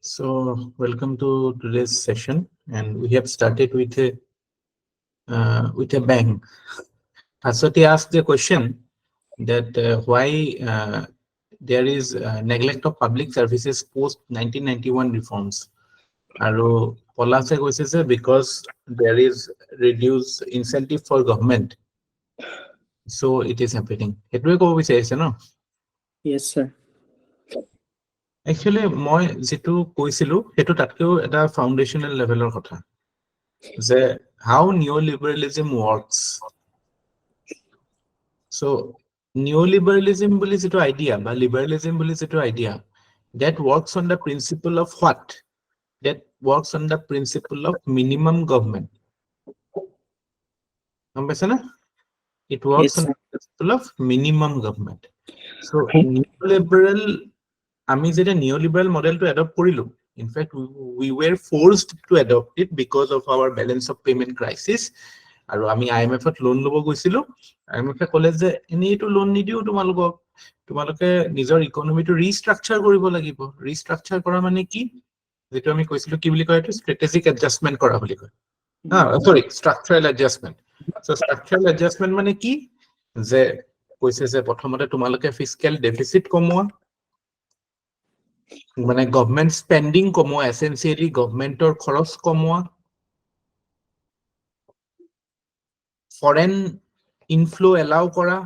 So, welcome to today's session, and we have started with a bang. Aswati asked the question that why there is neglect of public services post 1991 reforms. And Polase says because there is reduced incentive for government, so it is happening. It will go with no. Yes, sir. Actually, মই যেটো কৈছিলো হেতু তাতকেও এটা foundational লেভেলৰ কথা যে how neoliberalism works. So neoliberalism বুলি যেটো idea বা liberalism বুলি যেটো idea that works on the principle of what? That works on the principle of minimum government. It works Yes, on sir. the principle of minimum government. So neoliberal আমি যেটা neoliberal model to adopt করিলো. In fact, we were forced to adopt it because of our balance of payment crisis. আৰু আমি IMF ত loan লব গৈছিলো IMF কলে যে এনেইটো loan নিদিও তোমালোকে নিজৰ ইকোনমিটো ৰিস্ট্ৰাকচাৰ কৰিব লাগিব ৰিস্ট্ৰাকচাৰ কৰা মানে কি যেটো আমি কৈছিলো কি বুলি কয় এটো স্ট্ৰেটেজিক এডজাষ্টমেন্ট কৰা বুলি কয় সৰি স্ট্ৰাকচাৰাল এডজাষ্টমেন্ট সো স্ট্ৰাকচাৰাল এডজাষ্টমেন্ট মানে কি যে কৈছে যে প্ৰথমতে তোমালোকে ফিস্কেল ডেফিসিট কমোৱা মানে গভৰ্নমেন্ট স্পেন্ডিং কমোৱা এসেনশিয়ালি গভৰ্নমেন্টৰ খৰচ কমোৱা foreign inflow allow kora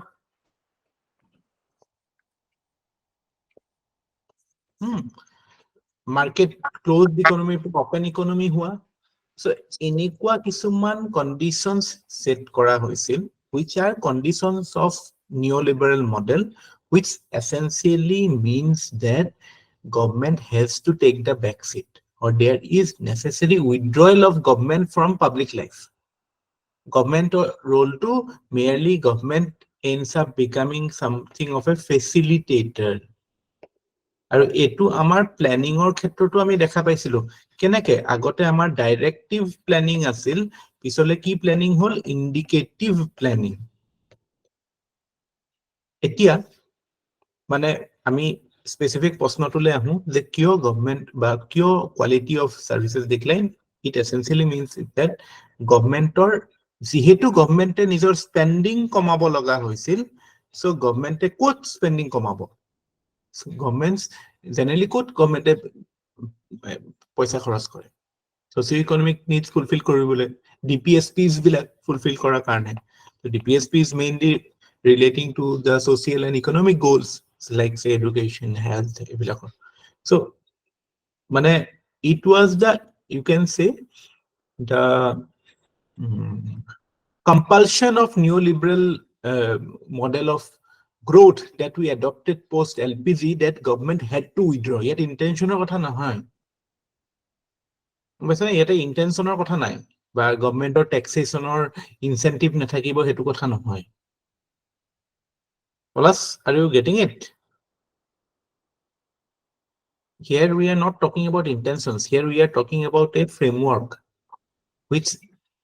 market closed economy open economy hua so enikwa kisuman conditions set kora hoisil which are conditions of neoliberal model which essentially means that government has to take the back seat or there is necessary withdrawal of government from public life. Government role to merely government ends up becoming something of a facilitator. আৰু এটো আমাৰ প্ল্যানিংৰ ক্ষেত্ৰটো আমি দেখা পাইছিলো কেনেকে আগতে আমাৰ ডাইৰেক্টিভ প্ল্যানিং আছিল পিছলে কি প্ল্যানিং হল ইন্ডিকেটিভ প্ল্যানিং এতিয়া মানে আমি স্পেসিফিক প্ৰশ্নটোলে আহো যে কিয় গভৰ্নমেন্ট বা কিয় quality of services decline it essentially means that গভৰ্নমেন্টৰ যেহেতু গভৰ্নমেন্টে নিজৰ স্পেন্ডিং কমাব লগা হৈছিল সো গভৰ্নমেন্টে কোট স্পেন্ডিং কমাব সো গভৰ্নমেন্টস জেনাৰেলি কোট গভৰ্নমেন্টে পইচা খৰচ কৰে সোশিও ইকোনমিক নিডস ফুলফিল কৰিবলৈ ডিপিএসপিস বিলাক ফুলফিল কৰাৰ কাৰণে so DPSP is mainly relating to the social and economic goals like say education health ebilakor so mane it was the you can say the compulsion of neoliberal model of growth that we adopted post LPG that government had to withdraw yet intentional kotha nahoy basically yete intentional kotha nai ba government or taxation or incentive nathakibo hetu kotha nahoy plus are you getting it here we are not talking about intentions here we are talking about a framework which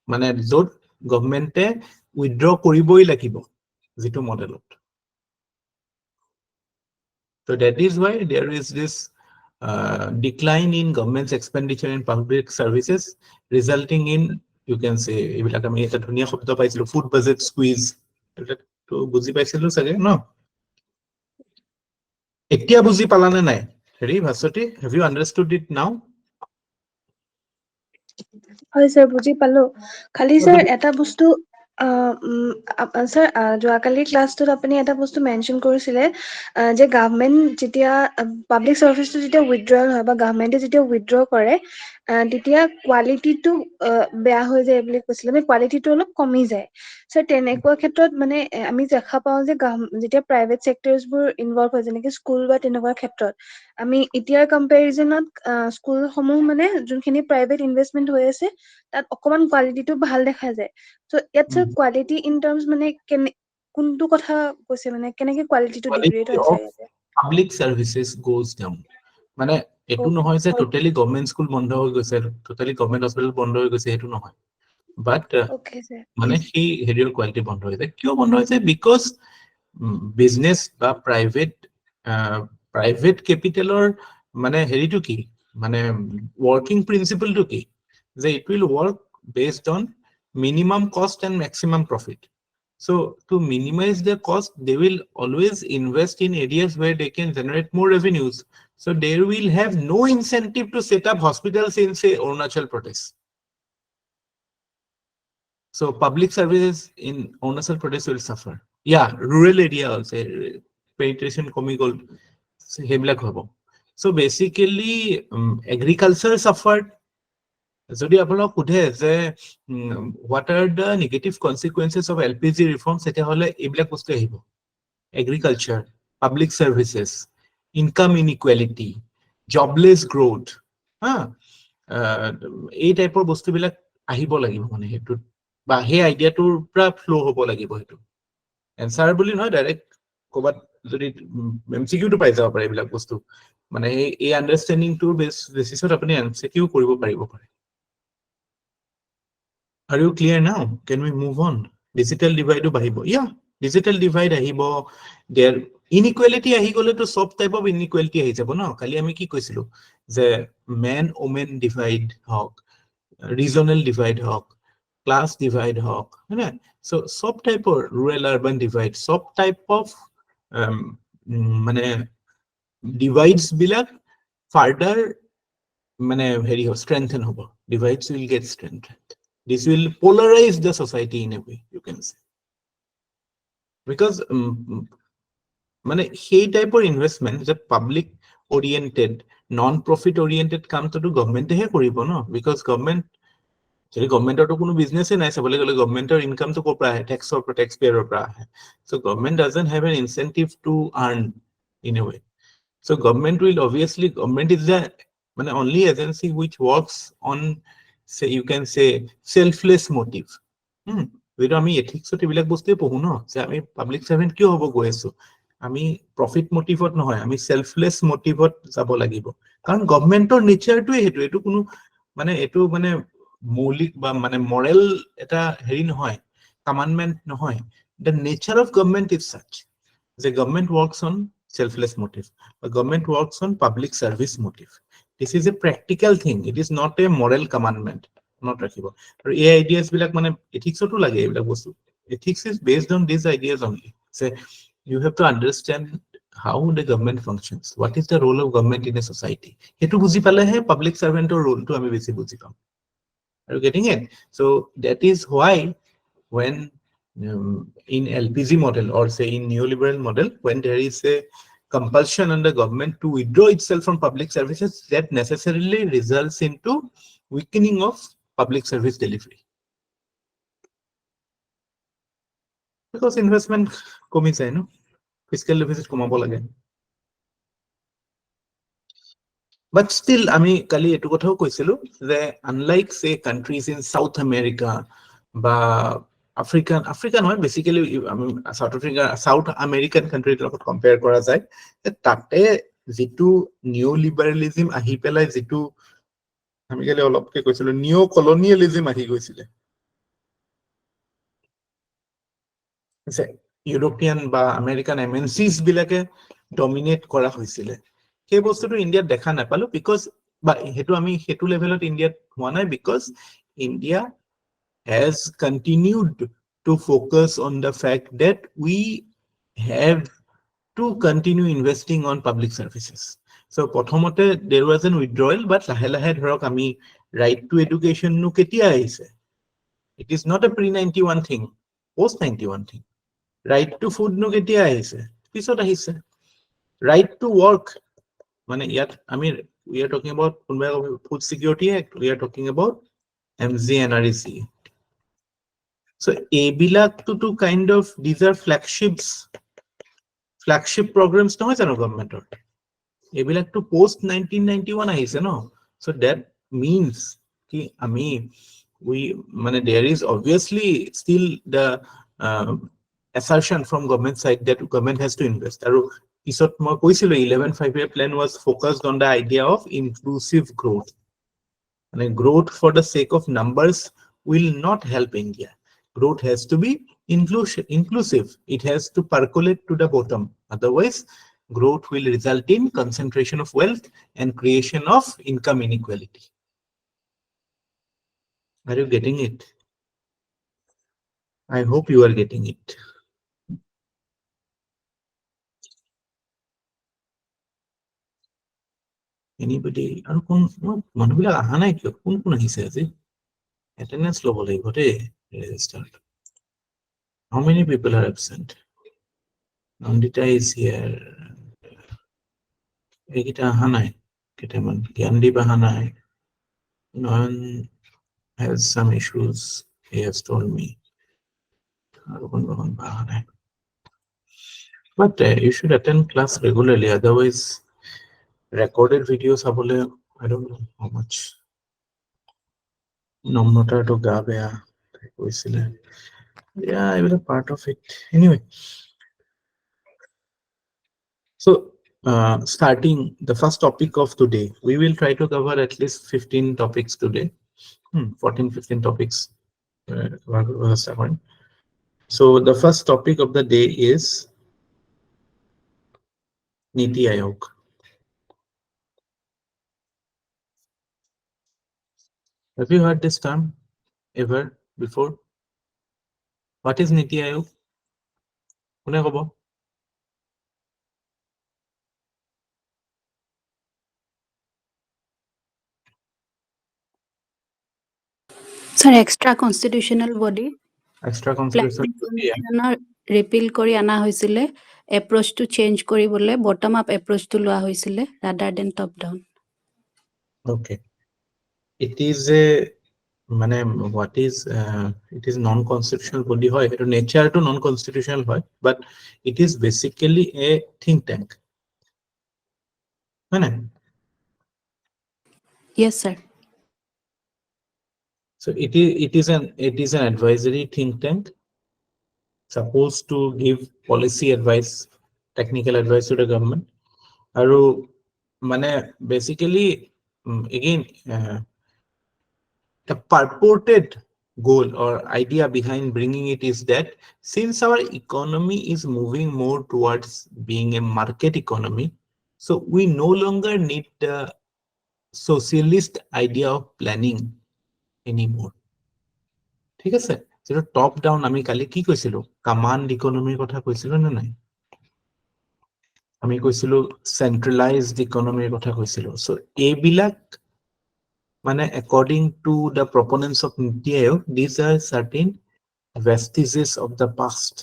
মানে যত গভর্নমেন্টে withdraw কৰিবই লাগিব যেটো মডেলত so that is why there is this decline in government's expenditure in public services resulting in you can say ebilak ami eta dhuniya shobd paisilo food budget squeeze to buji paisilo sage no etia buji palane nai heri Bhaswati have you understood it now হয় sir বুজি পালো খালি sir এটা বস্তু sir যোৱাকালি ক্লাছটোত আপুনি এটা বস্তু মেনশন কৰিছিলে যে গভৰ্নমেন্ট যেতিয়া পাব্লিক সাৰ্ভিসটো যেতিয়া উইথড্ৰল হয় বা গভৰ্নমেন্টে যেতিয়া উইথড্ৰ কৰে তেতিয়া কোৱালিটিটো বেয়া হৈ যায় বুলি কৈছিলে মানে কোৱালিটিটো অলপ কমি যায় স্যাৰ তেনেকুৱা ক্ষেত্ৰত মানে আমি দেখা পাওঁ যে যেতিয়া প্ৰাইভেট সেক্টৰছবোৰ ইনভলভ হয় যেনেকৈ স্কুল বা তেনেকুৱা ক্ষেত্ৰত আমি এতিয়াৰ কম্পেৰিজনত স্কুলসমূহ মানে যোনখিনি প্ৰাইভেট ইনভেষ্টমেন্ট হৈ আছে তাত অকমান কোৱালিটিটো ভাল দেখা যায় সো ইয়াত স্যাৰ কোৱালিটি ইন টাৰ্মছ মানে কোনটো কথা কৈছে মানে কেনেকৈ কোৱালিটিটো ডিগ্ৰেড হৈছে ইয়াতে public services goes down মানে এটো নহয় যে টোটালি গভর্নমেন্ট স্কুল বন্ধ হৈ গৈছে টোটালি গভর্নমেন্ট হসপিটাল বন্ধ হৈ গৈছে এটো নহয় বাট মানে হি হেৰিৰ কোৱালিটি বন্ধ হৈ যায় কিয় বন্ধ হৈছে বিকজ বিজনেস বা প্ৰাইভেট ক্যাপিটালৰ মানে হেৰিটো কি মানে working principle to কি যে it will work based on minimum cost and maximum profit. So to minimize their cost, they will always invest in areas where they can generate more revenues. So they will have no incentive to set up hospitals in, say, Arunachal Pradesh. So public services in Arunachal Pradesh will suffer. Yeah, rural area also penetration কমি গ'ল, সেইবিলাক হ'ব. So basically agriculture suffered. যদি আপোনাক সোধে যে what are the negative consequences of LPG reforms, তেতিয়াহ'লে এইবিলাক বস্তু আহিব: agriculture, public services, income inequality, jobless growth, হা, এই টাইপৰ বস্তুবিলাক আহিব লাগিব মানে সেইটোত, বা সেই আইডিয়াটোৰ পৰা ফ্লো হ'ব লাগিব। সেইটো এনচাৰ বুলি নহয়, ডাইৰেক্ট ক'ৰবাত যদি MCQ টো পাই যাব পাৰে এইবিলাক বস্তু, মানে এই আণ্ডাৰষ্টেণ্ডিংটোৰ বেচিছত আপুনি MCQ কৰিব পাৰিব পাৰে। Are you clear now? Can we move on? Digital divide bahibo. Yeah, digital divide ahibo. There inequality ahi gole to sub type of inequality ahi jabo na. Kali ami ki koisilu je man woman divide hok, regional divide hok, class divide hok, right? So sub type of rural urban divide, sub type of mane divides bilak further মানে হেৰি strengthen hobo. Divides will get strengthened. This will polarize the society in a way, you can say. Because মানে সেই টাইপৰ investment যে public ওৰিয়েন্টেড, non profit ওৰিয়েন্টেড কামটো গভৰ্ণমেণ্টেহে কৰিব ন, because government, যদি গভৰ্ণমেণ্টৰটো কোনো বিজনেছে নাই চাবলৈ গ'লে, গভৰ্ণমেণ্টৰ ইনকামটো ক'ৰ পৰা আহে? টেক্সৰ পৰা, টেক্স পেয়াৰৰ পৰা আহে। So' government doesn't have an incentive to earn in a way. So government will obviously, government is the only agency which works on, say, you can say, selfless motive. When আমি ethics এইবিলাক বস্তুৱে পঢ়ো ন, যে আমি public সাৰ্ভেন্ট কিয় হ'ব গৈ আছো, আমি প্ৰফিট মোটিভত নহয়, আমি সেলফলেস মোটিভত যাব লাগিব। কাৰণ গভৰ্ণমেণ্টৰ নেচাৰটোৱে সেইটো, এইটো কোনো এইটো মৌলিক বা মৰেল এটা হেৰি নহয়, কমান্ডমেন্ট নহয়। The nature of government is such. The government works on selfless motive. The government works on public service motive. This is a practical thing. It is not a moral commandment. Not rakhibo. Or a ideas bilak ethics to lage ebilak bostu. Ethics is based on these ideas only. Say you have to understand how the government functions. What is the role of government in a society? Hetu buji pale he public servant or role to ami beshi buji pam. Are you getting it? So that is why when in LPG model, or say in neoliberal model, when there is a compulsion on the government to withdraw itself from public services, that necessarily results into weakening of public service delivery. Because investment komi jay no, fiscal deficit komabo lage. But still, আমি কালি এটু কথাও কৈছিলো যে unlike say countries in South America বা Africa নহয়, basically south American কান্ট্ৰিৰ লগত compare কৰা যায়, তাতে যেটো নিউ লিবাৰেলিজম আহি পেলাই, যেটো আমি কালি অলপকে কৈছিলো নিউ কলোনিয়েলিজম আহি গৈছিলে, ইউৰোপিয়ান বা আমেৰিকান এমএনসিজ বিলাকে ডমিনেট কৰা হৈছিলে, সেই বস্তুটো ইন্ডিয়াত দেখা নাপালো। বিকজ বা হেতু আমি হেতু লেভেলত ইন্ডিয়াত হোৱা নাই, because India has continued to focus on the fact that we have to continue investing on public services. So prothomote there was an withdrawal, but lahe lahe dhorok ami right to education nu ketia aise. It is not a pre-91 thing, post-91 thing. Right to food nu ketia aise, pisot ahise. Right to work, yat we are talking about Food Security Act, we are talking about MGNREC. So এইবিলাক to kind of, these are flagship programs নহয় জানো গভৰ্ণমেণ্টৰ, এইবিলাক to post 1991 আহিছে ন। So that means কি আমি there is obviously still the assertion from government side that government has to invest. আৰু পিছত মই কৈছিলো 11-5-year plan was focused on the idea of inclusive growth. Growth for the sake of numbers will not help India. Growth has to be inclusive. It has to percolate to the bottom. Otherwise, growth will result in concentration of wealth and creation of income inequality. Are you getting it? I hope you are getting it. Anybody? আৰু কোন মানুহবিলাক অহা নাই কিয়? কোন কোন আহিছে আজি? Attendance ল'ব লাগিব দেই registered. How many people are absent? Nandita is here. এইকেইটা অহা নাই কেইটামান. জ্ঞানদীপ অহা নাই. Noyan has some issues, he has told me. আৰু কোনোবা অহা নাই. But you should attend class regularly, otherwise recorded videos চাবলে I don't know how much. নম্ৰতাৰটো গা বেয়া কৈছিলে. Yeah, I will be part of it. Anyway. So, starting the first topic of today, we will try to cover at least 15 topics today. 14, 15 topics. So, the first topic of the day is Niti Aayog. Have you heard this term ever before? What is Niti Aayog? কোনে ক'ব? Sir, extra constitutional body. Extra constitutional body. Repeal কৰি আনা হৈছিলে, approach to change কৰিবলে bottom up approach to লোৱা হৈছিলে rather than top down. Okay. It is a what is it is non-constitutional body hoy, it nature to non-constitutional hoy, but it is basically a think tank. Yes, sir. So it is an advisory think tank supposed to give policy advice, technical advice to the government. Aru basically again the purported goal or idea behind bringing it is that since our economy is moving more towards being a market economy, so we no longer need the socialist idea of planning anymore. ঠিক আছে, যেটা top down আমি কালি কি কৈছিলো, command ইকোনমিৰ কথা কৈছিলো না নাই? আমি কৈছিলো সেন্ট্ৰেলাইজড ইকোনমিৰ কথা কৈছিলো. সো এইবিলাক according to the proponents of Niti Aayog, these are certain vestiges of the past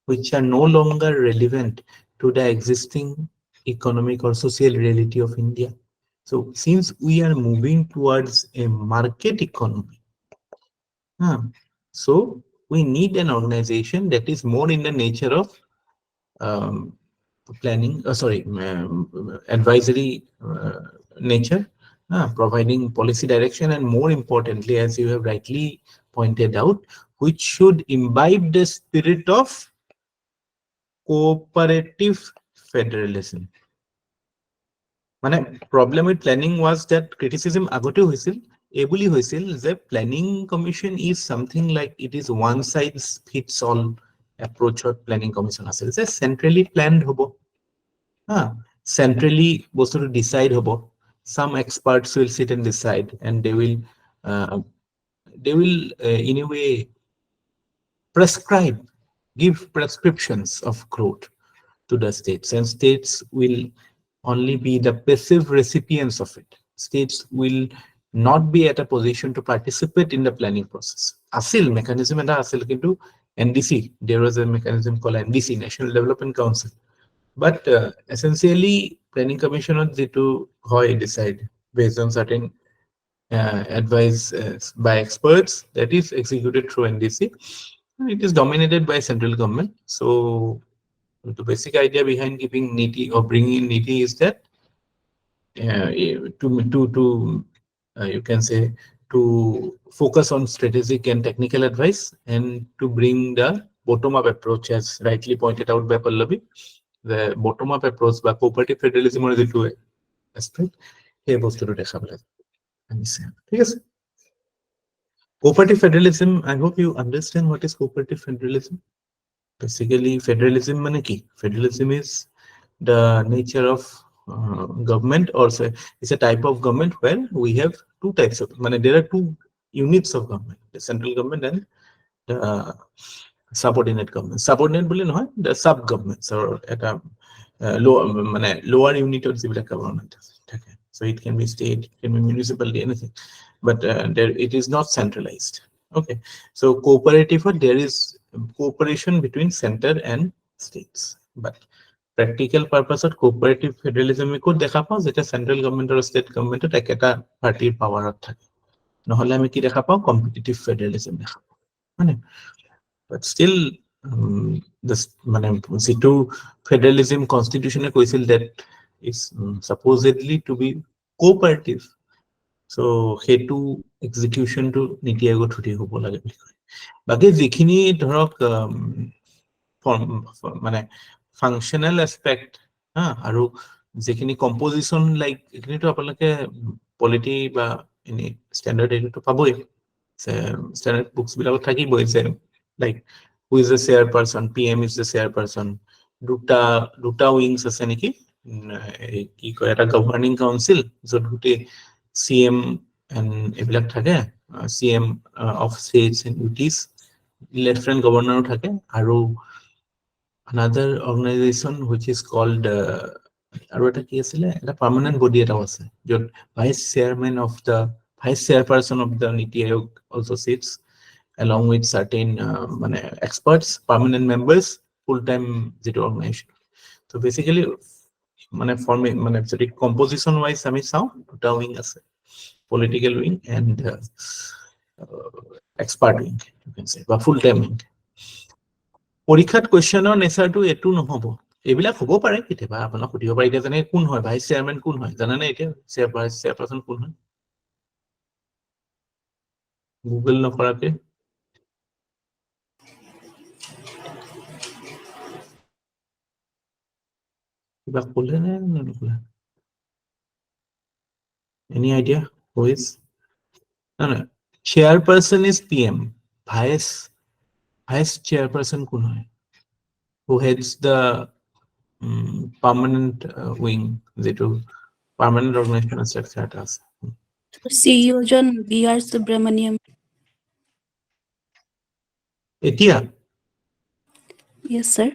which are no longer relevant to the existing economic or social reality of India. So since we are moving towards a market economy, so we need an organization that is more in the nature of planning, advisory nature, providing policy direction, and more importantly, as you have rightly pointed out, which should imbibe the spirit of cooperative federalism. Problem with planning was that criticism agote hoisil, ebuli hoisil je planning commission is something like it is one size fits all approach of planning commission asil je centrally planned hobo, centrally bostu to decide hobo, some experts will sit and decide, and they will in a way prescribe, give prescriptions of growth to the states, and states will only be the passive recipients of it. States will not be at a position to participate in the planning process. Asil mechanism and asil kintu NDC, there was a mechanism called NDC, National Development Council. But essentially, planning commission to decide based on certain advice by experts that is executed through NDC. It is dominated by central government. So the basic idea behind giving Niti or bringing in Niti is that you can say to focus on strategic and technical advice, and to bring the bottom-up approach, as rightly pointed out by Pallavi. The bottom-up approach by cooperative federalism or the two aspect. Here, both to dekha Yes. Cooperative federalism. I hope you understand what is cooperative federalism. Basically, federalism mane ki? Federalism is the nature of government, or say it's a type of government where we have two types of, there are two units of government, the central government and the subordinate government. Subordinate বুলি নহয়, the sub governments, or এটা lower unit of civil government থাকে. So it can be state, it can be municipality, anything, but there it is not centralized. Okay, so cooperative, there is cooperation between center and states, but practical purpose of cooperative federalism we could দেখা পাওঁ যেটা central government or state government একেটা party power থাকে, নহলে আমি কি দেখা পাওঁ competitive federalism দেখা পাওঁ, মানে but still this যিটো federalism constitution কৈছিল that is supposedly to be cooperative, so সেইটো execution to নীতি আয়োগৰ থ্ৰুদি হ'ব লাগে বুলি কয়। বাকি যিখিনি ধৰক ফাংচনেল এসপেক্ট আৰু যিখিনি কম্পোজিশন লাইক এইখিনিতো আপোনালোকে পলিটি বা এনি ষ্টেণ্ডাৰ্ড এইটো পাবই, ষ্টেণ্ডাৰ্ড বুকছ বিলাকত থাকিবই যে like who is the chairperson, PM is the chairperson, দুটা উইংছ আছে নেকি, কি কয় এটা গভৰ্নিং কাউন্সিল য'ত গোটেই CM এইবিলাক থাকে, CM of states and UTs, lieutenant গভৰ্ণৰো থাকে, আৰু another organization which is called আৰু এটা কি আছিলে, এটা পাৰ্মানেন্ট বডি এটাও আছে য'ত vice chairperson of the নীতি আয়োগ also sits along with certain experts, permanent members, full-time যিটো organization. So basically যদি composition wise আমি চাওঁ দুটা wing আছে, political wing and expert wing, you can say, বা full-time wing. পৰীক্ষাত কোৱেশ্চনৰ নেচাৰটো এটো নহব, এইবিলাক হ'ব পাৰে কেতিয়াবা আপোনাক সুধিব পাৰে, এতিয়া যেনে কোন হয় ভাইচ চেয়াৰমেন, কোন হয় জানানে, এতিয়া চেয়াৰপাৰসন কোন হয় গুগল নকৰাকে? কিবা ক'লে নে নকলে? Any idea who is? No, chairperson is PM, vice chairperson কোন হয়, who heads the permanent wing, যেটো permanent organization structure এটা আছে। CEO জন BR Subramaniam. এতিয়া Yes, sir.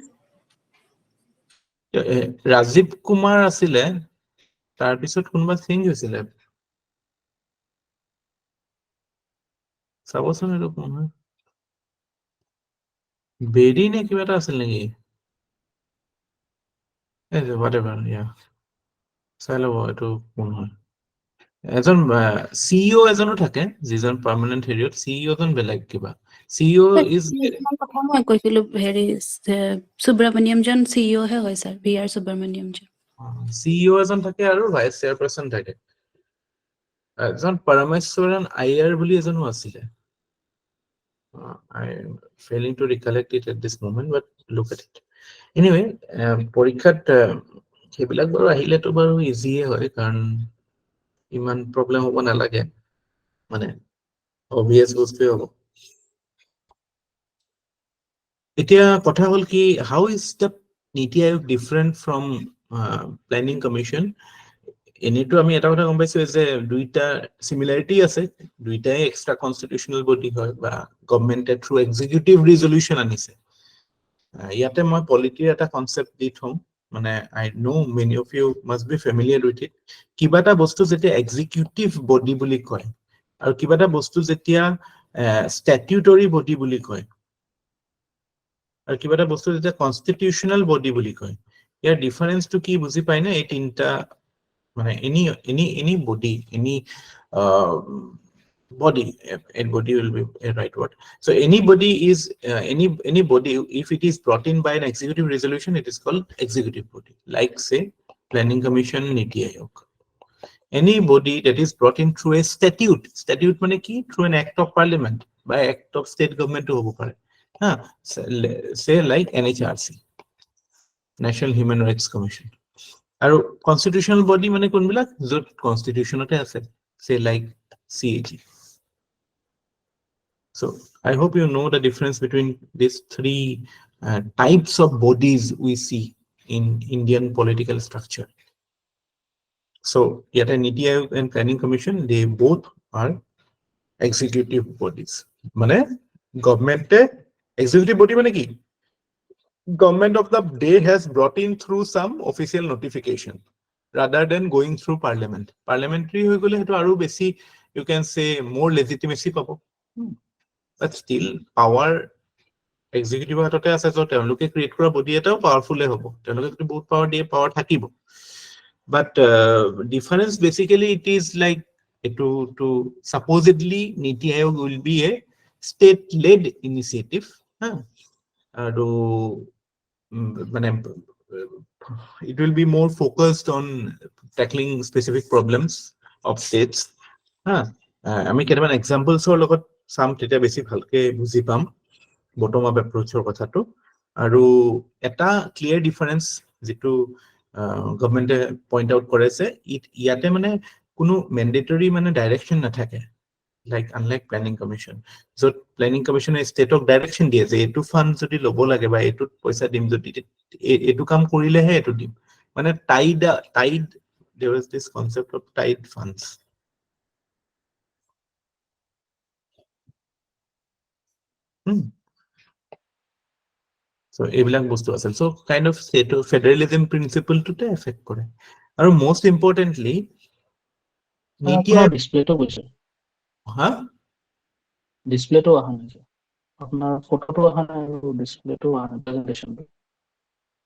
ৰাজীৱ কুমাৰ আছিলে, তাৰপিছত কোনোবা চেঞ্জ হৈছিলে, চাবচোন এইটো কোন হয়, বেৰি নে কিবা এটা আছিল নেকি, whatever, yeah, চাই ল'ব এইটো কোন হয়। এজন CEO এজনো থাকে যিজন পাৰ্মানেন্ট হেৰিয়ত, CEO জন বেলেগ কিবা, CEO ইজ কথা মই কৈছিলো হেৰি সুব্ৰমণিয়ম জন CEO হে হয় স্যাৰ, BR সুব্ৰমণিয়ম জন। CEO এজন থাকে আৰু ভাইচ চেয়াৰপাৰসন থাকে, এজন পৰমেশ্বৰন আয়াৰ বুলি এজনো আছিলে, I am failing to recollect it at this moment, but look at it. Anyway, পৰীক্ষাত সেইবিলাক বাৰু আহিলেতো বাৰু ইজিয়ে হয়, কাৰণ ইমান প্ৰব্লেম হ'ব নালাগে, অবভিয়াছ বস্তুৱে হ'ব। এতিয়া কথা হ'ল কি, হাউ ইজ দ্য নীতি আয়োগ ডিফাৰেণ্ট ফ্ৰম প্লেনিং কমিশ্যন? এনেতো আমি এটা কথা গম পাইছো যে দুইটা সিমিলাৰিটি আছে, দুইটাই এক্সট্ৰা কনষ্টিটিউচনেল বডি হয় বা গভৰ্ণমেণ্টে থ্ৰু এক্সিকিউটিভ ৰিজলিউশ্যন আনিছে। ইয়াতে মই পলিটিৰ এটা কনচেপ্ট দি থওঁ, I know many of you must be familiar with it. কিবা এটা বস্তু যেতিয়া এক্সিকিউটিভ বডি বুলি কয় আৰু কিবা এটা বস্তু যেতিয়া ষ্টেটিউটৰী বডি বুলি কয় আৰু কিবা এটা বস্তু যেতিয়া কনষ্টিটিউচনেল বডি বুলি কয়, ইয়াৰ ডিফাৰেন্সটো কি বুজি পায় নে? এই তিনিটা any body, any body, and body will be a right word. So anybody is any body, if it is brought in by an executive resolution, it is called executive body, like say planning commission, niti ayog. Any body that is brought in through a statute মানে কি, through an act of parliament by act of state government to হ'ব পাৰে, say like NHRC, National Human Rights Commission. আৰু constitutional body মানে কোনবিলাক, য'ত কনষ্টিটিউচনতে আছে, say like CAG. So I hope you know the difference between these three types of bodies we see in Indian political structure. So yet Niti Aayog and Planning Commission, they both are executive bodies. Mane government executive body mane ki? Government of the day has brought in through some official notification rather than going through parliament. Parliamentary hoi gole hetu aru besi, you can say, more legitimacy pabo. But still power executive হাততে আছে, so তেওঁলোকে create কৰা body এটাও পাৱাৰফুলে হ'ব, তেওঁলোকে যদি বহুত power দিয়ে পাৱাৰ থাকিব। But difference basically it is like to supposedly Niti Aayog will be a state-led initiative. To it will be more focused on tackling specific problems of states. আমি কেইটামান এক্সাম্পলছৰ লগত চাম, তেতিয়া বেছি ভালকে বুজি পাম বটম আপ এপ্ৰোচৰ কথাটো। আৰু এটা ক্লিয়াৰ ডিফাৰেন্স যেটো গভৰ্নমেন্টে পইণ্ট আউট কৰেছে, ইয়াতে মানে কোনো মেন্ডেটৰী মানে ডাইৰেকশন নাথাকে, লাইক আনলাইক প্লেনিং কমিশন, য'ত প্লেনিং কমিশনে ষ্টেটক ডাইৰেকশন দিয়ে যে এইটো ফাণ্ড যদি ল'ব লাগে বা এইটোত পইচা দিম, যদি এইটো কাম কৰিলেহে এইটো দিম। মানে Tide there is this concept of tied funds. So এইবিলাক বস্তু আছে, so kind of state of federalism principle টোতে এফেক্ট কৰে। আৰু most importantly নীতি আপোনাৰ ডিসপ্লেটো গৈছে, ডিসপ্লেটো অহা নাই, আপোনাৰ ফটোটো অহা নাই আৰু ডিসপ্লেটো অহা নাই, প্ৰেজেন্টেশনটো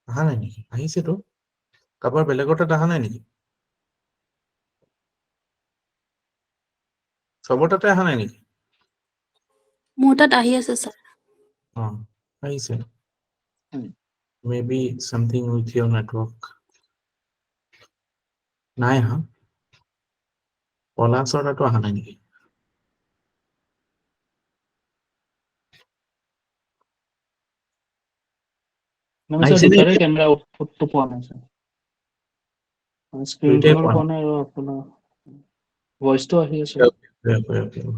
অহা নাই নেকি? আহিছেতো, কাৰোবাৰ বেলেগৰ তাত অহা নাই নেকি? চবৰ তাতে অহা নাই নেকি? মোৰ তাত আহি আছে স্যাৰ। আহিছে। Maybe something with your network. নাই হা? পলাশৰ তাতো অহা নাই নেকি? মানে স্যাৰ দুটাৰে ক্যামেৰা আউটপুটটো পোৱা নাই স্যাৰ, স্ক্ৰীনখনৰ পোৱা নাই আৰু আপোনাৰ ভয়েসটো আহি আছে।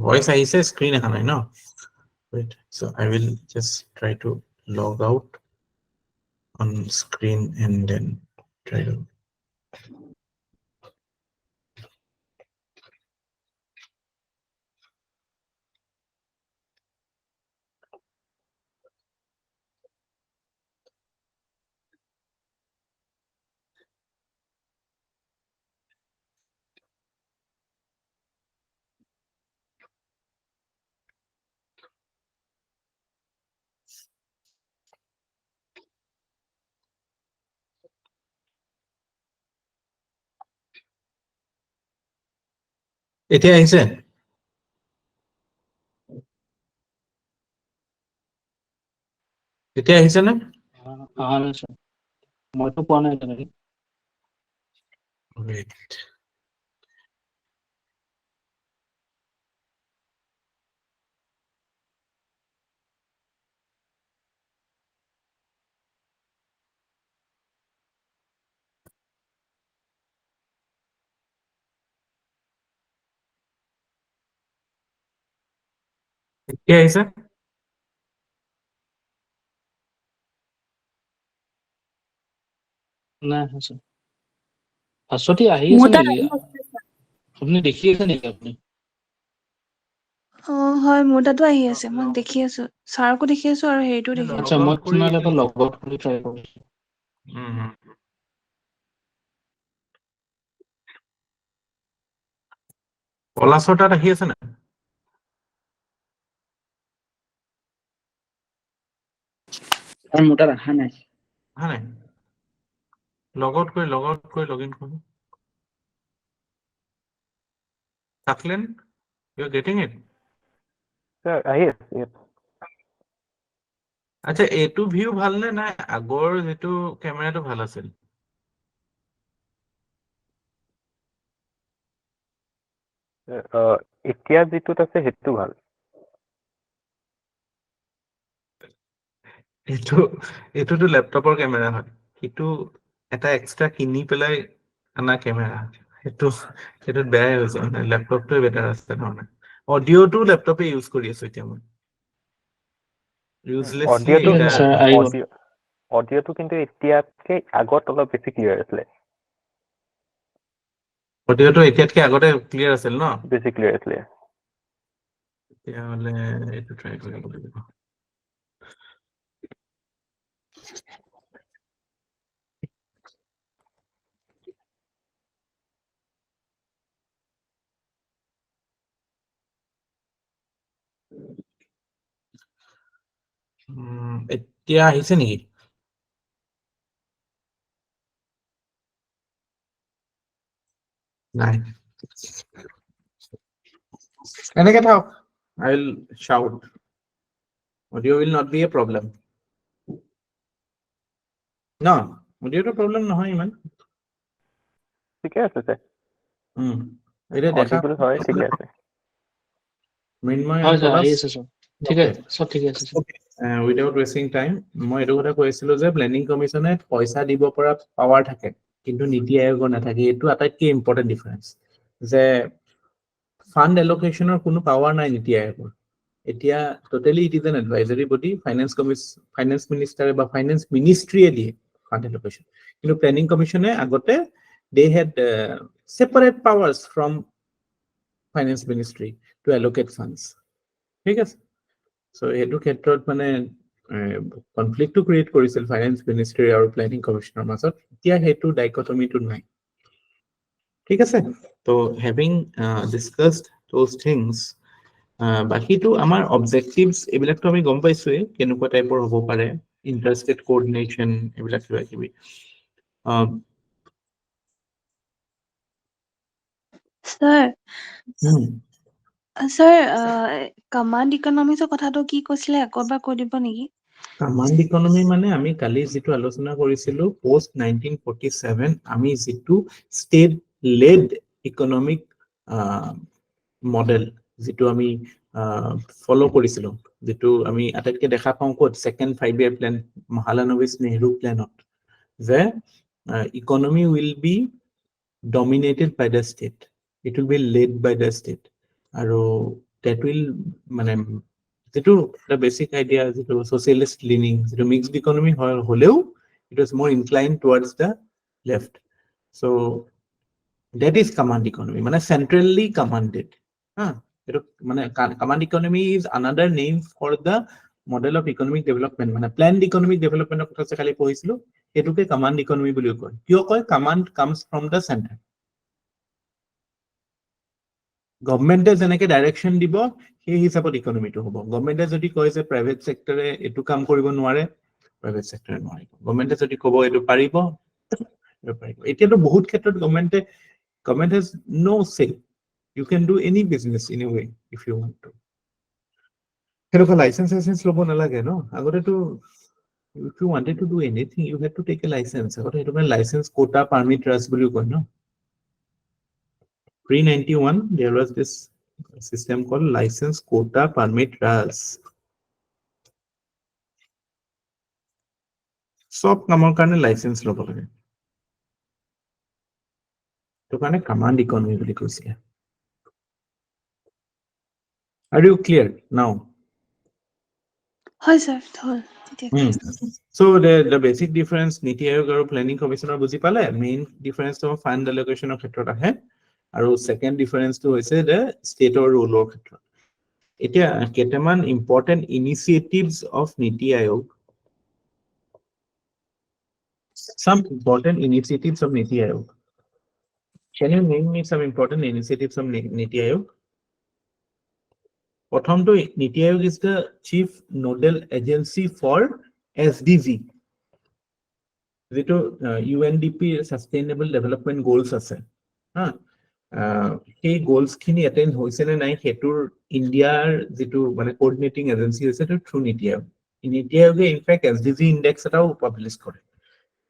ভয়েস আহিছে, স্ক্ৰীন অহা নাই ন? Wait, so I will just try to log out on screen and then try to এতিয়া আহিছে? এতিয়া আহিছে নে? অহা নাই স্যাৰ, মইতো পোৱা নাই তেনেকে। Wait. এতিয়া আহিছে? নাই আহা স্যাৰ, ফাৰ্ষ্টতে আহি মোৰ আছে তাত নেকি? আহি আছে স্যাৰ। আপুনি দেখি আছে নেকি আপুনি? হয়, মোৰ তাতো আহি আছে, মই দেখি আছো, ছাৰকো দেখি আছো আৰু হেৰিটো দেখি আছো। আচ্ছা, মই তেনেহ'লে এবাৰ লগ আউট কৰি ট্ৰাই কৰিছোঁ। পলাশৰ তাত আহি আছে নাই? আৰু মোৰ তাত অহা নাই। অহা নাই? লগ আউট কৰি লগ ইন কৰোঁ। Saklen, you're getting it? Sir, yes, yes. আচ্ছা, এইটো ভিউ ভাল নে নাই আগৰ যেটো ক্যামেৰাটো ভাল আছিল? এতিয়া যেটোত আছে হেতু ভাল। এইটোতো ল্যাপটপৰ ক্যামেৰা হয়, কিন্তু এটা এক্সট্ৰা কিনি পেলাই আনা ক্যামেৰা, সেইটো বেয়াই হৈছে, মানে ল্যাপটপটোৱে বেটাৰ আছে নহয়। অডিওটো ল্যাপটপে ইউজ কৰি আছো এতিয়া মই। ইউজলেছলি অডিওটো স্যাৰ আহি গ'ল। অডিঅ'টো কিন্তু এতিয়াতকে আগত অলপ বেছি ক্লিয়াৰ আছিলে অডিঅ'টো এতিয়াতকে আগতে ক্লিয়াৰ আছিল ন বেছি ক্লিয়াৰ আছিলে তেতিয়াহ'লে এইটো ট্ৰাই কৰিব লাগিব এতিয়া আহিছে নেকি নাই এনেকে থাক I will shout audio will not be a problem no audio to problem নহয় ইমান ঠিকে আছে স্যার এটা দেখা অডিবল হয় ঠিকে আছে মৃন্ময় হয় and স্যার আহি পলাশ আছে স্যার ঠিক আছে সব ঠিক আছে স্যার উইদাউট ৱেষ্টিং টাইম মই এইটো কথা কৈছিলো যে প্লেনিং কমিশ্যনে পইচা দিব পৰা পাৱাৰ থাকে কিন্তু নীতি আয়োগৰ নাথাকে এইটো আটাইতকৈ ইম্পৰ্টেণ্ট ডিফাৰেঞ্চ যে ফাণ্ড এলোকেশ্যনৰ কোনো পাৱাৰ নাই নীতি আয়োগৰ এতিয়া totally it is an advisory body finance মিনিষ্টাৰে বা ফাইনেন্স মিনিষ্ট্ৰীয়ে দিয়ে ফাণ্ড এলোকেশ্যন কিন্তু প্লেনিং কমিশ্যনে আগতে they had separate powers from finance ministry to allocate funds ঠিক আছে চ' সেইটো ক্ষেত্ৰত মানে কনফ্লিক্টটো ক্ৰিয়েট কৰিছিল ফাইনেন্স মিনিষ্ট্ৰী আৰু প্লেনিং কমিশ্যনৰ মাজত এতিয়া সেইটো ডাইকটমিটো নাই ঠিক আছে তো হেভিং ডিছকাছড দ'জ থিংছ বাকীটো আমাৰ অবজেক্টিভছ এইবিলাকতো আমি গম পাইছোৱেই কেনেকুৱা টাইপৰ হ'ব পাৰে ইণ্টাৰষ্টেট কোঅৰ্ডিনেশ্যন এইবিলাক কিবা কিবি স্যাৰ কমাণ্ড ইকনমিক্সৰ কথাটো কি কৈছিলে আকৌ এবাৰ কৈ দিব নেকি কমাণ্ড ইকনমি মানে আমি কালি যিটো আলোচনা কৰিছিলো পোষ্ট 1947 আমি যিটো ষ্টেট লেড ইকনমিক মডেল যিটো আমি ফলো কৰিছিলো যেটো আমি আটাইতকৈ দেখা পাওঁ ক'ত সেকেন্ড 5 ইয়াৰ প্ল্যান মহালানবিছ নেহৰু প্ল্যানত যে economy will be dominated by the state it will be led by the state আৰু that will মানে যেটো the basic idea যেটো socialist leaning যেটো mixed economy হলেও it was more inclined towards the left so that is command economy মানে centrally commanded এটো মানে command economy is another name for the model of economic development মানে planned economic development কথা যে খালি পঢ়িছিলো এটোকে command economy বুলি কয় কিয় কয় command comes from the center গভৰ্ণমেণ্টে যেনেকৈ ডাইৰেকশ্যন দিব সেই হিচাপত ইকনমিটো হ'ব গভৰ্ণমেণ্টে যদি কয় যে প্ৰাইভেট সেক্টৰে এইটো কাম কৰিব নোৱাৰে প্ৰাইভেট সেক্টৰে নোৱাৰিব গভৰ্ণমেণ্টে যদি ক'ব এইটো পাৰিব এতিয়াতো বহুত ক্ষেত্ৰত government has no say you can do any business in a way if you want to সেনেকুৱা লাইচেন্স ল'ব নালাগে ন আগতেতো if you wanted to do anything you had to take a license আগতে সেইটো মানে লাইচেন্স কোটা পাৰমিট ৰাজ বুলিও কয় ন Pre-91, there was this system called license quota permit RAS. সব কামৰ কাৰণে লাইসেন্স ল'ব লাগে তো কাৰণে কমান্ড ইকনমি বুলি কৈছিলে Are you clear now? হয় স্যাৰ হ'ল So the basic difference নীতি আয়োগ আৰু প্লেনিং কমিশ্যনৰ বুজি পালে মেইন ডিফাৰেন্সটো ফাণ্ড এলোকেশ্যনৰ ক্ষেত্ৰত আহে আৰু সেকেন্ড ডিফাৰেন্সটো হৈছে যে ষ্টেটৰ ৰোলৰ ক্ষেত্ৰত এতিয়া কেইটামান ইম্পৰ্টেন্ট ইনিচিয়েটিভস অফ নীতি আয়োগ some important initiatives of Niti Aayog. Can you name me some important initiatives of Niti Aayog? প্ৰথমটো Niti Aayog is the chief nodal agency for SDG. যেটো UNDP Sustainable Development Goals আছে সেই goals খিনি attain হৈছে নে নাই হেতুৰ ইন্ডিয়াৰ যেটো মানে কোঅৰ্ডিনেটিং এজেন্সি আছে তো through Niti Aayog Niti Aayog in fact SDG index এটাও পাবলিশ কৰে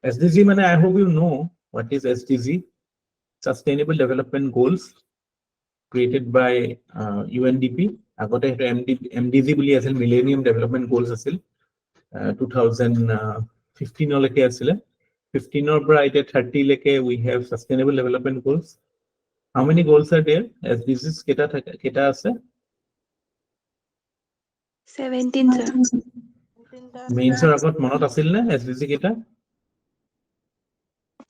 SDG মানে I hope you know what is SDG Sustainable Development Goals created by UNDP আগতে হেতু MDG বুলি আছিল Millennium Development Goals আছিল 2015 লৈকে আছিল 15 ৰ পৰা এতিয়া 30 লৈকে we have Sustainable Development Goals how many goals are there SDGs কেটা আছে 17 স্যাৰ মেইনছৰ আগত মনত আছিল নে এছডিজি কেইটা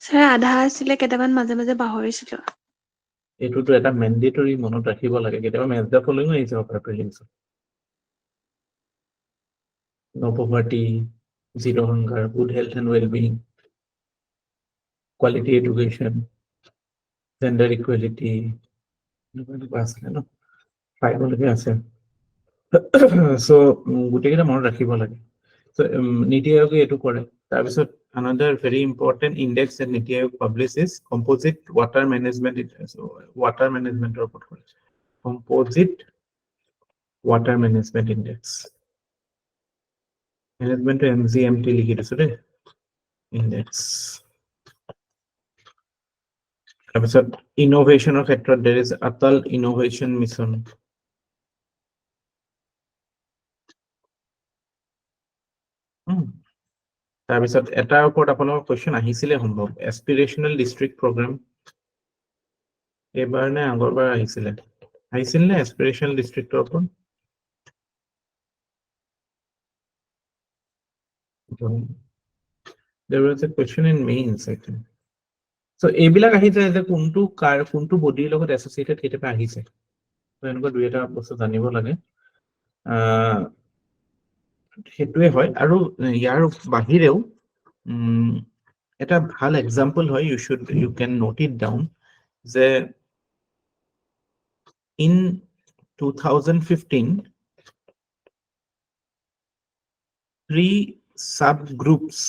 স্যাৰ আধা আছিলে কেইটামান মাজে মাজে পাহৰিছিলো এইটোতো এটা মেন্ডেটৰি মনত ৰাখিব লাগে কেতিয়াবা মেথ দা ফলোইং আহিছে আপোনাৰ প্ৰিলিমছত no poverty zero' hunger good health and well being quality education gender equality আছিলে ন ফাইভলৈকে আছে চ' গোটেইকেইটা মনত ৰাখিব লাগে চ' নীতি আয়োগে এইটো কৰে তাৰপিছত another very important index that নীতি আয়োগ publishes composite water management water management report composite water management index management to MGMT লিখি দিছো দেই index তাৰপিছত ইনোভেশ্যনৰ ক্ষেত্ৰত there is Atal Innovation Mission তাৰপিছত এটাৰ ওপৰত আপোনালোকৰ কোৱেশ্চন আহিছিলে সম্ভৱ এস্পিৰেশ্যনেল ডিষ্ট্ৰিক্ট প্ৰগ্ৰাম এবাৰ নে আগৰবাৰ আহিছিল নে এস্পিৰেশ্যনেল ডিষ্ট্ৰিক্টৰ ওপৰত there was a question in mains I think so এইবিলাক আহিছে যে কোনটো বডিৰ লগত এছ'চিয়েটেড কেতিয়াবা আহিছে তো এনেকুৱা দুই এটা বস্তু জানিব লাগে সেইটোৱে হয় আৰু ইয়াৰ বাহিৰেও এটা ভাল এক্সাম্পল হয় you can note it down যে in 2015 three subgroups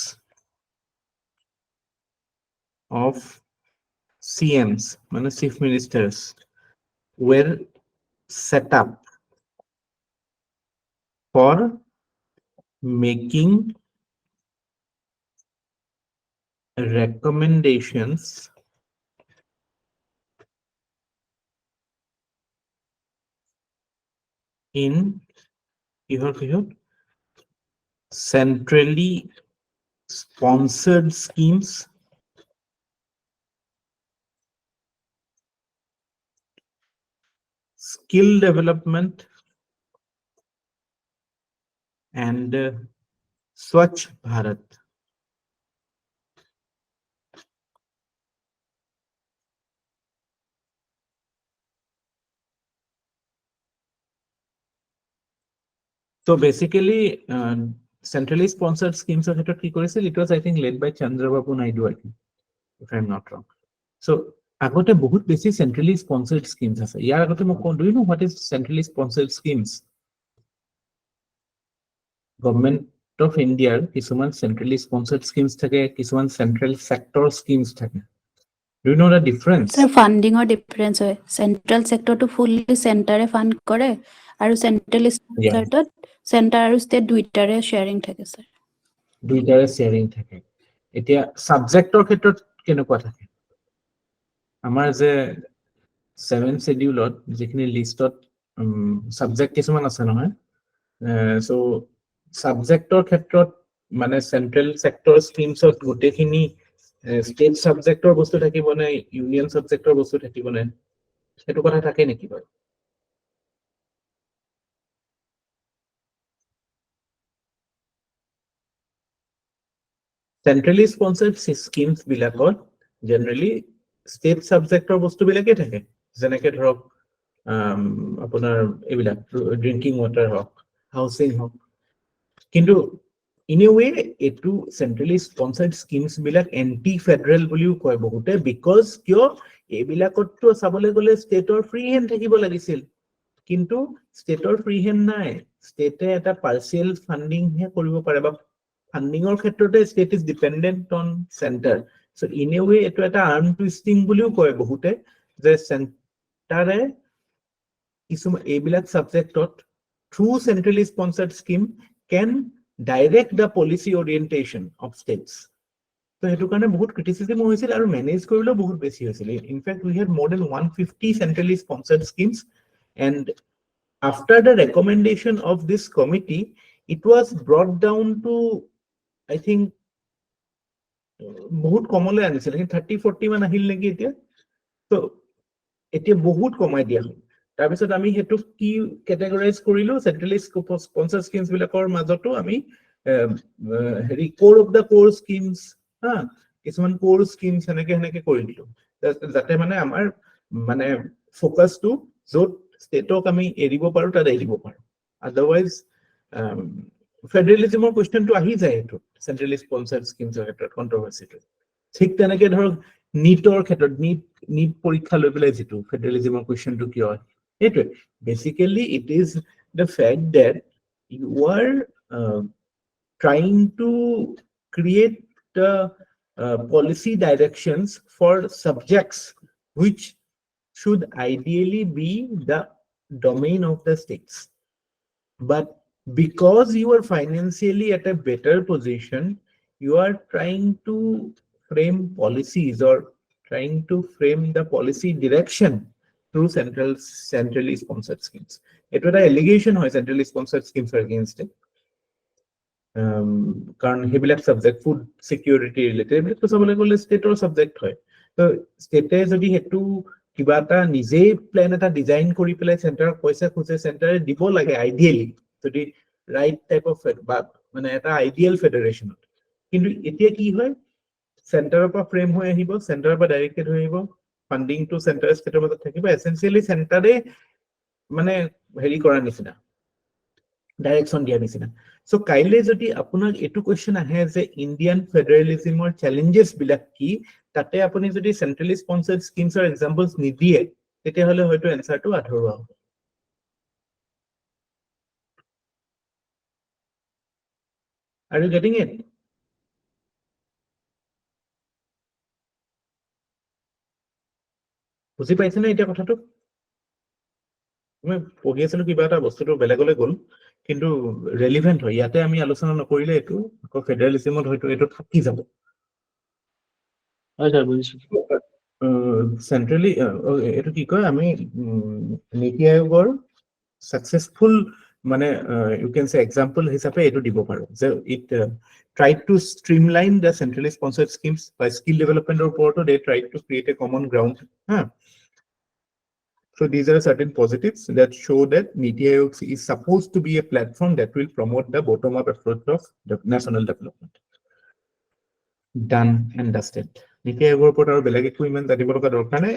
of CMs মানে chief ministers were set up for making recommendations in centrally sponsored schemes skill development and Swachh Bharat so basically centrally sponsored schemes of ক্ষেত্ৰত কি কৰিছিল it was I think led by Chandrababu Naidu I think if I'm not wrong so আগতে বহুত বেছি centrally sponsored schemes আছে ইয়াৰ আগতে মই do you know what is centrally sponsored schemes government of India কিছুমান centrally sponsored schemes থাকে কিছুমান central sector schemes থাকে do you know the difference sir funding or difference হয় central sector to fully center fund কৰে আৰু central sponsored center আৰু state দুইটাৰে sharing থাকে sir দুইটাৰে sharing থাকে এতিয়া সাবজেক্টৰ ক্ষেত্ৰত কেনেকুৱা থাকে আমাৰ যে 7 scheduleত যিখিনি লিষ্টত সাবজেক্ট কিছুমান আছে নহয় সো সাবজেক্টৰ ক্ষেত্ৰত মানে সেন্ট্ৰেল সেক্টৰ স্কিমছত গোটেইখিনি স্টেট সাবজেক্টৰ বস্তু থাকিব নে ইউনিয়ন সাবজেক্টৰ বস্তু থাকিব নে সেইটো কথা থাকে নেকি বাৰু centrally sponsored schemes বিলাকত generally state subjector বস্তু বিলাকে থাকে যেনেকে ধৰক আপোনাৰ এইবিলাক ড্ৰিংকিং ওয়াটাৰ হওক হাউচিং হওক কিন্তু in a way এটো centrally sponsored schemes বিলাক anti federal বুলিও কয় বহুতে because কিয় এইবিলাকতটো চাবলৈ গলে ষ্টেটৰ ফ্ৰী হেণ্ড থাকিব লাগিছিল কিন্তু ষ্টেটৰ ফ্ৰী হেণ্ড নাই ষ্টেটে এটা পাৰ্সিয়াল ফান্ডিং হে কৰিব পাৰে বা ফান্ডিংৰ ক্ষেত্ৰতে state is dependent on center so in a way এটো এটা arm twisting বুলিও কয় বহুতে যে চেণ্টাৰে কিছুমান এইবিলাক সাবজেক্টত through centrally sponsored scheme can direct the policy orientation of states so hetu karone bahut criticism hoisil aru manage korilo bahut beshi hoisil in fact we had more than 150 centrally sponsored schemes and after the recommendation of this committee it was brought down to I think bahut komole anisil 30-40 man ahil neki etia so etia bahut komai dia hol তাৰপিছত আমি হেতু কি ক্যাটাগৰাইজ কৰিলো সেন্ট্ৰালি sponsor schemes বিলাকৰ মাজতো আমি হেৰি core of the core schemes হা কিছুমান core schemes হেনেকে কৰি দিলো যাতে মানে আমাৰ মানে ফোকাসটো য'ত ষ্টেটক আমি এৰিব পাৰো তাত এৰিব পাৰো আদাৰৱাইজ ফেডাৰেলিজমৰ কোৱেশ্চনটো আহি যায় এইটো চেন্ট্ৰেলি স্পন্সৰ্ড স্কিমছৰ ক্ষেত্ৰত কন্ট্ৰভাৰ্চিটো ঠিক তেনেকে ধৰক নিটৰ ক্ষেত্ৰত নিট পৰীক্ষা লৈ পেলাই যিটো ফেডাৰেলিজমৰ কোৱেশ্চনটো কিয় হয় এইটোৱে basically it is the fact that you are trying to create the policy directions for subjects which should ideally be the domain of the states. But because you are financially at a better position, you are trying to frame policies or trying to frame the policy direction through centrally sponsored schemes. It was an allegation of centrally sponsored schemes against it. কাৰণ সেইবিলাক subject food security related এইবিলাকতো চাবলৈ গ'লে ষ্টেটৰ subject হয় তো ষ্টেটে যদি হেতু কিবা এটা নিজেই প্ল্যান এটা ডিজাইন কৰি পেলাই চেণ্টাৰক পইচা খুঁজে চেণ্টাৰে দিব লাগে আইডিয়েলি যদি ৰাইট টাইপ অফ বা মানে এটা আইডিয়েল ফেডাৰেশ্যনত কিন্তু এতিয়া কি হয় চেণ্টাৰৰ পৰা ফ্ৰেম হৈ আহিব চেণ্টাৰৰ পৰা ডাইৰেক্টেড হৈ আহিব ফান্ডিংটো চেণ্টাৰ ষ্টেটৰ মাজত থাকিব এছেঞ্চিয়েলি চেণ্টাৰে মানে হেৰি কৰাৰ নিচিনা ডাইৰেকশন দিয়া নিচিনা সো কাইলে যদি আপোনাক এটু কোৱেশ্চন আহে যে ইন্ডিয়ান ফেডাৰেলিজমৰ চ্যালেঞ্জেস বিলাক কি তাতে আপুনি যদি সেন্ট্ৰালি স্পন্সৰ্ড স্কিমছৰ এক্সাম্পলস নিদিয়ে তেতিয়া হলে হয়তো এনসাৰটো আধৰুৱা হ'ব Are you getting it? বুজি পাইছে না এটা কথাটো মই পঢ়ি আছিলো কিবা এটা বস্তুটো বেলেগলৈ গ'ল কিন্তু ৰেলিভেন্ট হয় ইয়াতে আমি আলোচনা নকৰিলে এটো ফেডাৰেলিজমত হয়তো এটো থাকি যাব হয় স্যাৰ বুঝিছো সেন্ট্ৰালি এটো কি কয় আমি নীতি আয়োগৰ সাকসেসফুল মানে ইউ ক্যান সে এক্সাম্পল হিচাপে এটো দিব পাৰো যে it tried to streamline the centrally sponsored schemes by skill development report they tried to create a common ground So these are certain positives that show that Niti Aayog is supposed to be a platform that will promote the bottom-up approach of the national development. Done and dusted. Niti Aayogৰ ওপৰত আৰু বেলেগ একো ইমান জানিব লগা দৰকাৰ নাই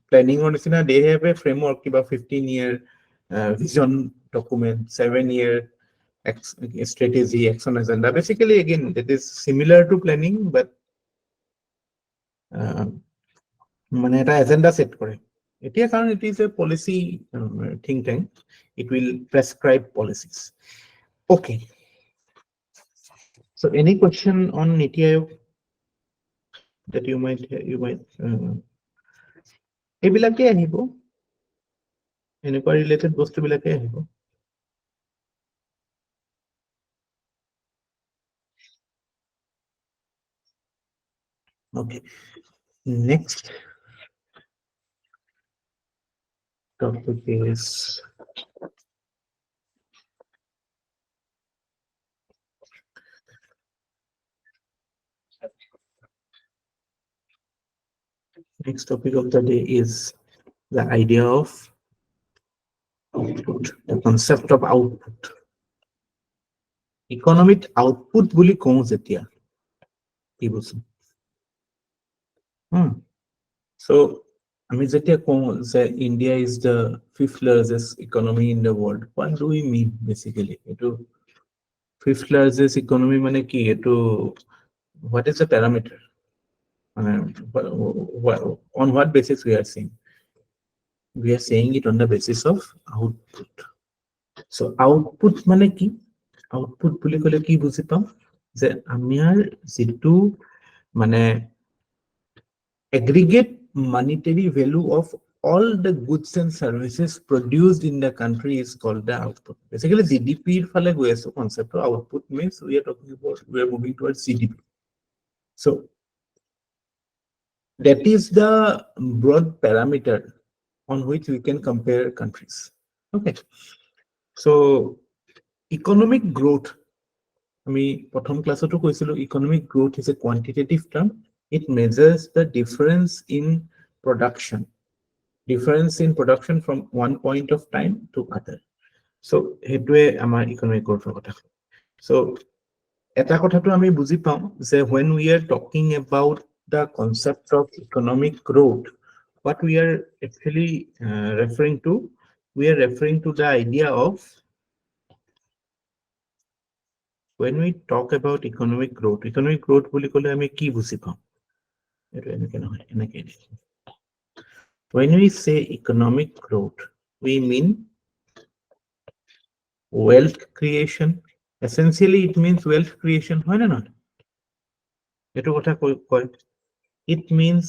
প্লেনিংৰ নিচিনা they have a framework কিবা 15-year vision document 7-year strategy action agenda basically again it is similar to planning but মানে এটা এজেন্ডা সেট কৰে এতিয়া কাৰণ it is a policy think tank it will prescribe policies okay so any question on Niti Aayog that you might এইবিলাকে আহিব এনেকুৱা related বস্তুবিলাকে আহিব okay next topic is next topic of the day is the idea of output the concept of output economic output বুলি কওঁ যেতিয়া কি বুঝো so আমি যেতিয়া কওঁ যে India is the 5th largest economy in the world what do we mean basically এটো 5th largest economy মানে কি এটো what is the parameter on what basis we are saying it on the basis of output so output মানে কি output বুলি কলে কি বুজি পাম যে আমাৰ যেটো মানে aggregate monetary value of all the goods and services produced in the country is called the output basically GDP ফলে গৈ আছে concept of output means we are talking about we are moving towards GDP so that is the broad parameter on which we can compare countries okay so economic growth আমি প্ৰথম ক্লাছতো কৈছিলো economic growth is a quantitative term it measures the difference in production from one point of time to other so হেতুৱে আমাৰ economic growth কথা so এটা কথাটো আমি বুজি পাওঁ যে when we are talking about the concept of economic growth, what we are actually referring to, we are referring to the idea of when we talk about economic growth বুলি ক'লে আমি কি বুজি পাওঁ? এইটো এনেকে নহয়, এনেকে। When we say economic growth, we mean wealth creation. Essentially, it means wealth creation, হয় না not? এইটো কথা কয়। It means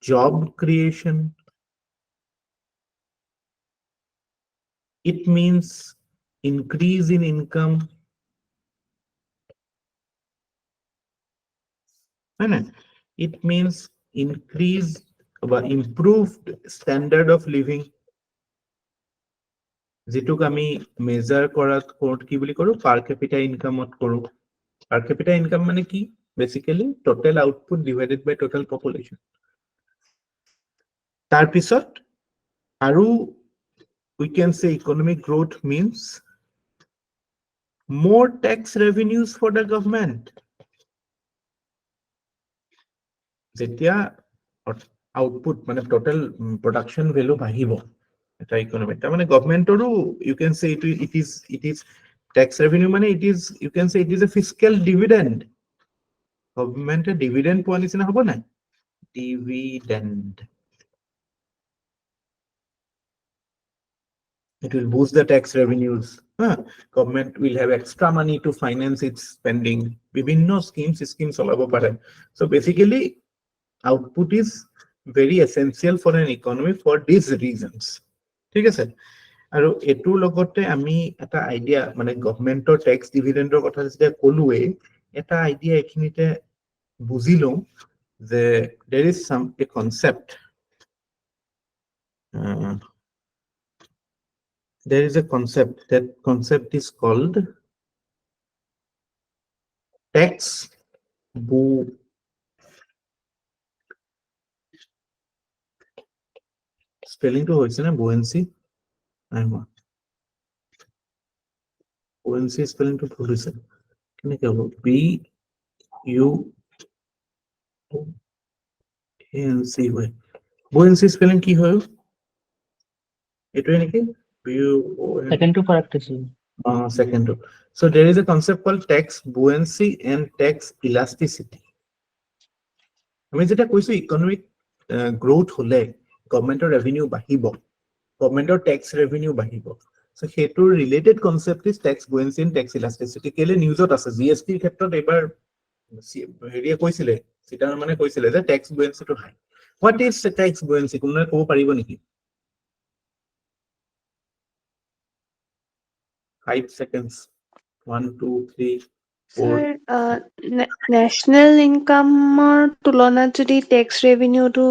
job creation. It means increase in income. It means increased or improved standard of living. যেটুক আমি measure কৰাত কি বুলি কৰো পাৰ ক্যাপিটা ইনকামত কৰো পার ক্যাপিটা ইনকাম মানে কি বেসিক্যালি টোটাল আউটপুট ডিভাইডেড বাই টোটাল পপুলেশন তাৰ পিছত আৰু we can say economic growth means more tax revenues for the government. যেতিয়া আউটপুট মানে টোটাল প্রোডাকশন ভ্যালু বাঢ়িব এটা ইকোনমি তাৰ মানে গভৰ্নমেন্টৰো you can say it is tax revenue মানে you can say it is a fiscal dividend. গভর্নমেন্টে dividend পোৱা নিচিনা হ'ব না dividend. It will boost the tax revenues. Government will have extra money to finance its spending. বিভিন্ন schemes চলাব পাৰে. So basically output is very essential for an economy for these reasons. ঠিক আছে আৰু এটোৰ লগতে আমি এটা আইডিয়া মানে গভৰ্নমেন্টৰ ট্যাক্স ডিভিডেন্ডৰ কথা যেতিয়া কলুৱে এটা আইডিয়া এখিনিতে বুজিলো যে there is a concept there is a concept, that concept is called tax spelling to hoise na buoyancy buoyancy spelling to bhul hoise keneke hobo b u n c y buoyancy spelling ki hoy eto eneki b u Second to correct is second. So there is a concept called tax buoyancy and tax elasticity. আমি যেটা কৈছো economic growth হলে গভৰ্নমেন্টৰ revenue বাঢ়িব গভৰ্নমেন্টৰ tax revenue বাঢ়িব so হেতুৰ related concept is tax buoyancy and tax elasticity কেলে নিউজত আছে জিএসটিৰ ক্ষেত্ৰত এবাৰ হেৰিয়ে কৈছিলে সিটাৰ মানে কৈছিলে যে tax buoyancy too high what is tax buoyancy কোনে ক'ব পাৰিব নেকি 5 seconds 1 2 3 4 স্যাৰ ন্যাশনাল ইনকামৰ তুলনাত যদি টেক্স ৰেভিনিউটো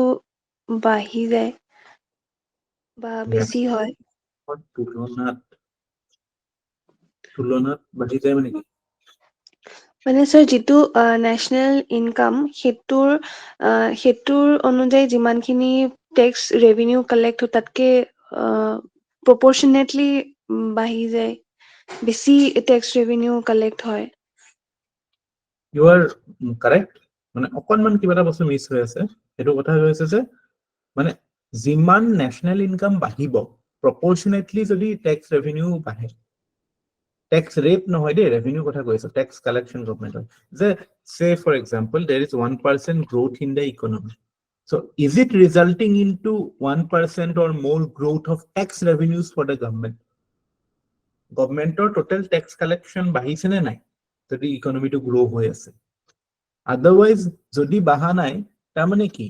বাঢ়ি যায় বা বেছি হয় তুলনাত বাঢ়ি যায় মানে কি মানে স্যার যিটো ন্যাশনাল ইনকাম সেইটোৰ অনুযায়ী যিমানখিনি টেক্স ৰেভিনিউ কালেক্ট হয় তাতকে প্ৰপৰশ্যনেটলি বাঢ়ি যায় বেছি টেক্স ৰেভিনিউ কালেক্ট হয় you are correct মানে অকনমান কিবা এটা বস্তু মিস হৈ আছে এটো কথা হৈছে যে মানে জিমান ন্যাশনাল ইনকাম বাঢ়িব প্ৰপৰশ্যনেটলি যদি টেক্স ৰেভিনিউ বাঢ়ে টেক্স ৰেট নহয় দে ৰেভিনিউ কথা কৈছো টেক্স কালেকশন গভৰ্নমেন্টৰ যে say for example there is 1% growth in the economy so is it resulting into 1% or more growth of tax revenues for the governmentor total tax collection বাঢ়িছে নে নাই যদি ইকোনমিটো grow হৈ আছে otherwise যদি বাঢ়া নাই তাৰ মানে কি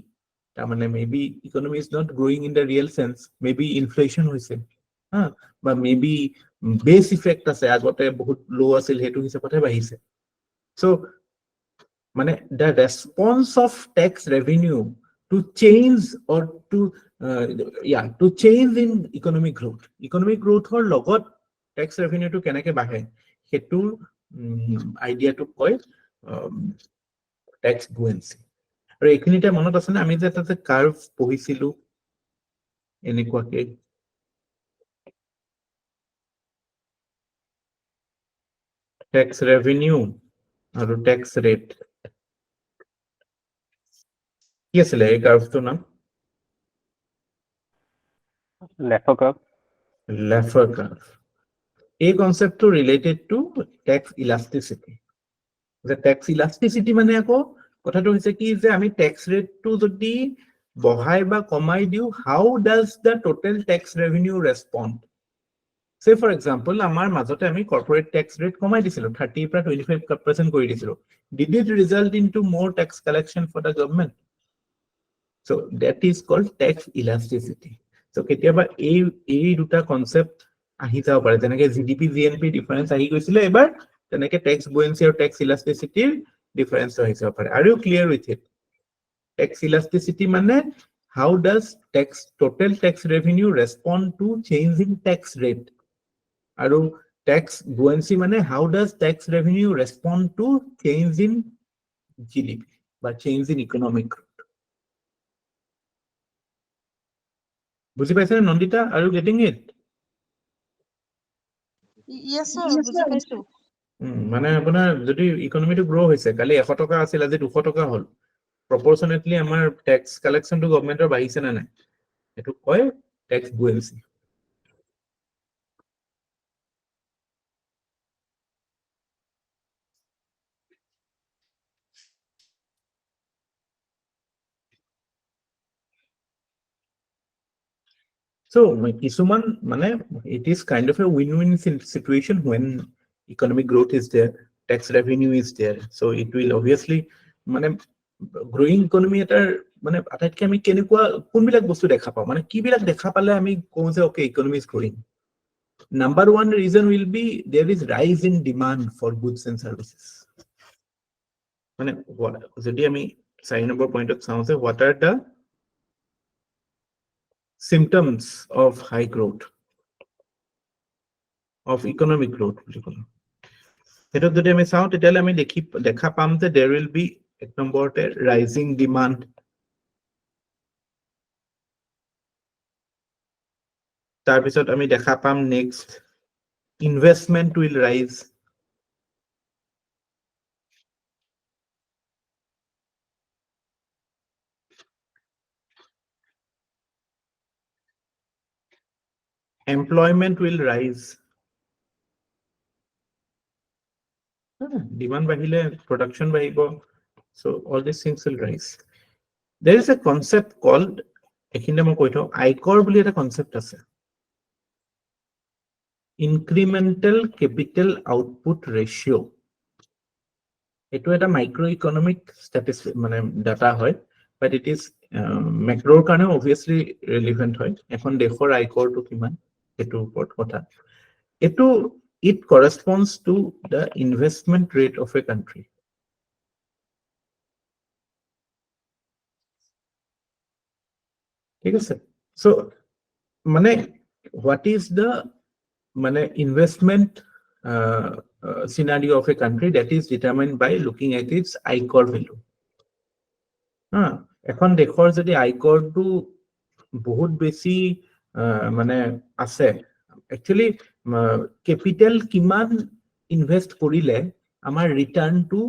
তাৰ মানে maybe economy is not growing in the real sense maybe inflation হৈছে বা maybe base effect আছে আগতে বহুত লো আছিল হেতু হিচাপতে বাঢ়িছে so মানে the response of tax revenue to change or to change in economic growth or লগত tax revenue to কেনেকে বাঢ়ে হেতু আইডিয়াটো কয় tax buoyancy আৰু এইখিনিতে মনত আছে না আমি যে এটা কাৰ্ভ পঢ়িছিলো এনেকুৱাকে tax revenue আৰু tax rate কি আছিলে এই কাৰ্ভটোৰ নাম Leffer curve. Laffer curve এই কনসেপ্টটো ৰিলেটেড টু tax elasticity যে tax elasticity মানে আকৌ কথাটো হৈছে কি যে আমি tax rate টো যদি বঢ়াই বা কমাই দিও how does the total tax revenue respond say for example আমাৰ মাজতে আমি corporate tax rate কমাই দিছিলো 30 পৰা 25% কৰি দিছিলো did it result into more tax collection for the government so that is called tax elasticity so কেতিয়াবা এই দুটা কনসেপ্ট আহি যাব পাৰে যেনেকে জিডিপি জিএনপি ডিফাৰেন্স আহি গৈছিলে এবাৰ তেনেকে ট্যাক্স বুয়েন্সি আৰু ট্যাক্স ইলাস্টিসিটিৰ ডিফাৰেন্স আহি যাব পাৰে are you clear with it tax elasticity মানে how does total tax revenue respond to change in tax rate আৰু tax buoyancy মানে how does tax revenue respond to change in GDP বা change in economic growth বুজি পাইছে Nandita are you getting it Yes, sir. বুজি পাইছো। মানে আপোনাৰ যদি ইকোনমিটো গ্ৰো হৈছে কালি 100 টকা আছিল আজি 200 টকা হ'ল proportionately আমাৰ tax collection to governmentor বাঢ়িছে না নাই এটো কয় tax buoyancy so কিছুমান মানে it is kind of a win-win situation when economic growth is there tax revenue is there so it will obviously মানে growing economy এটাৰ মানে আটাইতকৈ আমি কেনেকুৱা কোনবিলাক বস্তু দেখা পাওঁ মানে কিবিলাক দেখা পালে আমি কওঁ যে okay economy is growing number one reason will be there is rise in demand for goods and services মানে যদি আমি 4 নম্বৰ পইণ্টত চাওঁ যে what are the symptoms of high growth of economic growth বুলি ক'লো এটা যদি আমি চাওঁ তেতিয়ালে আমি দেখা পাম যে there will be এক নম্বৰতে rising demand তাৰ পিছত আমি দেখা পাম next investment will rise employment will rise demand bahile production bahibo so all these things will rise there is a concept called ekhinde moi koitho aikor boli eta concept ase incremental capital output ratio eto eta microeconomic statistics mane data hoy but it is macro karone obviously relevant hoy ekhon dekhor aikor to kiman eto upor kotha eto it corresponds to the investment rate of a country ঠিক আছে so মানে what is the মানে investment scenario of a country that is determined by looking at its aikor value এখন দেশৰ যদি আয়কৰটো বহুত বেছি মানে আছে actually capital কিমান ইনভেস্ট কৰিলে আমাৰ ৰিটাৰ্নটো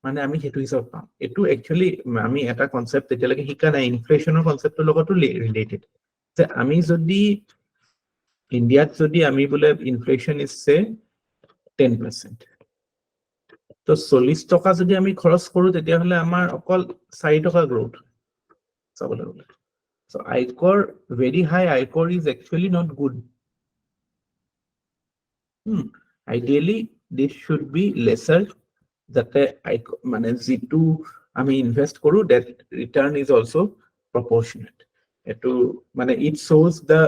মানে আমি হেতু হিচাপ পাম এটো actually আমি এটা কনসেপ্ট তেতিয়ালৈকে শিকা নাই ইনফ্লেশনৰ কনসেপ্টৰ লগতো ৰিলেটেড যে আমি যদি ইন্ডিয়াত যদি আমি বলে ইনফ্লেশন ইজ সে 10% তো 40 টকা যদি আমি খৰচ কৰো তেতিয়া হলে আমাৰ অকল 4 টকা গ্ৰোথ চাবলৈ গলে so aikor very high aikor is actually not good ideally this should be lesser যাতে মানে যেটো আমি ইনভেস্ট কৰো that return is also proportionate এটো মানে it shows the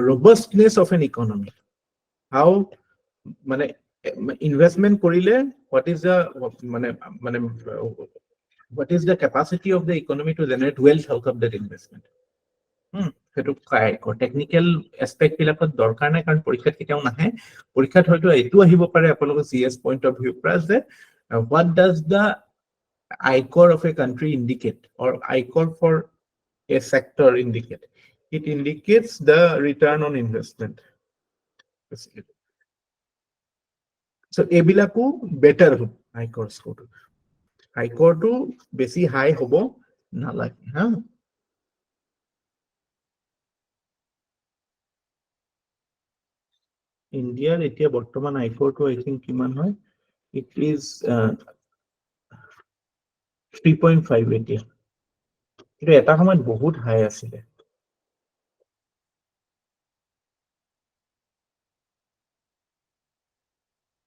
robustness of an economy how মানে investment কৰিলে what is the মানে what is the capacity of the economy to generate wealth out of that investment হেতু technical aspect বিলাকত দৰকাৰ নাই কাৰণ পৰীক্ষাত কেতিয়াও নাহে পৰীক্ষাত হয়তো এটো আহিব পাৰে আপোনালোকৰ সিএস পইণ্ট অফ ভিউ পৰা যে what does the aikor of a country indicate or aikor for a sector indicate it indicates the return on investment so ebilaku better আয়কৰ স্কোৰটো আয়কৰটো বেছি হাই হ'ব নালাগে হা ইণ্ডিয়াৰ এতিয়া বৰ্তমান আয়কৰটো আই থিংক কিমান হয় ইট ইজ 3.5 এতিয়া কিন্তু এটা সময়ত বহুত হাই আছিলে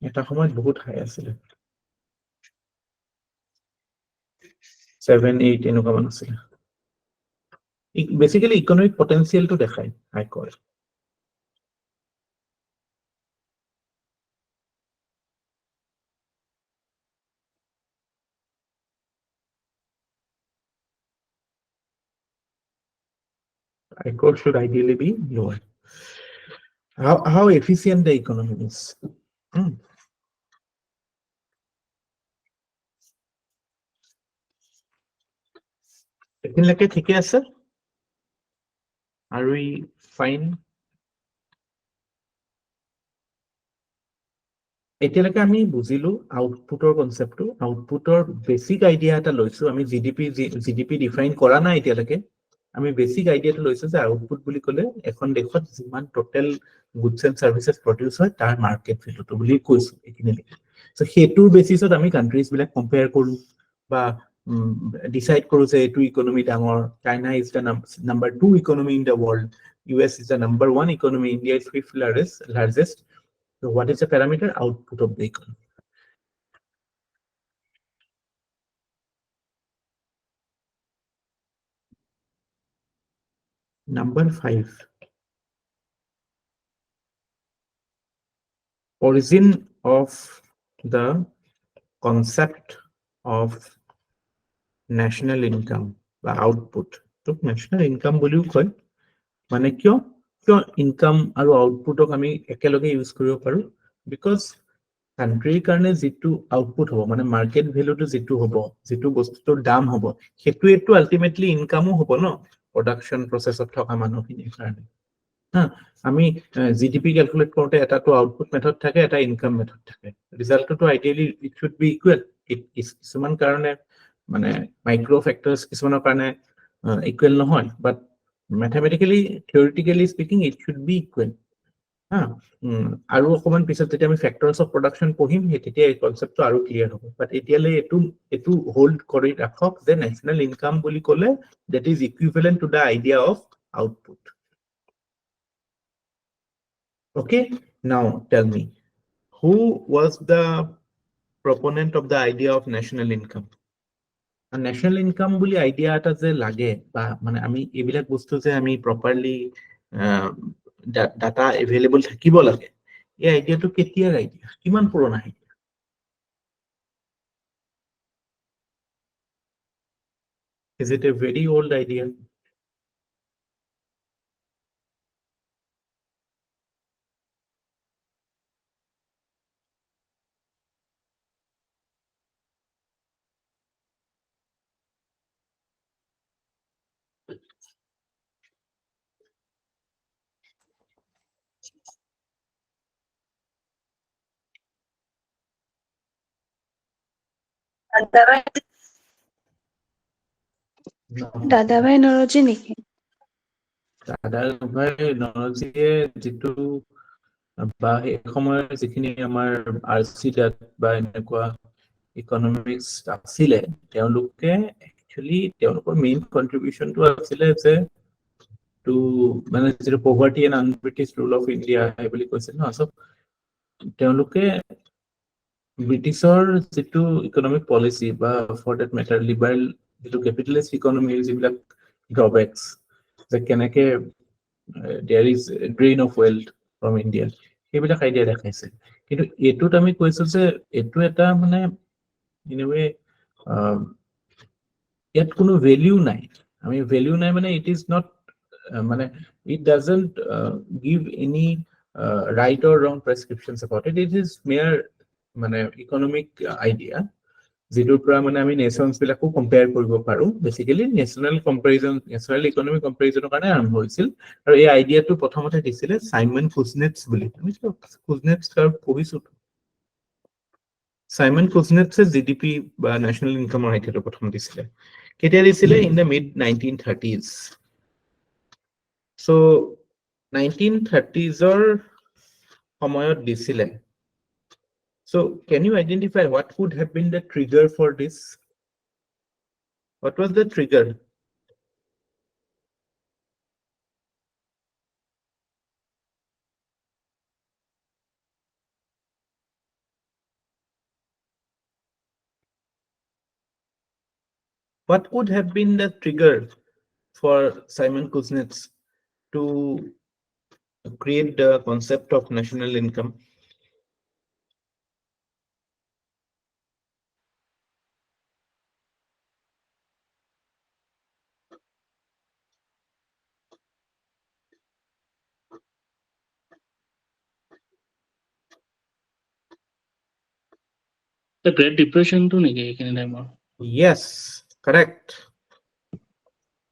এটা সময়ত বহুত হাই আছিলে 7-8 এনেকুৱা মান আছিলে বেসিক্যালি ইকোনমিক পটেনশিয়ালটো দেখায় আয়কৰ Aykor should ideally be lower. How efficient the economy is. এতিয়ালৈকে ঠিকে আছে Are we fine? এতিয়ালৈকে আমি বুজিলো আউটপুটৰ কনসেপ্টটো আউটপুটৰ বেসিক আইডিয়া এটা লৈছো আমি জিডিপি ডিফাইন কৰা নাই এতিয়ালৈকে আমি বেসিক আইডিয়াটো লৈছো যে আউটপুট বুলি ক'লে এখন দেশত যিমান total goods and services produce হয় তাৰ মাৰ্কেট ভ্যালুটো বুলি কৈছো এখিনি সো হেতুৰ বেসিছত আমি কান্ট্ৰিজ বিলাক কম্পেয়াৰ কৰো বা ডিসাইড কৰো যে এটো ইকোনমি ডাঙৰ China is the number 2 economy in the world US is the number 1 economy India is fifth largest So what is the parameter? Output of the economy. Number 5. Origin of the concept of national income বা output. So national income বুলিও কয় মানে কিয় income আৰু আউটপুটক আমি একেলগে use কৰিব পাৰো বিকজ কান্ট্ৰিৰ কাৰণে যেটো আউটপুট হ'ব মানে মাৰ্কেট ভ্যালুটো যেটো হ'ব যেটো বস্তুৰ দাম হ'ব হেতুটো আলটিমেটলি ইনকামও হ'ব ন প্ৰডাকশন প্ৰসেছত থকা মানুহখিনিৰ কাৰণে হা আমি জিডিপি ক্যালকুলেট কৰোতে এটাটো আউটপুট মেথড থাকে এটা ইনকাম মেথড থাকে ৰিজাল্টটো ideally it should be equal কিছুমান কাৰণে মানে মাইক্ৰো ফ্যাক্টৰস কিছুমানৰ কাৰণে ইকুৱেল নহয় বাট mathematically theoretically speaking it should be equal আৰু অকমান পিছত যেতিয়া আমি ফ্যাক্টৰস অফ প্ৰডাকশন পঢ়িম তেতিয়া এই কনসেপ্টটো আৰু ক্লিয়াৰ হ'ব বাট এতিয়ালৈ এটো হোল্ড কৰি ৰাখক যে ন্যাশনাল ইনকাম বুলি ক'লে that is equivalent to the idea of output okay now tell me who was the proponent of the idea of national income national income বুলি আইডিয়া এটা যে লাগে বা মানে আমি এইবিলাক বস্তু যে আমি প্ৰপাৰলি ডাটা এভেইলেবল থাকিব লাগে এই আইডিয়াটো কেতিয়াৰ আইডিয়া কিমান পুৰণা idea Is it a very old idea? দাদাভাই নৰজি নেকি দাদাভাই নৰজিয়ে যেটো বা এই সময়ৰ যিখিনি আমাৰ আৰসি বা এনেকুৱা ইকনমিক্স আছিলে তেওঁলোকে একচুয়ালি তেওঁলোকৰ মেইন কন্ট্ৰিবিউশনটো আছিলে যে টু মানে যেটো poverty and un-British rule of India এই বুলি কৈছে ন সব তেওঁলোকে ব্ৰিটিছৰ যেটো ইকনমিক পলিসি বা ফৰ দ্যাট ম্যাটাৰ লিবাৰেল যেটো ক্যাপিটালিষ্ট ইকনমিৰ যিবিলাক ড্ৰবেক্স যে কেনেকে there is a drain of wealth from India সেইবিলাক আইডিয়া দেখাইছে কিন্তু এটোত আমি কৈছো যে এটো এটা মানে in a way ইয়াত কোনো ভ্যালু নাই আমি ভ্যালু নাই মানে it is not মানে it doesn't give any right or wrong prescriptions about it it is mere মানে ইকনমিক আইডিয়া যেটোৰ পৰা মানে আমি নেশনস বিলাকো কম্পেয়াৰ কৰিব পাৰো বেসিক্যালি ন্যাশনাল কম্পাৰিজন ন্যাশনাল ইকনমিক কম্পাৰিজনৰ কাৰণে আৰম্ভ হৈছিল আৰু এই আইডিয়াটো প্ৰথমতে দিছিলে সাইমন কুজনেটছ বুলি আমি কুজনেটছ কাৰ্ভ পঢ়িছো Simon Kuznets GDP বা national income আইডিয়াটো প্ৰথম দিছিলে কেতিয়া দিছিলে in the mid 1930s. So 1930s or সময়ত দিছিলে. So can you identify what could have been the trigger for this? What was the trigger? What could have been the trigger for Simon Kuznets to create the concept of national income? The Great Depression to niki ekini time. Yes, correct.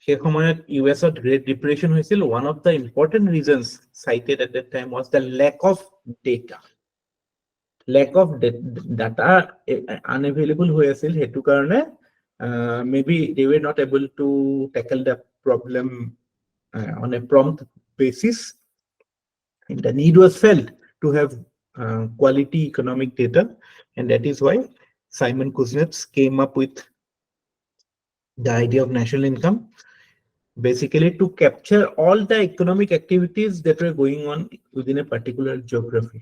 সেই সময়ত ইউএছত great depression হৈছিল. One of the important reasons cited at that time was the lack of data. Lack of data unavailable হৈ আছিল হেতু কাৰণে maybe they were not able to tackle the problem on a prompt basis, and the need was felt to have quality economic data, and that is why Simon Kuznets came up with the idea of national income, basically to capture all the economic activities that were going on within a particular geography.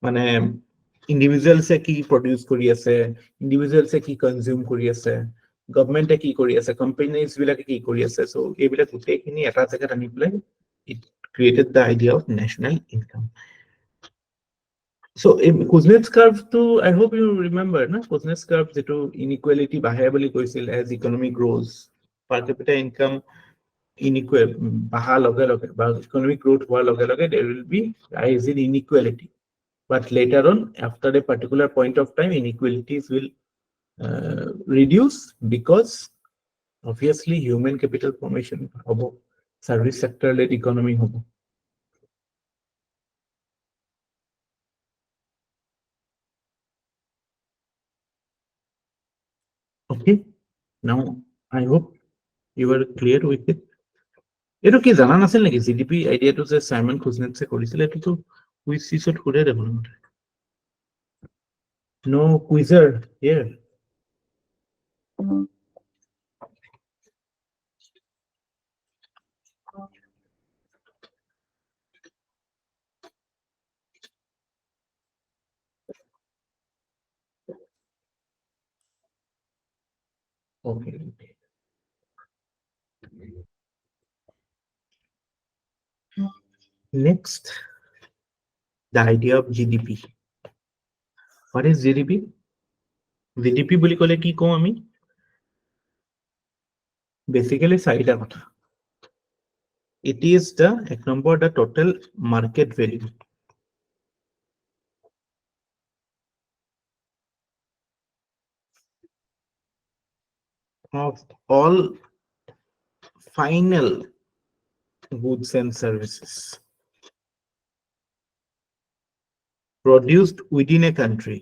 মানে ইন্ডিভিজুৱেলছে কি produce কৰি আছে, ইন্ডিভিজুৱেলছে কি consume কৰি আছে, গভৰ্নমেণ্টে কি কৰি আছে, কোম্পানিজ বিলাকে কি কৰি আছে. সো এইবিলাক গোটেইখিনি এটা জায়গাত আনি পেলাই it created the idea of national income. So Kuznets curve to, I hope you remember na, Kuznets curve যেটো inequality বাঢ়ে বুলি কৈছিল as economy grows, per capita income inequal বাঢ়া লগে লগে বা economic growth হোৱাৰ লগে লগে there will be rise in inequality. But later on, after a particular point of time, inequalities will reduce because obviously human capital formation hobo, service sector led economy hobo. Okay, now I hope you are clear with it. এটো কি জানা নাছিল নেকি GDP আইডিয়াটো যে Simon কুজনেটছে কৰিছিল? এটো quiz সিছত খুৰে দেখোন। No quizzer here. Okay. Next, the idea of GDP. What is GDP? GDP বুলি ক'লে কি কওঁ আমি? Basically চাৰিটা কথা. It is the এক number the total market value of all final goods and services produced within a country.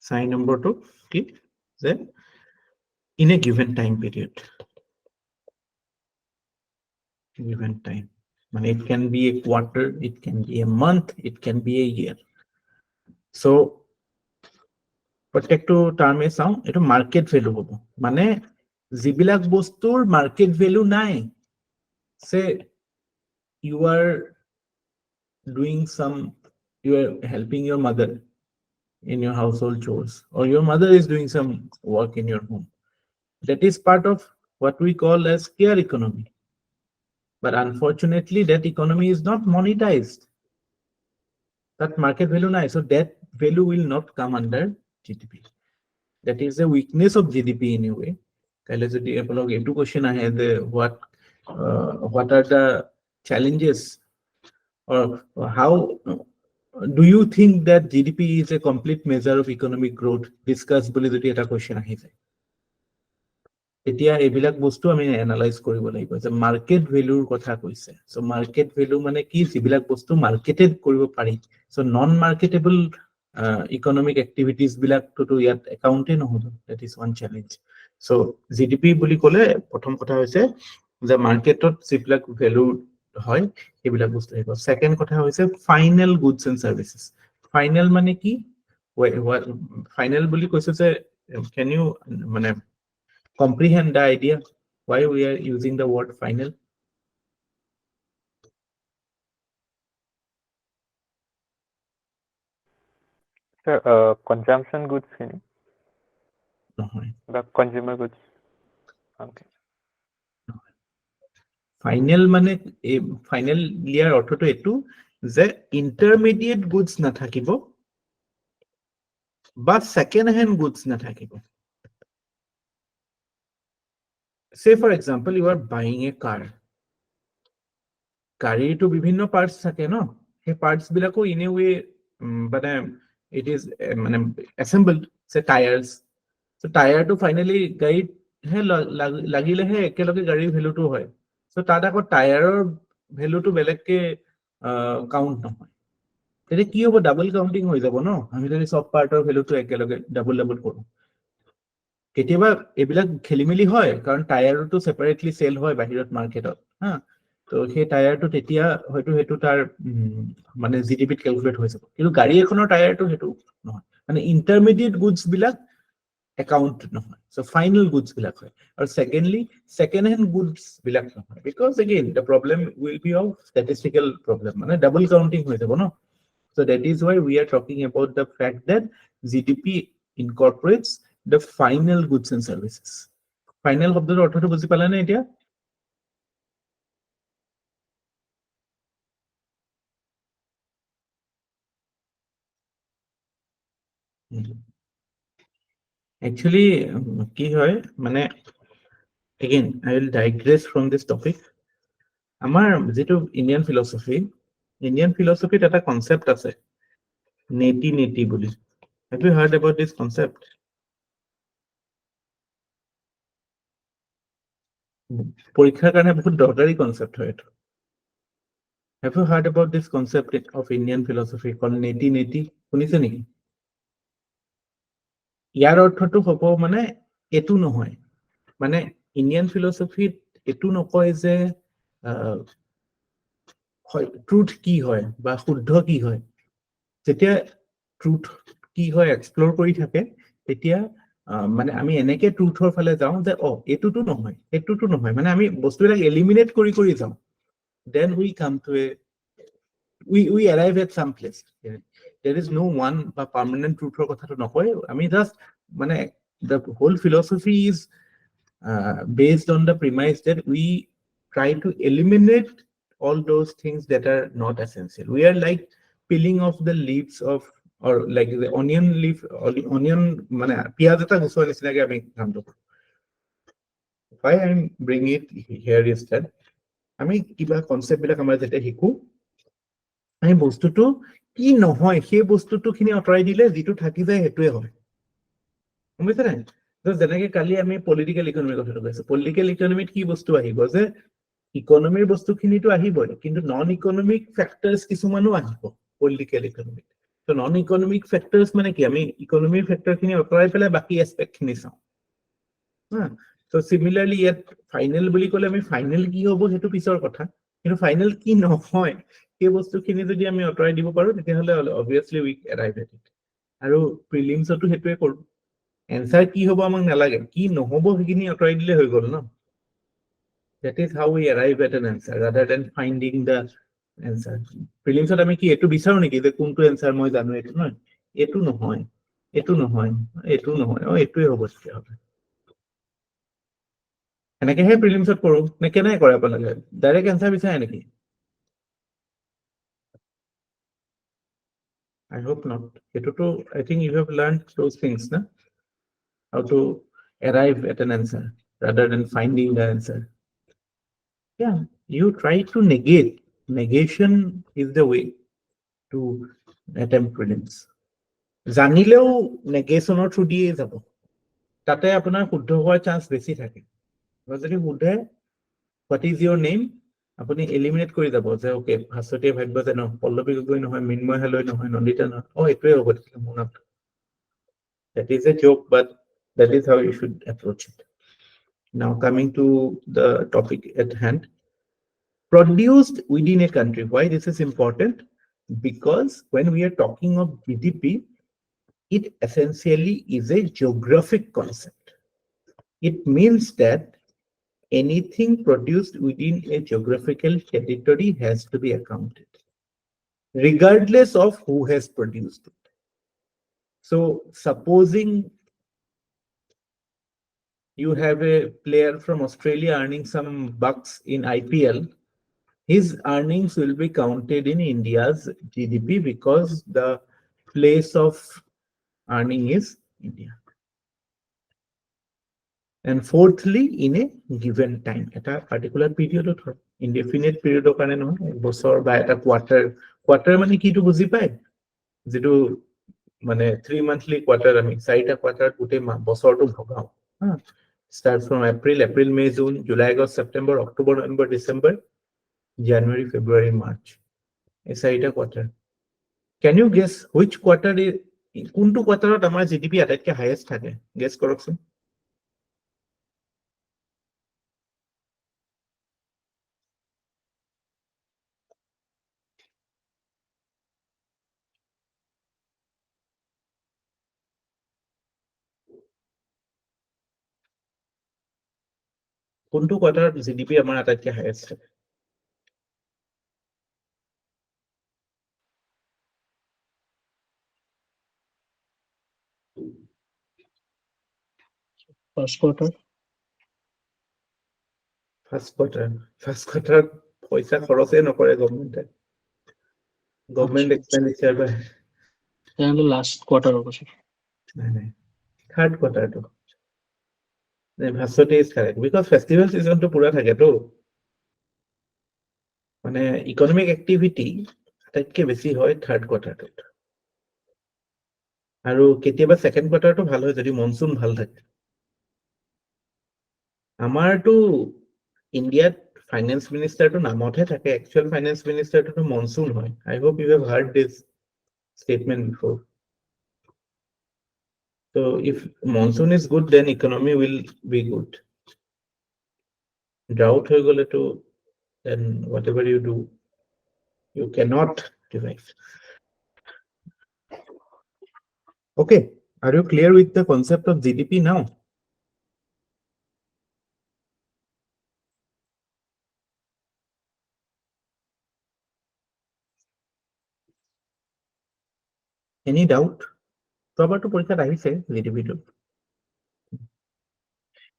Sign number 2, okay, then in a given time period. Given time. And it can be a quarter, it can be a month, it can be a year. So প্ৰত্যেকটো টাৰ্মে চাওঁ, এইটো market value হ'ব। মানে যিবিলাক বস্তুৰ market value নাই, say you are doing some, you are helping your mother in your household chores, or your mother is doing some work in your home. That is part of what we call as care economy. But unfortunately, that economy is not monetized. That market value nice, so that value will not come under GDP. That is a weakness of GDP in a way. Two question I had: what are the challenges, or how do you think that GDP is a complete measure of economic growth? Discuss. Bole jodi eta question ahi jay. এতিয়া এইবিলাক বস্তু আমি analyse কৰিব লাগিব যে market ভেলুৰ কথা কৈছে so market value মানে কি যিবিলাক বস্তু মাৰ্কেটেড কৰিব পাৰি সো নন মাৰ্কেটেবল ইকোনমিক এক্টিভিটিজ বিলাকটো ইয়াত একাউন্টে নহব that is one challenge so GDP বুলি ক'লে প্ৰথম কথা হৈছে যে মাৰ্কেটত যিবিলাক ভেলু হয় সেইবিলাক বস্তু আহিব সেকেন্ড কথা হৈছে final goods and services final মানে কি ফাইনাল বুলি কৈছে যে can you মানে comprehend the idea why we are using the word final? Sir, consumption goods, the consumer goods. Okay. Final মানে ফাইনাল ইয়াৰ অৰ্থটো এটো যে ইন্টারমিডিয়েট গুডস না থাকিব বা সেকেন্ড হ্যান্ড গুডস না থাকিব say for example you are buying a car গাড়ীটো বিভিন্ন পার্টস থাকে ন সেই পার্টস বিলাকো ইন এ ওয়ে মানে it is মানে assembled say tires so tire to finally গাড়ীত হে লাগিলেহে একেলগে গাড়ীৰ ভ্যালুটো হয় so তাত আকৌ টায়াৰৰ ভ্যালুটো বেলেগকে কাউন্ট নহয় তেতিয়া কি হ'ব ডাবল কাউন্টিং হৈ যাব ন আমি যদি সব পাৰ্টৰ ভ্যালুটো একেলগে ডাবল কৰো কেতিয়াবা এবিলাক খেলিমেলি হয় কাৰণ টায়াৰটো সেপাৰেটলি সেল হয় বাহিৰত মাৰ্কেটত হা তো সেই টায়াৰটো তেতিয়া হয়তো হেতু তাৰ মানে জিডিপিত ক্যালকুলেট হৈ যাব কিন্তু গাড়ী এখনৰ টায়াৰটো হেতু নহয় মানে ইন্টারমিডিয়েট গুডস বিলাক account নহয় so final goods bilak hoy or secondly second hand goods bilak নহয় because again the problem will be of statistical problem mane double counting hoy jabo no so that is why we are talking about the fact that gdp incorporates the final goods and services final শব্দৰ অৰ্থটো বুজি পালা নে এতিয়া Actually, কি হয় মানে again I will digress from this topic. আমাৰ যেটো ইন্ডিয়ান ফিলসফিত এটা কনসেপ্ট আছে নেটি বুলি Have you heard about this concept? পৰীক্ষাৰ কাৰণে বহুত দৰকাৰী কনসেপ্ট হয় এটো Have you heard about this concept of Indian philosophy called neti শুনিছে নেকি ইয়াৰ অৰ্থটো হ'ব মানে এটো নহয় মানে ইন্ডিয়ান ফিলসফিত এটো নকয় যে ট্ৰুথ কি হয় বা শুদ্ধ কি হয় যেতিয়া ট্ৰুথ কি হয় এক্সপ্লোৰ কৰি থাকে তেতিয়া মানে আমি এনেকে ট্ৰুথৰ ফালে যাওঁ যে এটোটো নহয় মানে আমি বস্তুবিলাক এলিমিনেট কৰি যাওঁ then we come to we arrive at some place there is no one permanent truth or kotha to nokoi I mean just mane the whole philosophy is based on the premise that we try to eliminate all those things that are not essential we are like peeling off the leaves of or like the onion onion mane piyaz eta gusoi nisina ke ami kaam to why I am bringing it here is that আমি কিবা concept বিলাক আমাৰ যেতে হিকু আমি বস্তুটো কি নহয় সেই বস্তুটোখিনি অতৰাই দিলে যেটো থাকি যায় হেতুৱে হয় বুজিছে নাই তো যেনেকে কালি আমি পলিটিক্যাল ইকোনমি কথাটো কৈছো পলিটিক্যাল ইকোনমিত কি বস্তু আহিব যে ইকোনমিৰ বস্তুখিনিটো আহিবই কিন্তু নন ইকোনমিক ফ্যাক্টৰস কিছুমানো আহিব পলিটিক্যাল ইকোনমিত তো নন ইকোনমিক ফ্যাক্টৰস মানে কি আমি ইকোনমিৰ ফ্যাক্টৰখিনি অতৰাই পেলাই বাকি এসপেক্টখিনি চাও So similarly yet final বুলি ক'লে আমি ফাইনাল কি হ'ব হেতু পিছৰ কথা কিন্তু ফাইনাল কি নহয় এই বস্তুখিনি যদি আমি অতৰাই দিব পাৰো তেতিয়া হলে obviously we arrive at it আৰু প্ৰিলিমছটো হেতুৱে কৰো এনসাৰ কি হ'ব আমাক নালাগে কি নহব হেখিনি অতৰাই দিলে হৈ গল ন that is how we arrive at an answer rather than finding the answer প্ৰিলিমছত আমি কি এটো বিচাৰো নেকি যে কোনটো এনসাৰ মই জানো এটো নহয় এটো নহয় এটোৱে হ'ব তেতিয়া হবে এনেকেহে প্ৰিলিমছত কৰো নে কেনে কৰে আপোনালোকে ডাইৰেক্ট এনসাৰ বিচাৰে নেকি I hope not এটোটো I think you have learned those things na how to arrive at an answer rather than finding the answer yeah you try to negation is the way to attempt prelims জানিলেও নেগেশনৰ through দিয়ে যাব তাতে আপোনাৰ শুদ্ধ হোৱাৰ chance বেছি থাকে যদি শুদ্ধে what is your name আপুনি এলিমিনেট কৰি যাব যে ওকে ভাস্বতীয়ে ভাবিব যে ন পল্লৱী গগৈ নহয় মিন্ময় হালৈ নহয় নন্দিতা নহয় এইটোৱে হ'ব মোৰ নাম that is a joke but that is how you should approach it now coming to the topic at hand produced within a country why this is important because when we are talking of GDP it essentially is a geographic concept it means that anything produced within a geographical territory has to be accounted, regardless of who has produced it. So, supposing you have a player from Australia earning some bucks in IPL, his earnings will be counted in India's GDP because the place of earning is India. And fourthly, in a given time, at a particular period of indefinite period of time, বছৰ বা এটা quarter মানে কিটো বুজি পায় যেটো মানে 3 monthly quarter আমি 4টা quarter গোটেই বছৰটো ভগাও start from April May June July August September October November December January February March এই 4টা quarter can you guess which quarter কোনটো quarterত আমাৰ GDP আটাইতকৈ highest থাকে guess কৰকচোন কোনটো কোৱাৰ্টাৰত জিডিপি আমাৰ আটাইতকৈ হাইয়েষ্ট থাকে First quarter. ফাৰ্ষ্ট কোৱাৰ্টাৰত পইচা খৰচে নকৰে গভৰ্ণমেণ্ট এক্সপেণ্ডিচাৰ বা Then the last quarter also. নাই থাৰ্ড কোৱাৰ্টাৰটো Bhaswati is correct because festival চিজনটো পুৰা থাকেতো মানে ইকনমিক এক্টিভিটি আটাইতকৈ বেছি হয় থাৰ্ড কোৱাৰ্টাৰটোত আৰু কেতিয়াবা ছেকেণ্ড কোৱাৰ্টাৰটো ভাল হয় যদি মনচুন ভাল থাকে আমাৰতো ইণ্ডিয়াত ফাইনেন্স মিনিষ্টাৰটো নামতহে থাকে একচুৱেল ফাইনেন্স মিনিষ্টাৰটো মনচুন হয় I hope you have heard this statement before so if monsoon is good then economy will be good drought hoy gole to then whatever you do you cannot derive okay are you clear with the concept of GDP now any doubt proper to porikhat ahise GDP to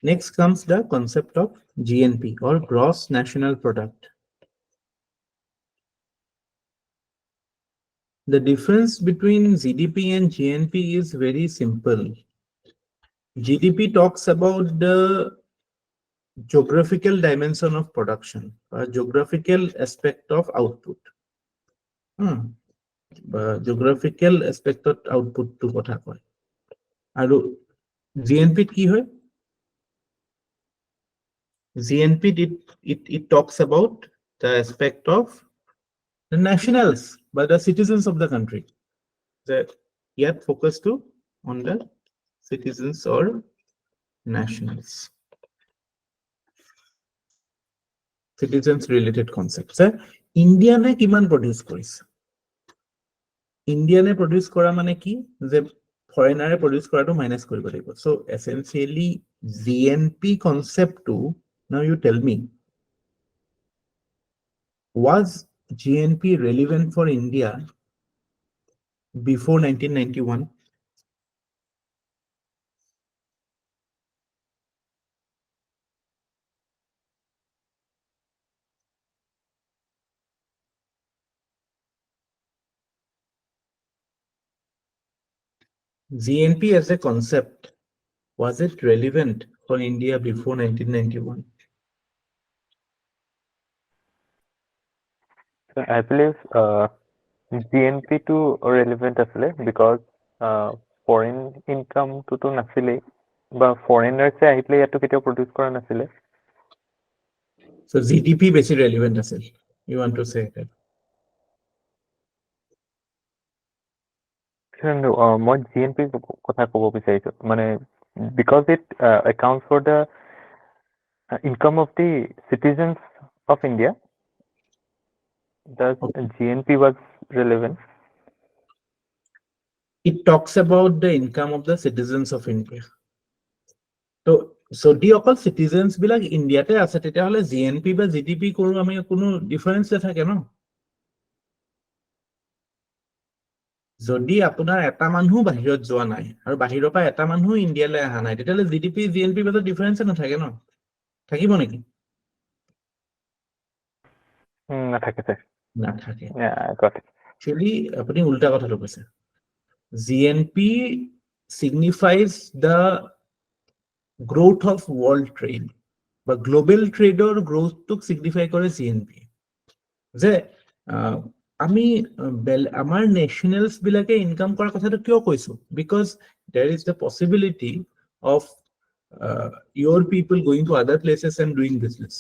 next comes the concept of GNP or gross national product the difference between GDP and GNP is very simple GDP talks about the geographical dimension of production or geographical aspect of output geographical aspect of output to kotha koy aru GNP ki hoy GNP it talks about the aspect of the nationals by the citizens of the country that yet focus to on the citizens or nationals citizens related concepts India ne kiman produce korise India ne produce kora mane ki je foreigner produce kora to minus koribo lagibo so essentially GNP concept to now you tell me was GNP relevant for India before 1991 GNP as a concept, was it relevant for India before 1991? So I believe GNP to relevant asile because foreign income to nasile বা ফৰেনাৰ্ছে আহি পেলাই ইয়াতো কেতিয়াও produce কৰা নাছিলে। So GDP বেছি relevant আছিল, you want to say that? মই GNP কথা ক'ব বিচাৰিছো, মানে because it accounts for the income of the citizens of India, thus Okay. GNP was relevant. It talks about the income of the citizens of India. So যদি অকল citizens বিলাক ইণ্ডিয়াতে আছে তেতিয়াহ'লে GNP বা GDP কৰো আমি কোনো ডিফাৰেন্স নাথাকে ন। যদি আপোনাৰ এটা মানুহ বাহিৰত যোৱা নাই আৰু বাহিৰৰ পৰা এটা মানুহ ইণ্ডিয়ালৈ অহা নাই তেতিয়াহ'লে GDP GNP মাজত ডিফাৰেন্স নাথাকে ন, থাকিব নেকি? নাথাকে স্যার। নাথাকে। got it. Actually আপুনি উল্টা কথাটো কৈছে। GNP signifies the growth of world trade বা global trade or growth to signify করে GNP যে আমি আমাৰ nationals বিলাকে ইনকাম কৰাৰ কথাটো কিয় কৈছো, because there is the possibility of your people going to other places and doing business,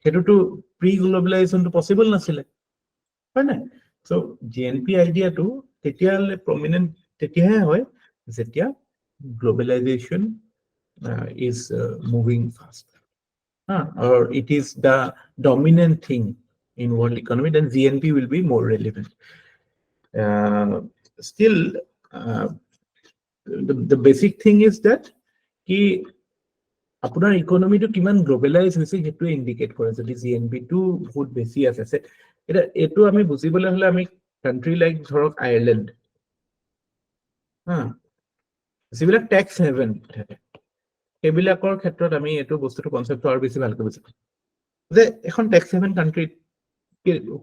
সেটোটো pre globalization to possible নাছিলে হয় না। so GNP idea to তেতিয়ালে prominent তেতিয়াহে হয় যেতিয়া globalization is moving fast, or it is the dominant thing in world economy, then GNP will be more relevant. Still, the basic thing is that ki আপোনাৰ ইকোনমিটো কিমান গ্লোবেলাইজ হৈছে সেইটো indicate কৰে যদি জিএনপি টো বহুত বেছি আছে। এটা এটো আমি বুজিবলৈ হলে আমি কান্ট্ৰি লাইক ধৰক আয়াৰল্যান্ড, যিবিলাক ট্যাক্স হেভেন থাকে সেইবিলাকৰ ক্ষেত্ৰত আমি এটো বস্তুটো কনসেপ্টটো আৰু বেছি ভালকৈ বুজিম যে এখন tax haven country,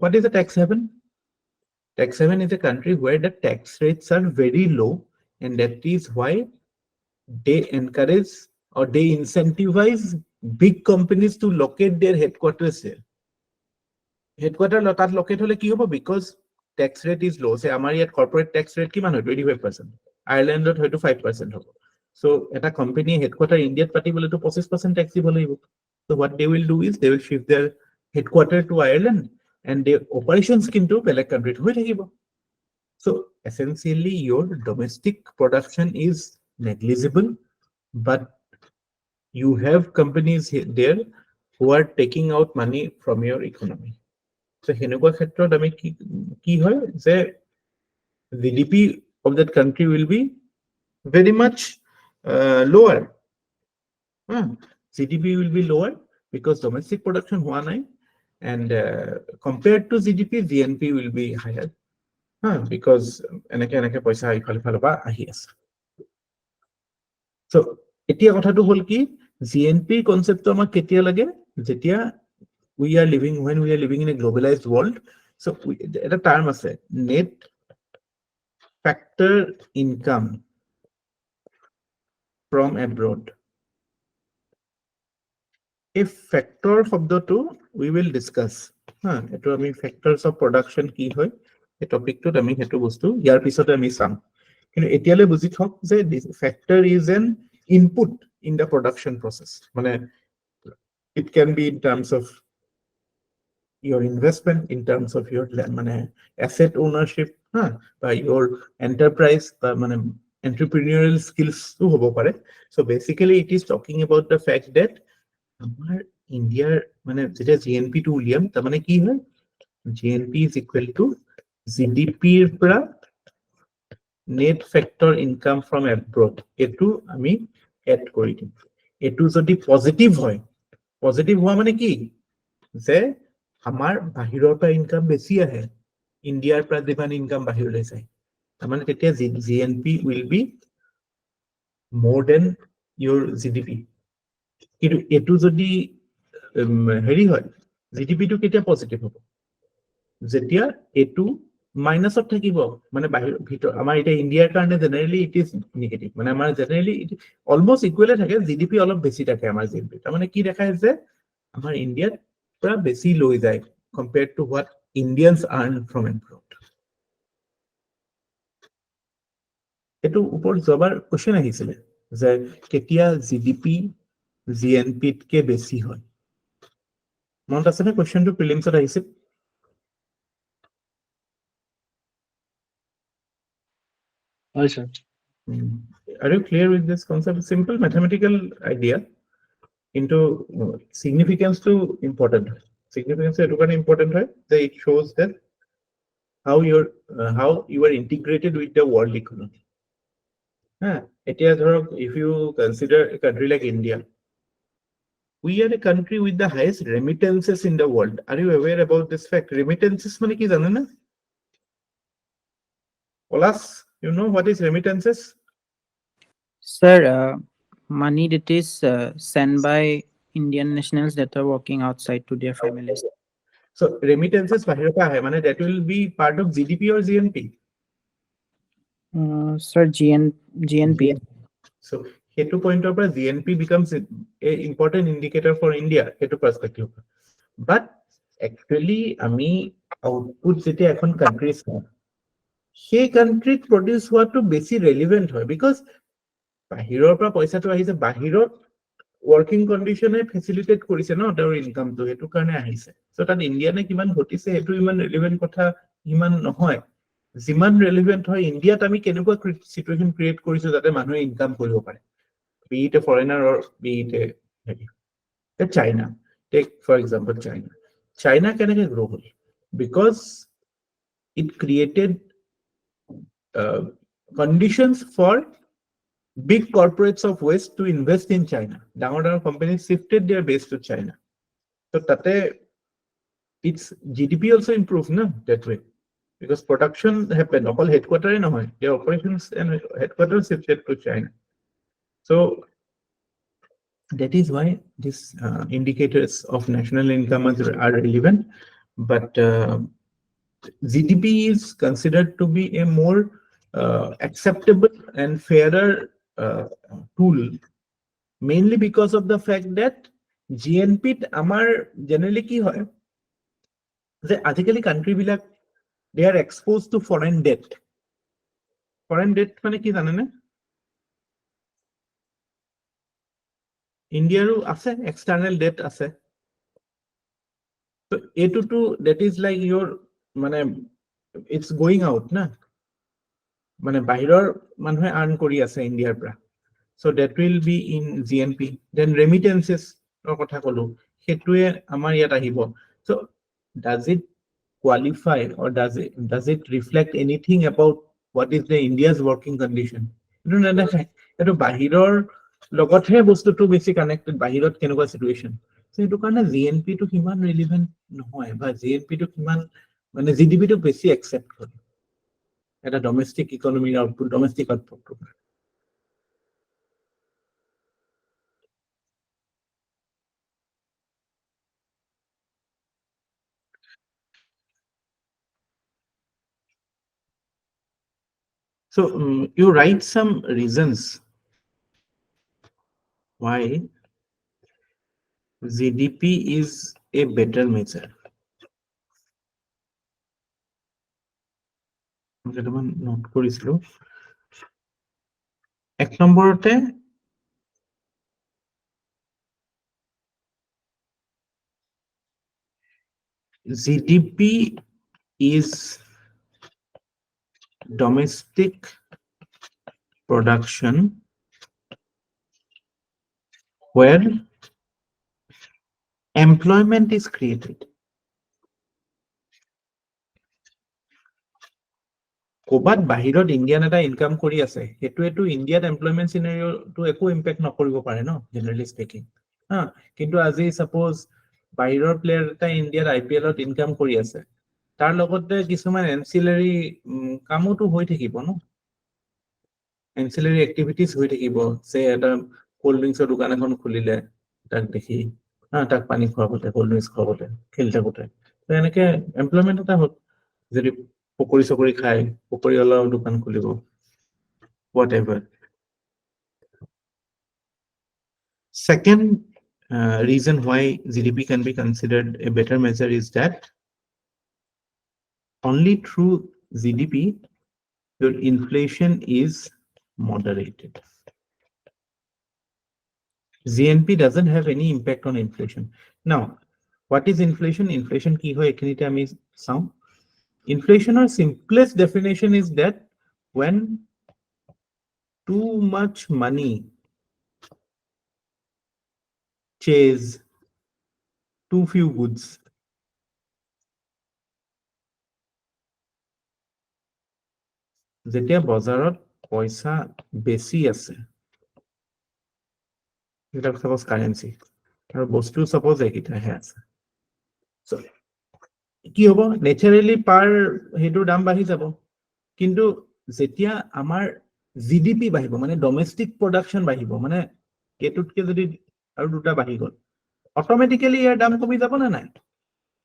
what is a tax haven? Tax haven is a country where the tax rates are very low, and that is why they encourage or they incentivize big companies to locate their headquarters here. Headquarter তাত locate হলে কি হ'ব, because tax rate is low. Say আমাৰ ইয়াত corporate tax rate কিমান হয় 25%, আয়াৰল্যান্ডত হয়তো 5% হ'ব। so এটা কোম্পানী হেডকোয়ার্টার ইন্ডিয়াত পাতিবলেতো 25% tax দিব লাগিব। so what they will do is they will shift their headquarter to Ireland and their operations কিন্তু বেলেগ কান্ট্রিত হৈ থাকিব। so essentially your domestic production is negligible, but you have companies there who are taking out money from your economy. So হেনেকুৱা ক্ষেত্ৰত আমি কি হয় যে GDP of that country will be very much lower. GDP will be lower because domestic production হোৱা নাই, and compared to GDP, GNP will be higher, because এনেকে পইচা ইফাল পৰা আহি আছে। so এতিয়া কথাটো হল কি GNP কনসেপ্টটো আমাক কেতিয়া লাগে, যেতিয়া when we are living in a globalized world. so এটা টার্ম আছে net factor income from abroad. if factor শব্দটো we will discuss, এটো আমি factors of production কি হয় এই টপিকটোত আমি হেতু বস্তু ইয়াৰ পিছতে আমি চাম, কিন্তু এতিয়ালৈ বুজি থক যে factor is an input in the production process. মানে it can be in terms of your investment, in terms of your asset ownership, by your enterprise, entrepreneurial skills to hobo pare. So basically it is talking about the fact that amar India jeta GNP to uliam ta ki hoy, GNP is equal to GDP pra net factor income from abroad, etu ami add kori dim। etu jodi positive hoy, positive howa mane ki যে আমাৰ বাহিৰৰ পৰা income বেছি আহে, ইণ্ডিয়াৰ পৰা যিমান income বাহিৰলৈ যায়, তাৰমানে তেতিয়া GNP will be more than your GDP। কিন্তু এটো যদি হেৰি হয় GDP টো কেতিয়া পজিটিভ হ'ব, যেতিয়া এটো মাইনাসত থাকিব, মানে বাহিৰ ভিতৰ আমাৰ এটা ইণ্ডিয়াৰ কাৰণে জেনাৰেলি ইট ইজ নেগেটিভ, মানে আমাৰ জেনাৰেলি অলমোস্ট ইকুৱেলে থাকে, GDP অলপ বেছি থাকে আমাৰ GNP। তাৰমানে কি দেখায় যে আমাৰ ইণ্ডিয়াত পৰা বেছি লৈ যায় compared to what Indians earn from abroad। এটো ওপৰত জবাৰ কোশ্চেন আহিছিলে যে কেতিয়া জিডিপি জিএনপিতকে বেছি হয় মনত আছেনে কোৱেশ্চনটো প্ৰিলিমছত আহিছিল হয় sir. Are you clear with this concept? Simple mathematical idea into significance to important. Significance is important, right? That it shows that how you are integrated with the world economy. If you consider a country like India, we are a country with the highest remittances in the world. Are you aware about this fact? Remittances মানে কি জানেন না? Olas, you know what is remittances? Sir, money that is sent by Indian nationals that are working outside to their families. So remittances বাহিৰৰ পৰা আহে মানে that will be part of GDP or GNP? Sir, GNP. So সেইটো পইণ্টৰ পৰা GNP becomes an important indicator for India সেইটো perspective. But actually আমি output যেতিয়া এখন country চাওঁ সেই countryত produce হোৱাটো বেছি relevant হয় because বাহিৰৰ পৰা পইচাটো আহিছে বাহিৰত working condition facilitate কৰিছে ন তেওঁৰ ইনকামটো সেইটো কাৰণে আহিছে so তাত ইণ্ডিয়ানে কিমান ঘটিছে সেইটো ইমান relevant কথা ইমান নহয় যিমান relevant হয় ইণ্ডিয়াত আমি কেনেকুৱা situation create কৰিছো যাতে মানুহে ইনকাম কৰিব পাৰে be it a foreigner or be it a China take for example China কেনেকৈ grow হ'ল because it created conditions for big corporates of West to invest in China. Down companies shifted their base to China. So tate its GDP also improved na, that way. Because production happened. All headquarters no hoy. Their operations and headquarters shifted to China. So that is why these indicators of national income are relevant. But GDP is considered to be a more acceptable and fairer tool mainly because of the fact that GNP আমাৰ generally কি হয় যে আজিকালি country বিলাক they are exposed to foreign debt মানে কি জানেনে ইণ্ডিয়াৰো আছে external debt আছে so এইটোতো that is like your মানে it's going out না মানে বাহিৰৰ মানুহে earn কৰি আছে ইণ্ডিয়াৰ পৰা so that will be in GNP then remittances কথা কলো সেটোৱে আমাৰ ইয়াত আহিব so does it qualify or does it reflect anything about what is the India's working condition এটো নেদেখায় এটো বাহিৰৰ লগতহে বস্তুটো বেছি কানেক্টেড বাহিৰত কেনেকুৱা সিচুৱেচন so এটো কাৰণে GNP টো কিমান ৰিলেভেন্ট নহয় বা GNP টো কিমান মানে GDP টো বেছি একচেপ্ট কৰে এটা ডমেস্টিক ইকোনমিৰ output domestic output So you write some reasons why GDP is a better measure. Note কৰিছিলো এক নম্বৰতে GDP is domestic production where employment is created. ক'বাত বাহিৰত ইণ্ডিয়ান এটা ইনকাম কৰি আছে হেতুৱেটো ইণ্ডিয়াত এমপ্লয়মেন্ট সিনাৰিওটো একো ইম্পেক্ট নকৰিব পাৰে ন জেনাৰেলি স্পিকিং কিন্তু আজি সাপোজ বাহিৰৰ প্লেয়াৰ এটা ইণ্ডিয়াত আইপিএলত ইনকাম কৰি আছে তাৰ লগতে কিছুমান এনসিলাৰি কামোটো হৈ থাকিব ন এনসিলাৰি এক্টিভিটিজ হৈ থাকিব সে এটা কোল্ড ড্ৰিংকছৰ দোকান এখন খুলিলে তাক দেখি তাক পানী খোৱাবতে কোল্ড ড্ৰিংকছ খোৱাবতে খেলি থাকোতে এনেকে এমপ্লয়মেন্ট এটা হ'ল যদি পকৰি চকৰি খায় পকৰি অলপ দোকান খুলিব whatever second reason why GDP can be considered a better measure is that only through GDP your inflation is moderated GNP doesn't have any impact on inflation. Now, what is inflation? Inflation ki hoy ekhinite ami saum. Inflation or simplest definition is that when too much money chase too few goods. যেতিয়া বজাৰত পইচা বেছি আছে, এটা suppose currency আৰু বস্তু suppose একিটাহে আছে, so কি হ'ব নেচাৰেলি পাৰ হেতুৰ দাম বাঢ়ি যাব, কিন্তু যেতিয়া আমাৰ জিডিপি বাঢ়িব মানে ডমেষ্টিক প্ৰডাকশন বাঢ়িব মানে কেটুতকে যদি আৰু দুটা বাঢ়ি গ'ল অটোমেটিক্যালি ইয়াৰ দাম কমি যাব না নাই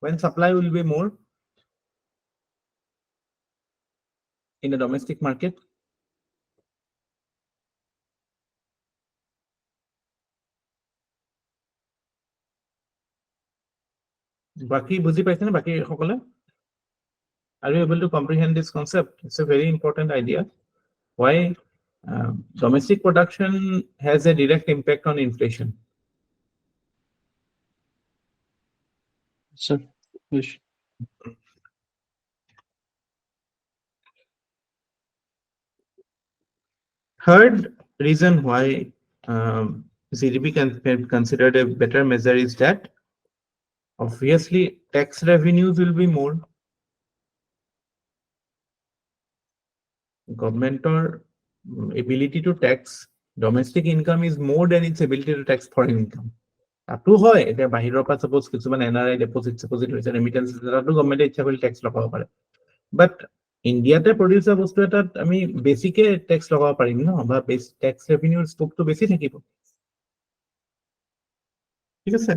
when supply will be more in the domestic market. বাকি বুজি পাইছে না বাকি সকলে? Are you able to comprehend this concept? It's a very important idea. Why domestic production has a direct impact on inflation. Sir, wish. Third reason why GDP can be considered a better measure is that obviously tax revenues will be more. Government or ability to tax domestic income is more than its ability to tax foreign income. তাতো হয় এতিয়া বাহিৰৰ পৰা suppose কিছুমান NRI deposit হৈছে remittance তাতো গভৰ্ণমেণ্টে ইচ্ছা কৰিলে টেক্স লগাব পাৰে, বাট ইণ্ডিয়াতে প্ৰডিউচ হোৱা বস্তু এটাত আমি বেছিকে টেক্স লগাব পাৰিম ন, বা টেক্স ৰেভিনিউৰ স্কোপটো বেছি থাকিব, ঠিক আছে?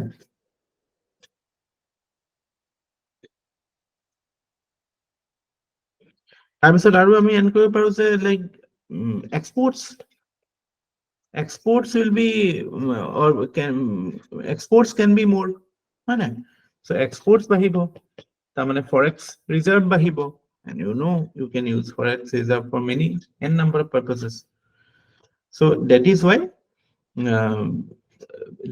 তাৰপিছত আৰু আমি এন কৰিব পাৰো যে like exports will be or exports can be more, হয় নাই? So exports বাঢ়িব তাৰ মানে forex reserve বাঢ়িব, and you can use forex reserve for many n number of purposes. So that is why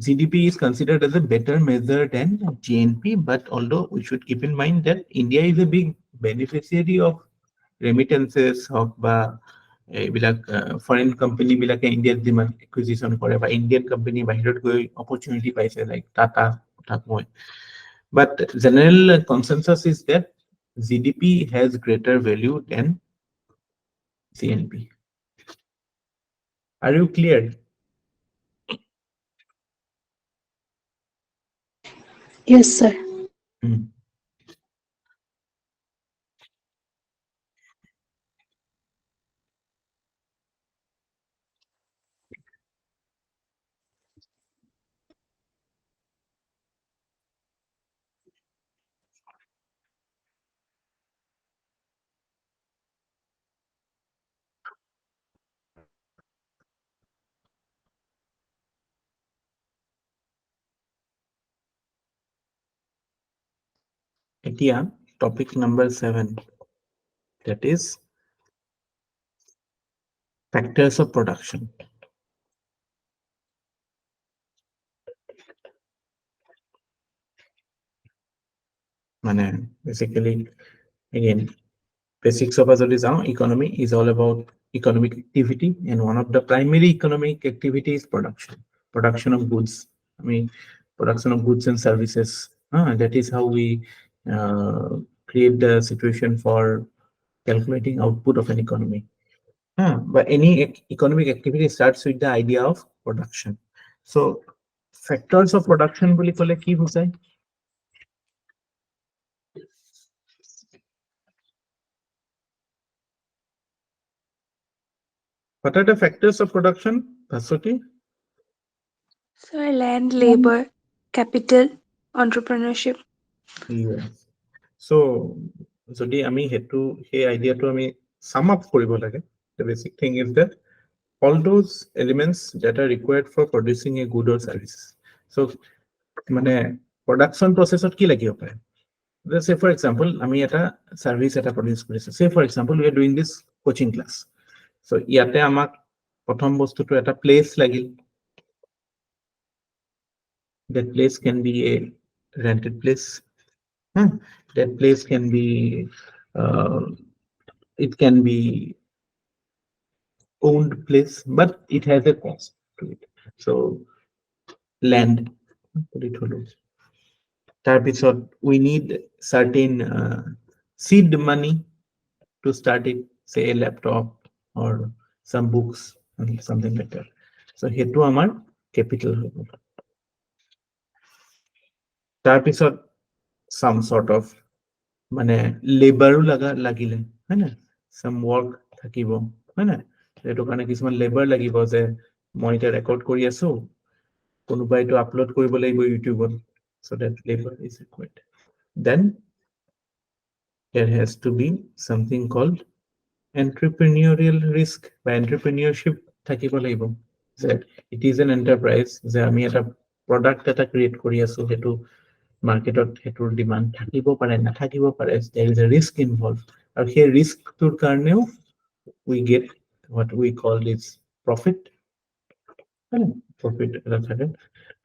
GDP is considered as a better measure than GNP, but although we should keep in mind that India is a big beneficiary of remittances of এইবিলাক foreign company বিলাকে ইণ্ডিয়াত যিমান acquisition কৰে বা Indian company বাহিৰত গৈ opportunity পাইছে like Tata কথাত মই, but general consensus is that GDP has greater value than GNP. Are you clear? Yes, sir. এতিয়া topic number 7, that is factors of production. মানে basically again basics of যদি যাও, economy is all about economic activity, and one of the primary economic activity is production of goods. I mean production of goods and services. That is how we create the situation for calculating output of an economy. But any economic activity starts with the idea of production. So factors of production বুলি ক'লে কি বুজায়? What are the factors of production, Bhaswati? Sir, land, labor, capital, entrepreneurship. Yes. So যদি আমি হেতু সেই আইডিয়াটো আমি sum up কৰিব লাগে, the basic thing is that all those elements that are required for producing a good or service. So মানে production processত কি লাগিব পাৰে? Let's say for example আমি এটা service এটা produce কৰিছো, say for example we are doing this coaching class. So ইয়াতে আমাক প্ৰথম বস্তুটো এটা place লাগিল, That place can be a rented place. Huh? That place can be, uh, it can be owned place, but it has a cost to it. So land, put it হলো। তাৰপিছত we need certain seed money to start it, say a laptop or some books and something like that. So সেইটো আমাৰ capital হ'ব। তাৰপিছত some sort of মানে লেবাৰো লাগিলে হয় না, some work থাকিব হয় না, সেইটো কাৰণে কিছুমান লেবাৰ লাগিব যে মই এতিয়া ৰেকৰ্ড কৰি আছো, কোনোবাই এইটো আপলোড কৰিব লাগিব ইউটিউবত, so that labor is required. Then there has to be something called entrepreneurial risk বা entrepreneurship থাকিব লাগিব, যে it is an enterprise, যে আমি এটা product এটা create কৰি আছো, সেইটো মাৰ্কেটত সেইটোৰ ডিমান্ড থাকিব পাৰে নাথাকিব পাৰে, there is a risk involved, আৰু সেই ৰিস্কটোৰ কাৰণেও we get what we call is profit, profit এটা থাকে।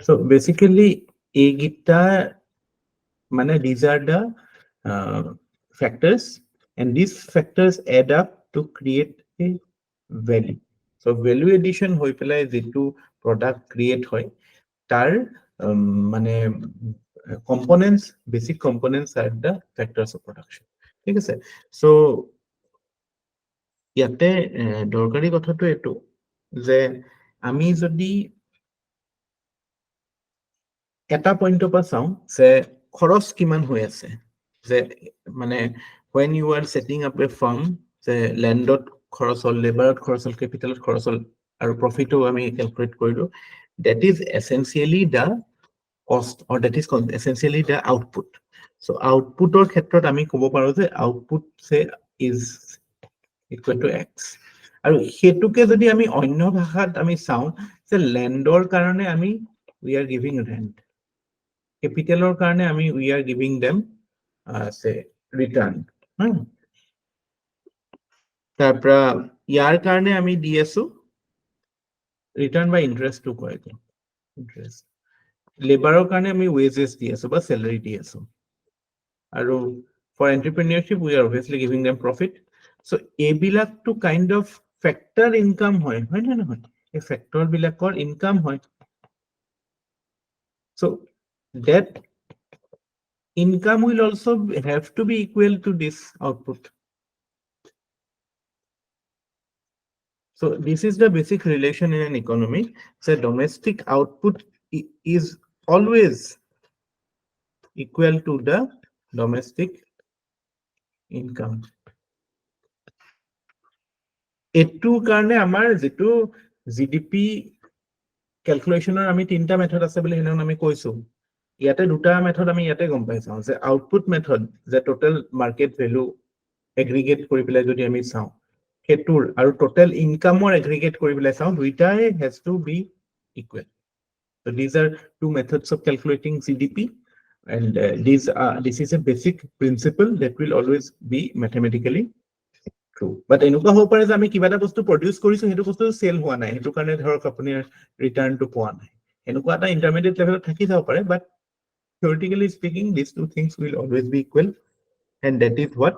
So basically এইগিটা মানে these are the factors, and these factors add up to create a value. So value addition হৈ পেলাই যেটো product create হয় তাৰ মানে components, basic components are the factors of production, ঠিক আছে। So ইয়াতে দৰকাৰী কথাটো এইটো যে আমি যদি এটা পইণ্টৰ পৰা চাওঁ যে খৰচ কিমান হৈ আছে, যে মানে when you are setting up a firm, যে লেণ্ডত খৰচ হ'ল, লেবাৰত খৰচ হ'ল, কেপিটেলত খৰচ হ'ল, আৰু প্ৰফিটো আমি ক্যালকুলেট কৰিলো, that is essentially the cost, or that is essentially the output. So outputor ক্ষেত্ৰত আমি ক'ব পাৰো যে output say is equal to x, আৰু হেতুকে যদি আমি অন্য ভাষাত আমি চাওঁ যে লেণ্ডৰ কাৰণে আমি we are giving rent, capitalৰ কাৰণে আমি we are giving them say return, তাৰপৰা ইয়াৰ কাৰণে আমি দি আছো return by interest to কয়, interest, লেবাৰৰ কাৰণে আমি wages দি আছো বা salary দি আছো, আৰু for entrepreneurship we are obviously giving them profit. So এইবিলাক to kind of factor income হয় না নহয়, এই factor বিলাকৰ income হয়। So that income will also have to be equal to this output. So this is the basic relation in an economy. So domestic output is always equal to the domestic income. এটোৰ কাৰণে আমাৰ যেটো GDP ক্যালকুলেশনৰ আমি তিনটা method আছে বুলি হেন আমি কৈছো, ইয়াতে দুটা মেথড আমি ইয়াতে গম পাইছো যে আউটপুট মেথড, যে টোটাল মার্কেট ভ্যালু এগ্রিগেট কৰি পেলাই যদি আমি চাওঁ হেতুৰ, আৰু টোটাল ইনকামৰ এগ্ৰিগেট কৰি পেলাই চাওঁ, দুইটাই has to be equal. So these are two methods of calculating GDP, and this is a basic principle that will always be mathematically true. But এনেকুৱা হ'ব পাৰে যে আমি কিবা এটা বস্তু প্ৰডিউস কৰিছো, হেতু বস্তু সেল হোৱা নাই, হেতু কাৰণে ধৰক আপুনি ৰিটাৰ্ন টু পোৱা নাই, এনেকুৱা এটা ইন্টাৰমিডিয়েট লেভেলত থাকি যাব পাৰে, but theoretically speaking these two things will always be equal, and that is what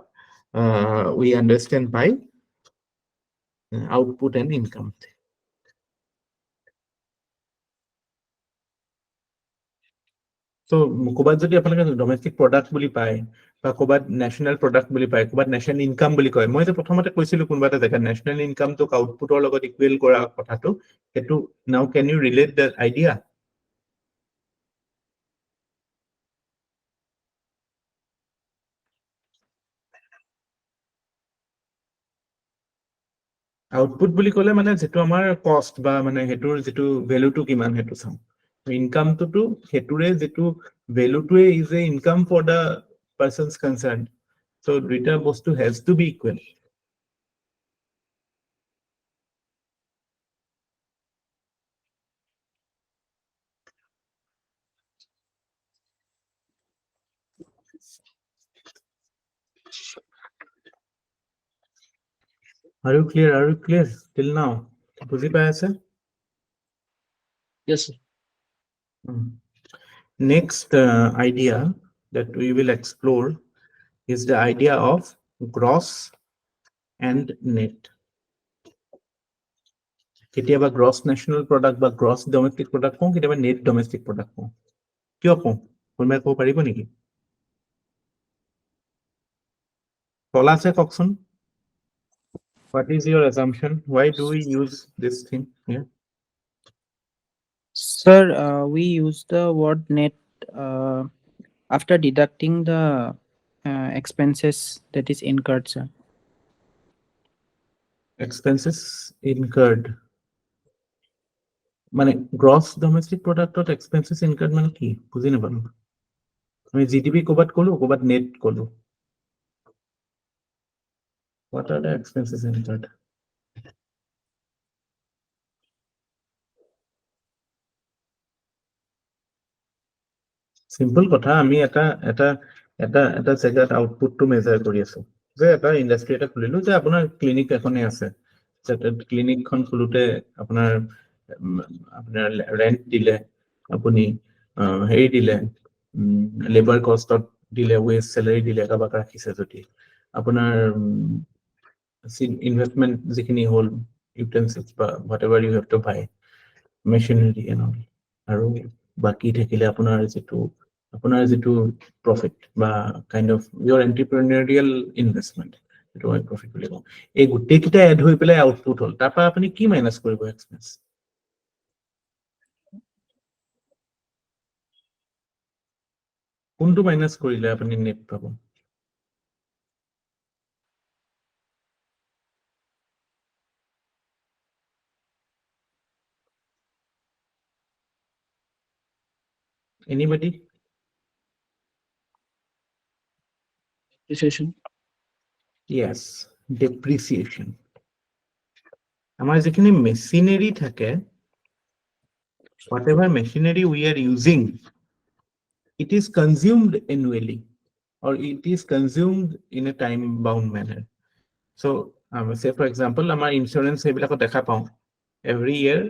we understand by output and income. So ক'বাত যদি আপোনালোকে ডমেষ্টিক প্ৰডাক্ট বুলি পায়, বা ক'বাত নেশ্যনেল প্ৰডাক্ট বুলি পায়, ক'বাত নেশ্যনেল ইনকাম বুলি কয়, মই যে প্ৰথমতে কৈছিলো কোনোবা এটা জেগাত নেশ্যনেল ইনকামটোক আউটপুটৰ লগত ইকুৱেল কৰা কথাটো, সেইটো now can you relate that idea? Output বুলি ক'লে মানে যেটো আমাৰ কষ্ট বা মানে হেতুৰ যেটো ভ্যালুটো কিমান হেতু চাওঁ, ইনকামটো হেতুৰে যেটো ভ্যালুটোৱে is a income for the persons concern, so দুইটা বস্তু has to be equal. Are you clear? Are you clear till now? বুজি পাই আছে? Yes, sir. Next idea that we will explore is the idea of gross and net. কেতিয়াবা gross national product বা gross domestic product কওঁ, কেতিয়াবা net domestic product কওঁ। কিয় কওঁ? কোনোবাই ক'ব পাৰিব নেকি? পলাশে কওকচোন। What is your assumption? Why do we use this thing here? Sir, we use the word net after deducting the expenses that is incurred, sir. Expenses incurred. মানে gross domestic product expenses incurred মানে কি? বুঝি নাপালো। আমি GDP ক'বাত ক'লো, ক'বাত net ক'লো। What are the expenses incurred? Simple কথা, আমি এটা জায়গাত আউটপুটটো মেজার কৰি আছো। যে এটা ইন্ডাষ্ট্ৰি এটা খুলিলো, যে আপোনাৰ ক্লিনিক এখনে আছে, ক্লিনিকখন খুলোতে আপোনাৰ ৰেন্ট দিলে, আপুনি হেৰি দিলে, লেবাৰ কষ্টত দিলে, ৱেজ চেলাৰী দিলে, কাৰোবাক ৰাখিছে যদি, আপোনাৰ ইনভেষ্টমেন্ট যিখিনি হ'ল, ইউটেনচিলছ বা whatever you have to buy, machinery and all, আৰু বাকী থাকিলে আপোনাৰ যিটো প্ৰফিট বা kind of your entrepreneurial investment, সেইটো মই প্ৰফিট বুলি কওঁ। এই গোটেইকেইটা এড হৈ পেলাই আউটপুট হ'ল, তাৰপৰা আপুনি কি মাইনাছ কৰিব এক্সপেন্স? কোনটো মাইনাছ কৰিলে আপুনি নেট পাব? Anybody? Depreciation. Yes, depreciation. আমাৰ যিখিনি মেচিনাৰী থাকে, whatever machinery we are using, it is consumed annually or it is consumed in a time bound manner. So say for example, আমাৰ insurance সেইবিলাকত দেখা পাওঁ, every year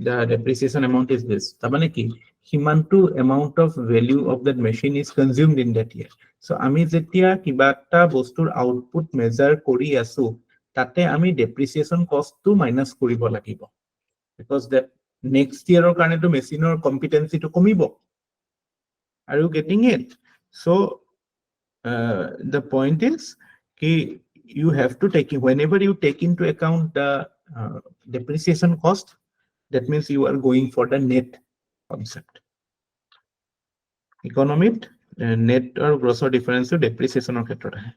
the depreciation amount is this. তাৰমানে কি? সিমানটো amount of value of that machine is consumed in that year. So আমি যেতিয়া কিবা এটা বস্তুৰ আউটপুট মেজাৰ কৰি আছো, তাতে আমি depreciation cost টো মাইনাস কৰিব লাগিব, because that next year or কাৰণে তো মেচিনৰ competency টো কমিব। Are you getting it? So the point is you have to take, whenever you take into account the depreciation cost, that means you are going for the net concept. Economic net or gross or difference to depreciation or ক্ষেত্ৰত আহে।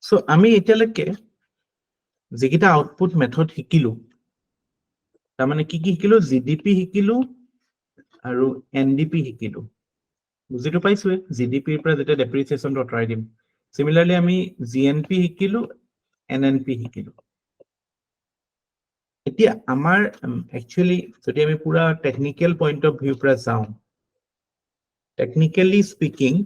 So আমি এতিয়ালৈকে যিকেইটা output method শিকিলো, তাৰমানে কি শিকিলো? GDP শিকিলো আৰু এনডিপি শিকিলো। বুজিটো পাইছোৱে, জিডিপিৰ পৰা যেতিয়া ডেপ্ৰিচিয়েশ্যনটো আঁতৰাই দিম। সিমিলাৰলি আমি জিএনপি শিকিলো, এনএনপি শিকিলো। এতিয়া আমাৰ একচুৱেলি যদি আমি পুৰা টেকনিক্যাল পইণ্ট অফ ভিউৰ পৰা যাওঁ, technically speaking,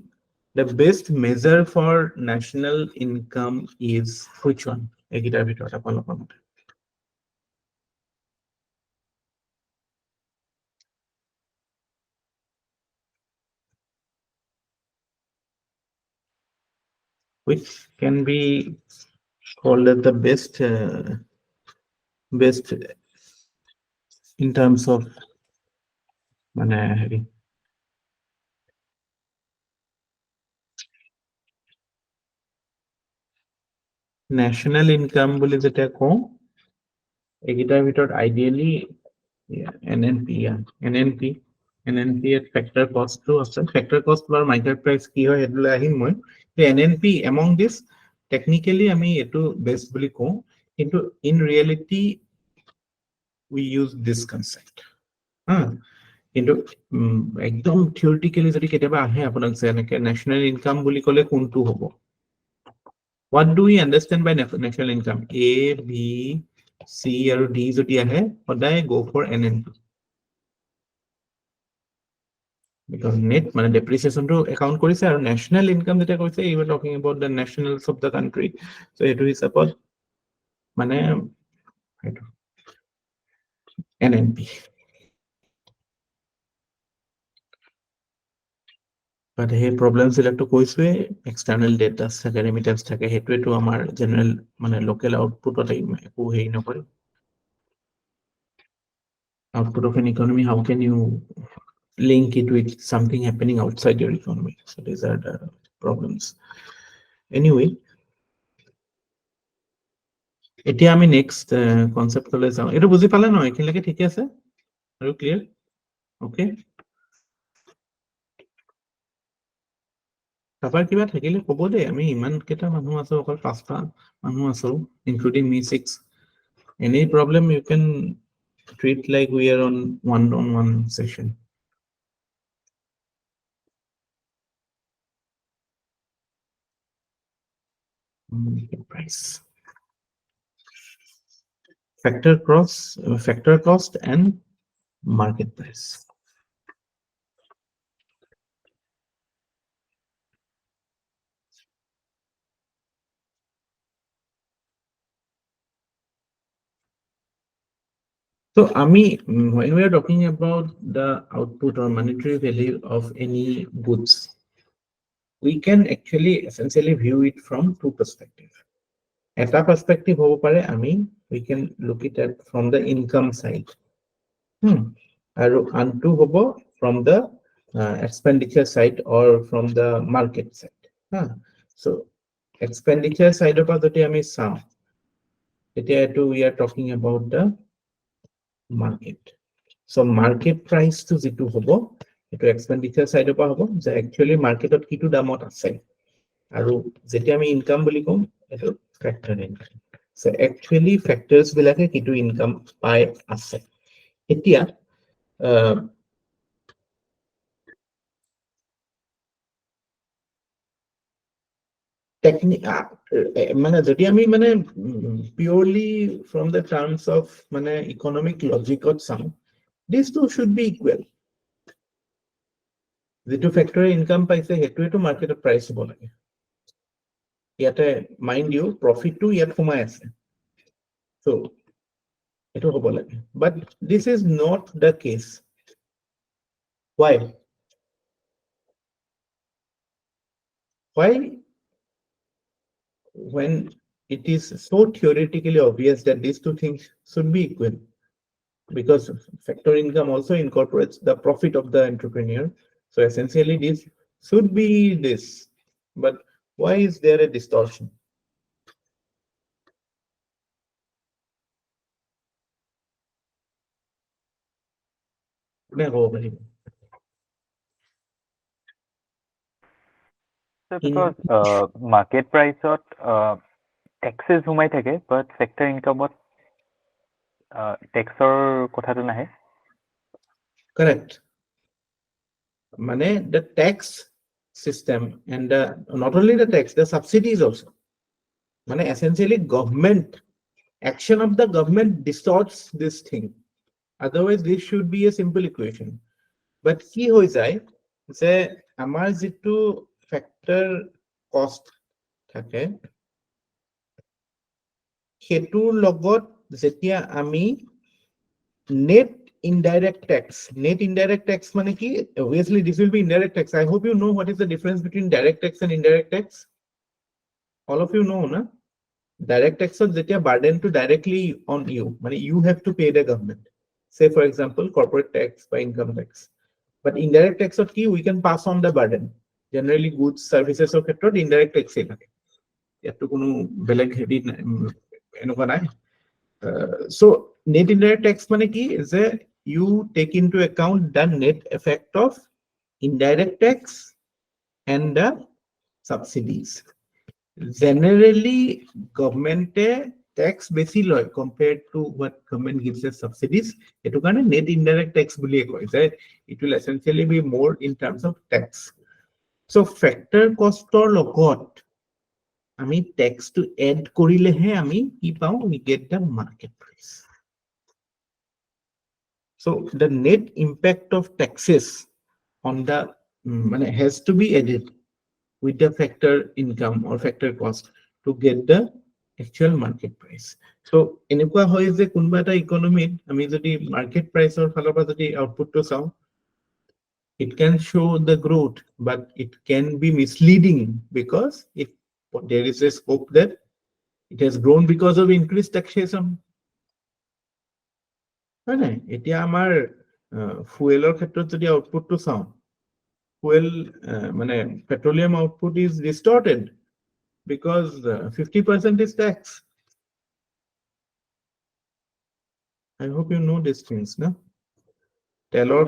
the best measure for national income is which one? এইকেইটাৰ ভিতৰত আপোনালোকৰ মতে? Which can be called as the best in terms of মানে হেৰি national income বুলি যেতিয়া কওঁ, এইকেইটাৰ ভিতৰত ideally NNP factor cost টো আছে। factor cost বা market price কি হয় সেইটোলৈ আহিম মই। NNP among this technically আমি এইটো best বুলি কওঁ, কিন্তু in reality we use this concept. কিন্তু একদম থিওৰিটিক্যালি যদি কেতিয়াবা আহে আপোনাক যে এনেকে নেশ্যনেল ইনকাম বুলি ক'লে কোনটো হ'ব? What do we understand by national income? A, B, C আৰু D যদি আহে সদায় go for NNP. Because net মানে depreciation to account কৰিছে আৰু national income যেতিয়া কৈছে you were talking about the nationals of the country. So এইটো হিচাপত মানে NNP. But সেই problems বিলাকটো কৈছোৱে external data থাকে remittance থাকে সেইটোৱেটো আমাৰ general মানে local output একো হেৰি নকৰে. Output of an economy, how can you link it with something happening outside your economy? So these are the problems. Anyway, এতিয়া আমি next concept লৈ যাওঁ. এইটো বুজি পালে নহয় এইখিনিলৈকে ঠিকে আছে? Are you clear? Okay. তারপর কিবা থাকিলে কব দে আমি ইমান কেটা মানুহ আছো অকল 5টা মানুহ আছো including me 6. Any problem you can treat like we are on one session. Price. Factor cost and market price. So when we are talking about the output or monetary value of any goods, we can actually essentially view it from two perspectives. Eta perspective hobo pare we can look it at from the income side. Aru antu hobo from the expenditure side or from the market side. So expenditure side of jodi ami sam etia we are talking about the market. So market price to jitu hobo eto expenditure side of hobo je actually market ot kitu damot ase aru jetia ami income boli kom eto factor income. So actually factors bilake kitu income pai ase etia মানে যদি আমি মানে purely from the terms of মানে economic logic ot sam, these two should be equal. যেটো factor income পাইছে হেতুটো market price হ'ব লাগে ইয়াতে mind you profit to ইয়াত সোমাই আছে so এটো হ'ব লাগে but this is not the case. Why when it is so theoretically obvious that these two things should be equal? Because factor income also incorporates the profit of the entrepreneur. So essentially this should be this, but why is there a distortion? So because market price ot taxes humai thake but factor income ot tax or kotha to nahe. Correct. Mane the tax system and not only the tax, the subsidies also. Mane essentially government action of the government distorts this thing. Otherwise this should be a simple equation. But কি হৈ যায় যে আমাৰ যেটো factor cost থাকে হেতুৰ লগত যেতিয়া আমি net indirect tax মানে কি obviously this will be indirect tax. I hope you know what is the difference between direct tax and indirect tax. All of you know na direct tax ot jetia burden to directly on you মানে you have to pay the government, say for example corporate tax by income tax. But indirect tax ot ki we can pass on the burden, generally goods services or ক্ষেত্ৰত indirect tax এ থাকে ইয়াতো কোনো বেলেগ হেৰি এনেকুৱা নাই. So net indirect tax মানে কি যে you take into account the net effect of indirect tax and the subsidies. Generally government tax বেশি লয় compared to what government gives as subsidies. এটো কাৰণে net indirect tax বুলি কয় যে it will essentially be more in terms of tax. So factor cost or লগত আমি tax two add কৰিলেহে আমি কি পাওঁ, we get the market price. So the net impact of taxes on the has to be added with the factor income or factor cost to get the actual market price. So এনেকুৱা হয় যে কোনোবা এটা ইকনমিত আমি যদি market প্ৰাইসৰ ফালৰ পৰা যদি আউটপুটটো চাওঁ, it can show the growth, but it can be misleading because there is a scope that it has grown because of increased taxation. হয় নাই? এতিয়া আমাৰ ফুয়েলৰ ক্ষেত্ৰত যদি আউটপুটটো চাওঁ, fuel মানে petroleum output is distorted because 50% is tax. I hope you know these things, no? তেলৰ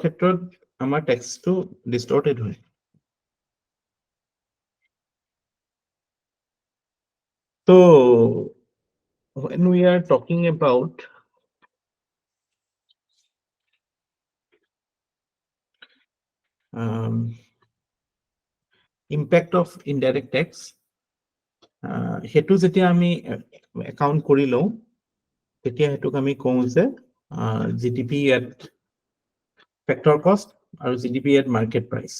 ক্ষেত্ৰত আমাৰ টেক্সটো distorted হয়. So when we are talking about impact of indirect tax, হেতু যেতিয়া আমি একাউন্ট কৰি লওঁ, তেতিয়া হেতুক আমি কওঁ যে জিডিপি at factor cost আৰু GDP at market price.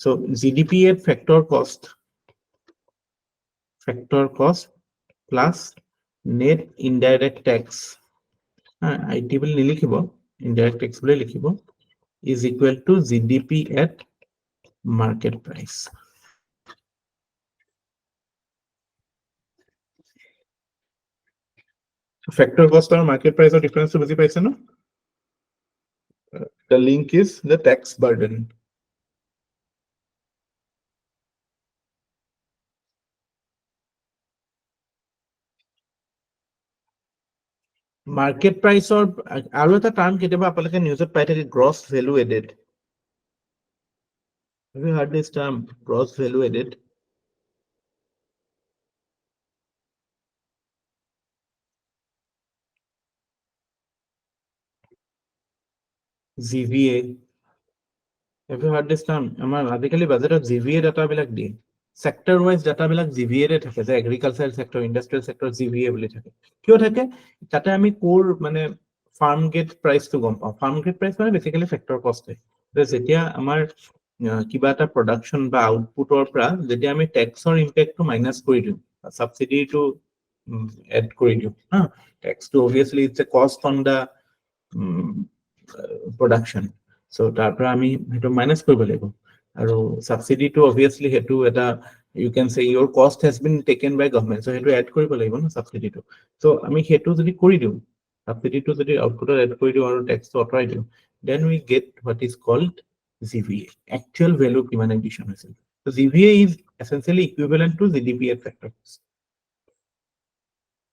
So GDP at factor cost plus net indirect tax, IT বুলি নিলিখিব, indirect tax বুলি লিখিব, is equal to GDP at market price. Factor cost or market price or difference বুজি পাইছে ন? The link is the tax burden. Market price or আৰু এটা term কেতিয়াবা আপোনালোকে নিউজত পাই থাকে, gross value added. Have you heard this term, gross value added? GVA. Have you heard this term? আমাৰ আজিকালি বাজেটত GVA ডাটা বিলাক দিয়ে, সেক্টৰ ওয়াইজ ডাটা বিলাক GVA ৰে থাকে, যে এগ্ৰিকালচাৰাল সেক্টৰ, ইন্ডাস্ট্ৰিয়েল সেক্টৰ GVA বুলি থাকে। কিয় থাকে? তাতে আমি কোৰ মানে ফাৰ্ম গেট প্ৰাইসটো গম পাওঁ। ফাৰ্ম গেট প্ৰাইস মানে বেসিক্যালি ফ্যাক্টৰ কস্ট হয়। যেতিয়া আমাৰ কিবা এটা প্ৰডাকশন বা আউটপুটৰ পৰা যেতিয়া আমি ট্যাক্সৰ ইম্প্যাক্টটো মাইনাস কৰি দিওঁ, সাবসিডিটো এড কৰি দিওঁ, ট্যাক্সটো অবভিয়াসলি ইটস এ কস্ট অন দা production. So তাৰ পৰা আমি হেতু মাইনাস কৰিব লাগিব, আৰু সাবসিডিটো অবভিয়াসলি হেতু এটা you can say your cost has been taken by government, so হেতু এড কৰিব লাগিব না সাবসিডিটো। So আমি হেতু যদি কৰি দিওঁ, সাবসিডিটো যদি আউটপুটত এড কৰি দিওঁ আৰু ট্যাক্সটো অতৰাই দিওঁ, then we get what is called GVA, actual value কিমান এডিশন হৈছে। So GVA is essentially equivalent to GDP at factor cost.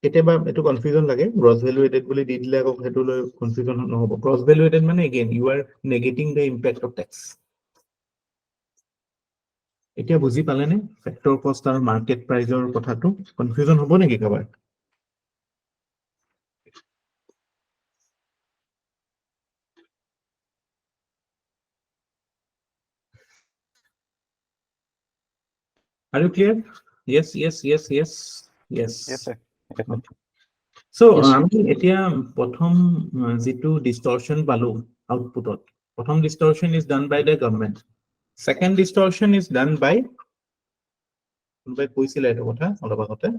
কেতিয়াবা এটো কনফিউজন লাগে, গ্ৰছ ভ্যালু এডেড বুলি দি দিলে আকৌ হেতু লৈ কনফিউজন নহব। গ্ৰছ ভ্যালু এডেড মানে again you are negating the impact of tax. এতিয়া বুজি পালেনে ফ্যাক্টৰ কষ্ট আৰু মাৰ্কেট প্ৰাইজৰ কথাটো? কনফিউজন হ'ব নেকি কাবাৰ? Are you clear? Yes. Yes, sir. Yes, sir. So Yes, sir. আমি এতিয়া প্ৰথম যেটো ডিস্টৰশন পালো আউটপুটত, প্ৰথম ডিস্টৰশন is done by the government, second distortion is done by কোনোবাই কৈছিলে এটা কথা অলপ আগতে,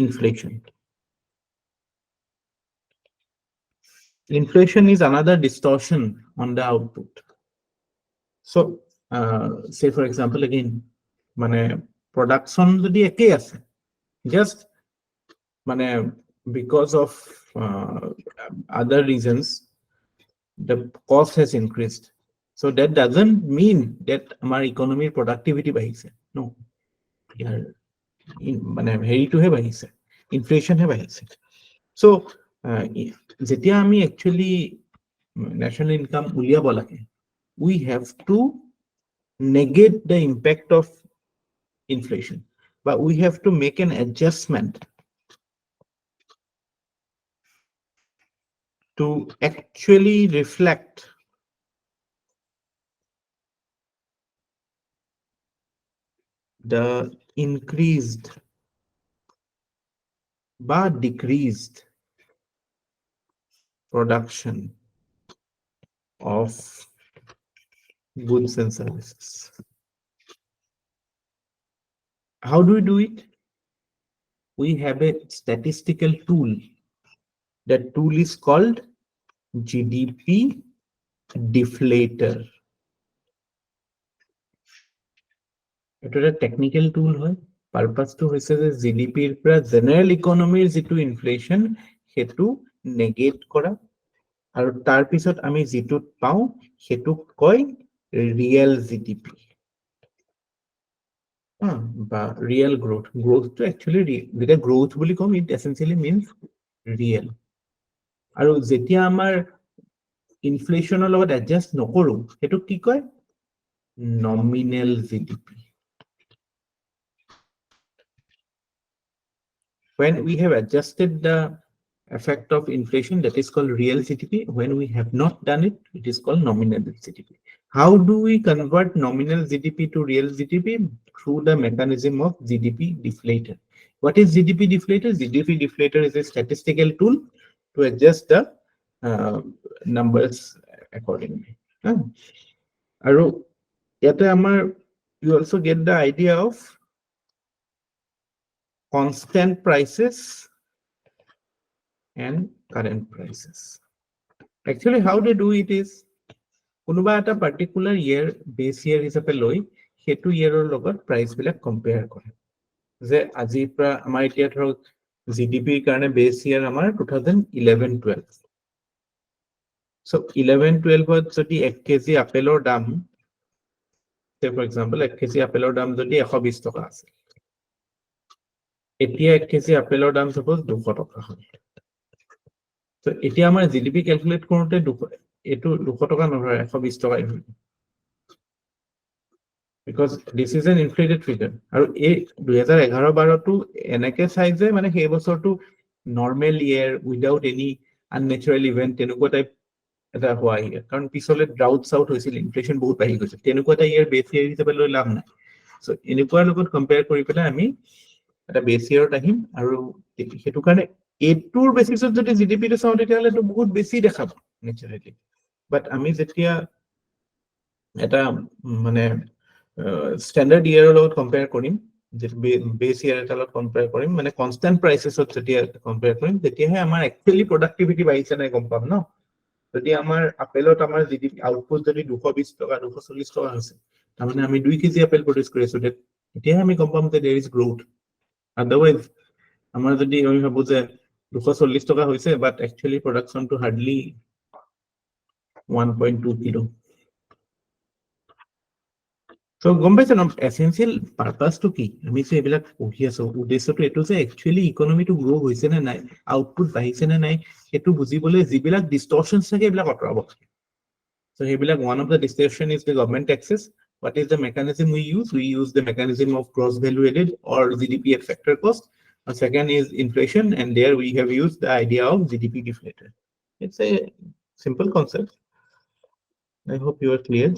inflation. Inflation is another distortion on the output. So say for example again, মানে production যদি একেই আছে, just মানে because of other reasons the cost has increased, so that doesn't mean that our economy productivity বাঢ়িছে, no, মানে হেৰিটোহে বাঢ়িছে, inflation হে বাঢ়িছে। So যেতিয়া আমি actually national income উলিয়াব লাগে, we have to negate the impact of inflation, but we have to make an adjustment to actually reflect the increased বা decreased production of goods and services. How do we do it? We have a statistical tool. That tool is called GDP deflator. It is a technical tool. Purpose to GDP general economy to inflation hetu negate kora আৰু তাৰ পিছত আমি যেটো পাও হেতু কয় real GDP বা real growth. Growth to actually যেটা growth বুলি কম, it essentially means real. আৰু যেতিয়া আমাৰ ইনফ্লেশনৰ লগত এডজাস্ট নকৰো হেতু কি কয় nominal GDP. When we have adjusted the effect of inflation, that is called real GDP. When we have not done it, it is called nominal GDP. How do we convert nominal GDP to real GDP? Through the mechanism of GDP deflator. What is GDP deflator? GDP deflator is a statistical tool to adjust the numbers accordingly. আৰু ইয়াতে আমাৰ you also get the idea of constant prices and current prices. Actually, how they do it is কোনোবা এটা particular year base year হিচাপে লৈ হেতু yearৰ লগত price বিলাক compare কৰে যে আজিৰ পৰা আমাৰ এতিয়া ধৰক GDP কাৰণে base year আমাৰ 2011-12. So 11-12 যদি 1 কেজি আপেলৰ দাম, say for example 1 কেজি আপেলৰ দাম যদি 120 টকা আছে, এতিয়া 1 কেজি আপেলৰ দাম suppose 200 টকা হয়। So এতিয়া আমাৰ GDP calculate কৰোতে এটো 200 টকা নহয় 120 টকা হয়। Because this is an inflated figure. আৰু এই 2011-12 টো এনেকে চাই যে মানে সেই বছৰটো normal year without any unnatural event তেনেকুৱা টাইপ এটা হোৱা year, কাৰণ পিছলে drought south হৈছিল, inflation বহুত বাঢ়ি গৈছিল, তেনেকুৱা এটা year base year হিচাপে লৈ লাভ নাই। So এনেকুৱা লগত compare কৰি পেলাই আমি এটা base year-ত আহিম আৰু হেতু কাৰণে এটোৰ বেসিছত যদি GDP টো চাও তেতিয়াহলে তো বহুত বেছি দেখাব naturally, but আমি যেতিয়া এটা মানে standard year-ৰ লগত compare কৰিম, base year এটা লগত compare কৰিম, মানে constant prices-ত যেতিয়া compare কৰিম তেতিয়াহে আমাৰ actually productivity বাঢ়িছে নাই গম পাম ন। যদি আমাৰ আপেলত আমাৰ GDP output যদি 220 টকা 240 টকা আছে, তাৰমানে আমি 2 কেজি আপেল produce কৰি আছো, তেতিয়াহে আমি গম পাম যে there is growth. Otherwise আমাৰ যদি আমি ভাবো যে 240 টকা হৈছে but actually production to hardly 1.2 kilo. So গম পাইছে ন essential purpose to কি আমি যে এইবিলাক পঢ়ি আছো, উদ্দেশ্যটো এটো যে actually economy to grow হৈছে নে নাই, output বাঢ়িছে নে নাই হেতু বুজিবলৈ যিবিলাক distortions থাকে এইবিলাক আঁতৰাব। So সেইবিলাক one of the distortion is the government taxes. What is the mechanism we use? We use the mechanism of gross value added or GDP at factor cost. And second is inflation, and there we have used the idea of GDP deflator. It's a simple concept. I hope you are clear.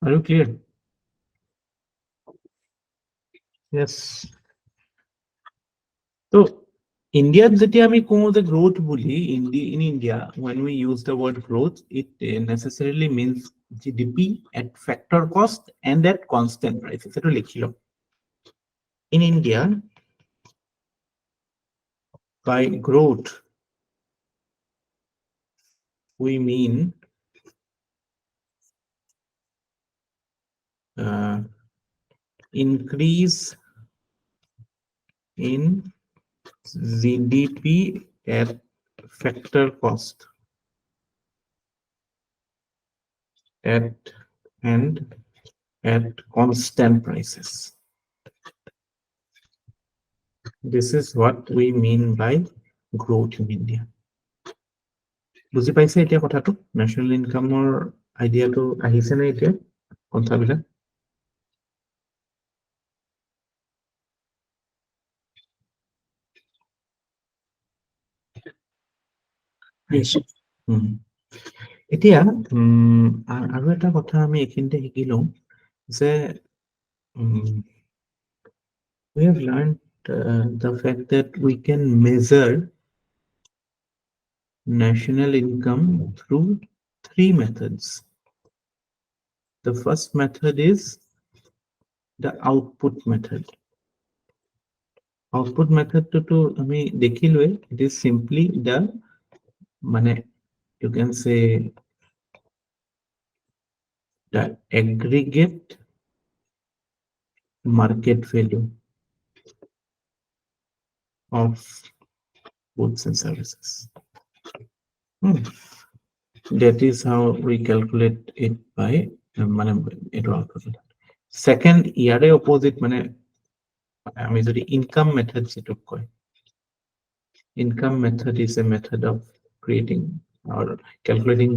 Are you clear? Yes. So India যেতিয়া আমি কওঁ যে growth বুলি in India, when we use the word growth, it necessarily means GDP at factor cost and at constant prices. এটো লিখি লও। In India, by growth we mean increase in GDP at factor cost and at constant prices. This is what we mean by growth in India. বুজি পাইছে এতিয়া কথাটো? National ইনকামৰ আইডিয়াটো আহিছে নে এতিয়া কথাবিলাক? Yes. এতিয়া আৰু এটা কথা আমি এইখিনিতে শিকি লওঁ যে we have learned the fact that we can measure national income through 3 methods. The first method is the output method. Output method to আমি দেখিলোৱে, it is simply the মানে you can say the aggregate market value of goods and services. That is how we calculate it by মানে এটো output. Second ইয়াৰে opposite মানে আমি যদি income method যেটোক কয়, income method is a method of creating or calculating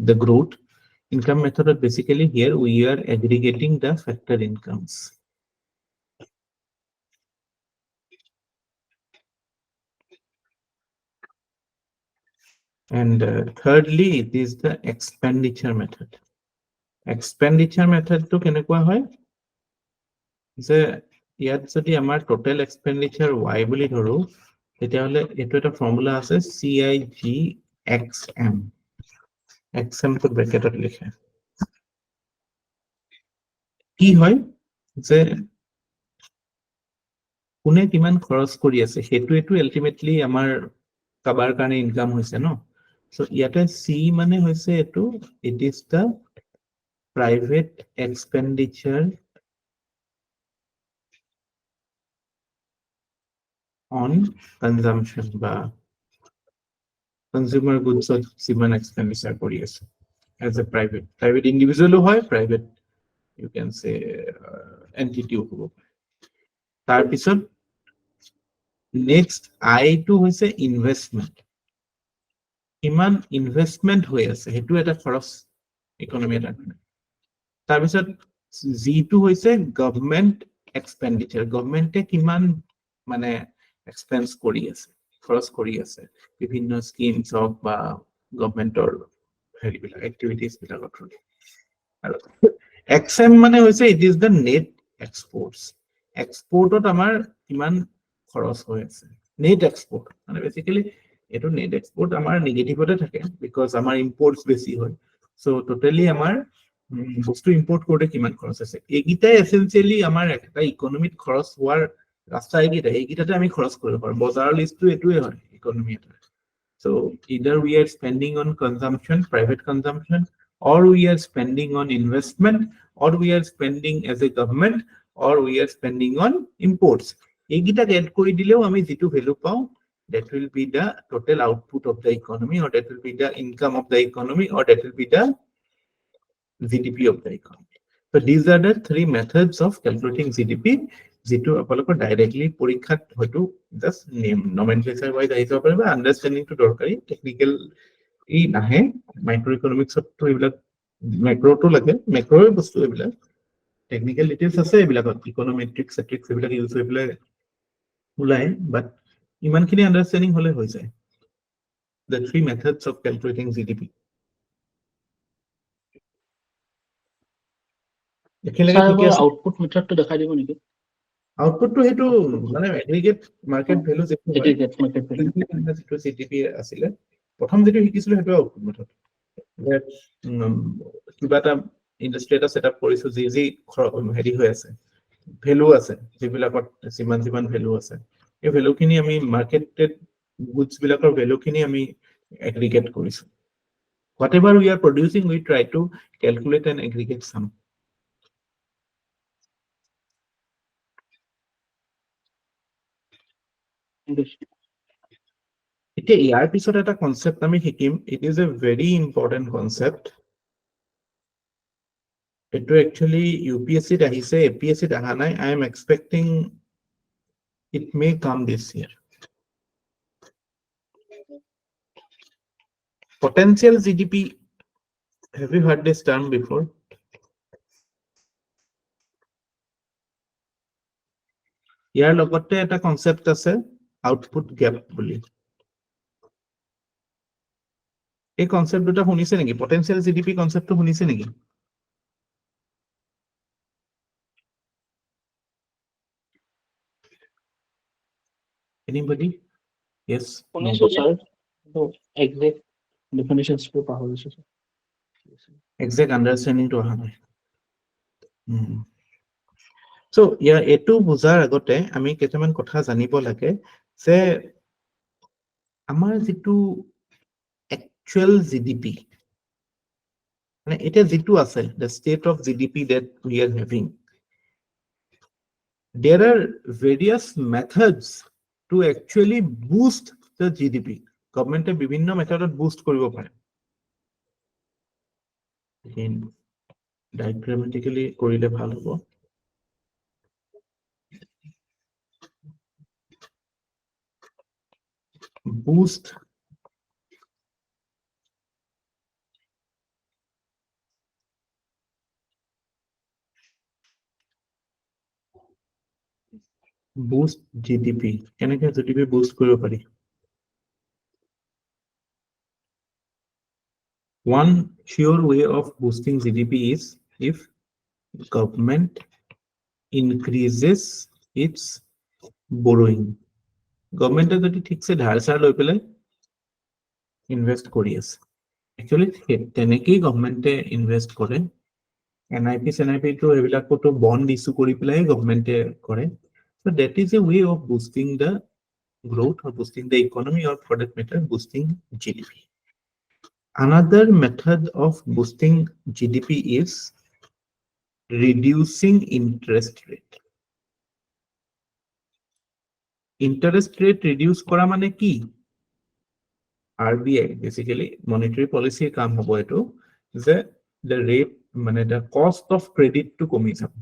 the growth. Income method, basically here we are aggregating the factor incomes. And thirdly, it is the expenditure method. Expenditure method to কেনেকুৱা হয় যে ইয়াত যদি আমাৰ total expenditure y বুলি ধৰো, তেতিয়াহলে এটো এটা ফৰ্মুলা আছে CIGXM. XM তো ব্ৰেকেটত লিখে। কি হয় যে কোনে কিমান খৰচ কৰি আছে সেইটোৱেটো আলটিমেটলি আমাৰ কাবাৰ কাৰণে ইনকাম হৈছে ন। সো ইয়াতে C মানে হৈছে এটো, it is the private expenditure on consumption বা consumer goods of যিমান expenditure কৰি আছে as a private individual হয়, private you can say entity হ'ব। তাৰপিছত next I টো হৈছে investment, কিমান ইনভেষ্টমেন্ট হৈ আছে সেইটো এটা খৰচ ইকোনমি এটা। তাৰপিছত যিটো হৈছে গভৰ্নমেন্ট এক্সপেন্ডিচাৰ, গভৰ্নমেন্টে কিমান মানে এক্সপেন্স কৰি আছে, খৰচ কৰি আছে বিভিন্ন স্কিমছ হওক বা গভৰ্নমেন্টৰ হেৰিবিলাক এক্টিভিটিজ বিলাকৰ থ্ৰু। আৰু এক্সএম মানে হৈছে it is the net exports, এক্সপোৰ্টত আমাৰ কিমান খৰচ হৈ আছে, নেট এক্সপোৰ্ট মানে বেসিক্যালি এটো নেট এক্সপোর্ট আমার নেগেটিভতে থাকে বিকজ আমার ইম্পোর্টস বেশি হয়। সো টোটালি আমার বস্তু ইম্পোর্ট করতে কিমান খরচ আছে, এইগিটাই এসেনশিয়ালি আমার একটা ইকোনমিত খরচ হওয়ার রাস্তা এইগিটাতে আমি খরচ কৰিব পাৰো। বজাৰৰ লিষ্টটো এটোৱে হয় ইকোনমি এটা। So either we are spending on consumption, private consumption, or we are spending on investment, or we are spending as a government, or we are spending on imports. এইগিটা এড কৰি দিলেও আমি যেটো ভ্যালু পাও, that will be the total output of the economy, or that will be the income of the economy, or that will be the GDP of the economy. So these are the 3 methods of calculating GDP, যেটো আপোনালোকৰ directly পৰীক্ষাত হয়তো just name নমেনক্লেচাৰ wise আহি যাব পাৰে বা আন্ডাৰষ্টেণ্ডিং two দৰকাৰী, technical ই নাহে। মাইক্ৰো ইকোনমিক্সতো এইবিলাক মেক্ৰোটো লাগে, মেক্ৰোৰ বস্তু এইবিলাক টেকনিক্যাল ডিটেইলছ আছে এইবিলাকত, ইকোনোমেট্ৰিক্স সেট্ৰিক্স এইবিলাক ইউজ হৈ পেলাই ওলাই, বাট ইমানখিনি আন্ডাৰষ্টেণ্ডিং হলে হৈ যায়। The 3 methods of calculating GDP. একেলগে ঠিকে আছে। আউটপুট মেথডটো দেখাই দিব নেকি? আউটপুটটো হেতু মানে এগ্রিগেট মার্কেট ভ্যালু যেটো হয়, Aggregate market value. যেটো সিটিপি আছিলে প্ৰথম যেটো শিকিছিলো হেতু আউটপুট মেথড। কিবা এটা ইন্ডাস্ট্ৰি এটা সেটআপ কৰিছো যি হেৰি হৈ আছে, ভ্যালু আছে যিবিলাকত যিমান ভ্যালু আছে, এই ভ্যালুখিনি আমি মার্কেটেড গুডস বিলাকৰ ভ্যালুখিনি আমি এগ্ৰিগেট কৰিছো। Whatever we are producing, we try to calculate an aggregate sum. এতিয়া ইয়াৰ পিছত এটা কনসেপ্ট আমি শিকিম, it is a very important concept. এটো একচুয়ালি ইউপিএসসি আহিছে, এপিএসসি আহা নাই। আই এম এক্সপেক্টিং ইট মে কাম this year. Potential GDP, have you heard this term before? ইয়াৰ লগতে এটা কনসেপ্ট আছে আউটপুট গ্যাপ বুলি। এই কনসেপ্ট দুটা শুনিছে নেকি পটেনশিয়াল জিডিপি কনসেপ্টটো শুনিছে নেকি anybody yes no শুনিছো স্যার কিন্তু এক্সাক্ট ডেফিনেশনসটো পাহৰিছো স্যাৰ exact understanding to অহা নাই so ইয়াৰ এটো বুজাৰ আগতে আমি কেইটামান কথা জানিব লাগে যে আমাৰ যেটো actual GDP মানে এটা যেটো আছে the state of GDP that we are having there are various methods to actually boost the GDP government বিভিন্ন মেথডত বুস্ট কৰিব পাৰে diagrammatically কৰিলে ভাল হ'ব boost GDP কেনেকৈ GDP boost কৰিব পাৰি one sure way of boosting GDP is if government increases its borrowing government যদি ঠিকছে ধাৰ চাৰ লৈ পেলাই ইনভেস্ট কৰি আছে actually তেনেকেই গভৰ্নমেন্টে ইনভেস্ট কৰে NIP to এইবিলাকতো বন্ড ইস্যু কৰি পেলাই গভৰ্নমেন্টে কৰে so that is a way of boosting the growth or boosting the economy or for that matter boosting GDP another method of boosting GDP is reducing interest rate reduce করা মানে কি RBI basically monetary policy কাম হ'ব এটো যে the rate মানে the cost of credit to কমি যাব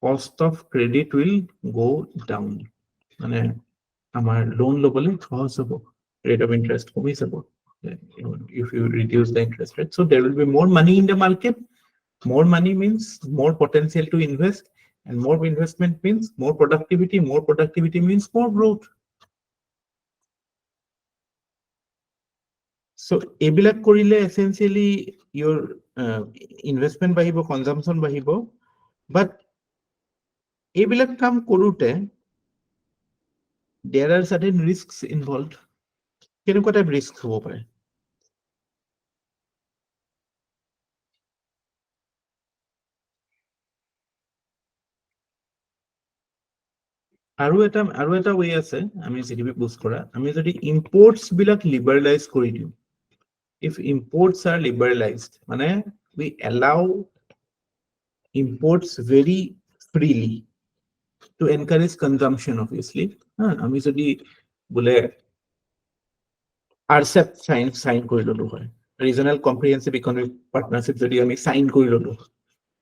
cost of credit will go down মানে আমাৰ লোন লবলৈ সহজ হ'ব rate of interest কমি যাব if you reduce the interest rate so there will be more money in the market more money means more potential to invest and more investment means more productivity means more growth so এইবিলাক কৰিলে essentially your investment বাহিব consumption বাহিব but এইবিলাক কাম কৰোতে there are certain risks involved কেনেকুৱা type risk হ'ব পাৰে আৰু এটা way আছে আমি GDP বুস্ট কৰা আমি যদি imports বিলাক liberalize কৰি দিও if imports are liberalized মানে we allow imports very freely to encourage consumption obviously আমি যদি বলে RCEP sign কৰি ললো হয় regional comprehensive economic partnership যদি আমি sign কৰি ললো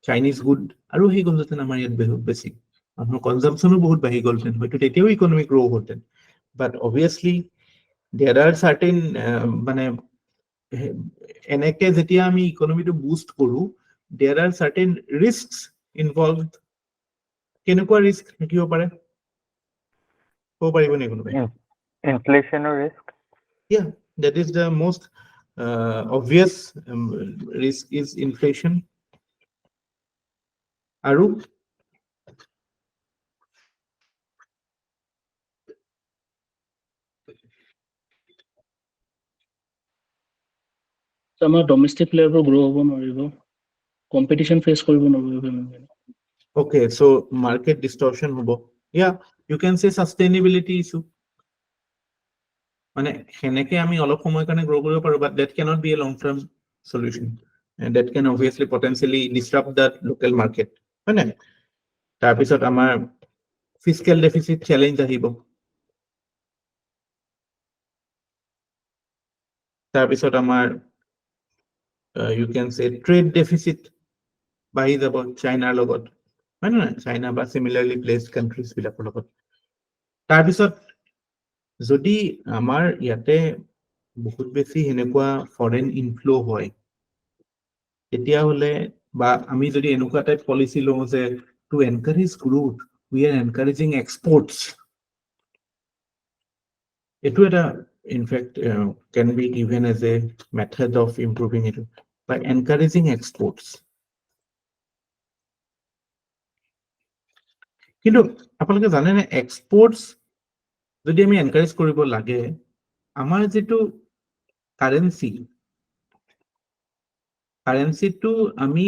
Chinese good আৰু সেই গলতেন আমাৰ ইয়াত বহুত বেছি মানুহৰ কনজাম্পশনো বহুত বাঢ়ি গলতেন হয়তো তেতিয়াও ইকোনমিক গ্ৰো হতেন but obviously there are certain মানে এনেকে যেতিয়া আমি ইকোনমিটো বুস্ট কৰো there are certain risks involved কেনেকুৱা ৰিস্ক থাকিব পাৰে ক'ব পাৰিব নেকি কোনোবাই inflation risk yeah that is the most obvious risk is inflation আৰু আমাৰ ডমেষ্টিক প্লেয়াৰবোৰ গ্ৰো হ'ব নোৱাৰিব কম্পিটিশন ফেস কৰিব নোৱাৰিব okay so market distortion hobo yeah you can say sustainability issue মানে হেনেকে আমি অলপ সময় কাৰণে গ্ৰো কৰিব পাৰো but that cannot be a long term solution and that can obviously potentially disrupt the local market মানে তাৰ পিছত আমাৰ fiscal deficit challenge আহিব তাৰ পিছত আমাৰ you can say trade deficit বাঢ়ি যাব চাইনাৰ লগত হয় না চাইনা বা similarly placed countries বিলাকৰ লগত তাৰ পিছত যদি আমাৰ ইয়াতে বহুত বেছি হেনেকুৱা ফৰেন ইনফ্লো হয় তেতিয়া হলে বা আমি যদি এনেকুৱা টাইপ পলিসি লওঁ যে to encourage growth we are encouraging exports এটো এটা in fact, can be given as a method of improving it by encouraging exports. কিন্তু আপোনালোকে জানে নে এক্সপোর্টস যদি আমি এনকারেজ কৰিব লাগে আমাৰ যেটো কাৰেন্সিটো আমি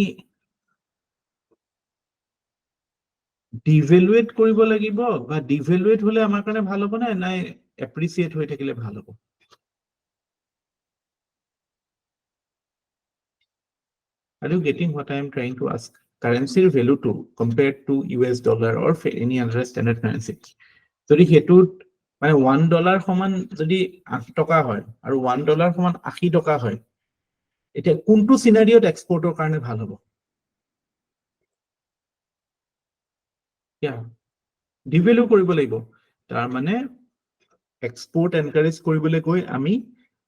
ডিভেলুয়েট কৰিব লাগিব বা ডিভেলুয়েট হলে আমাৰ কাৰণে ভাল হ'ব না নাই এপ্ৰিচিয়েট হৈ থাকিলে ভাল হ'ব Are you getting what I am trying to ask? Currency value to compared to US dollar or any other standard currency. যদি হেতুত মানে $1 সমান যদি 8 টকা হয় আৰু $1 সমান 80 টকা হয় এটা কোনটো সিনাৰিওত এক্সপোৰ্টৰ কাৰণে ভাল হ'ব ডিভেলু কৰিব লাগিব তাৰ মানে এক্সপোৰ্ট এনকাৰেজ কৰিবলৈ গৈ আমি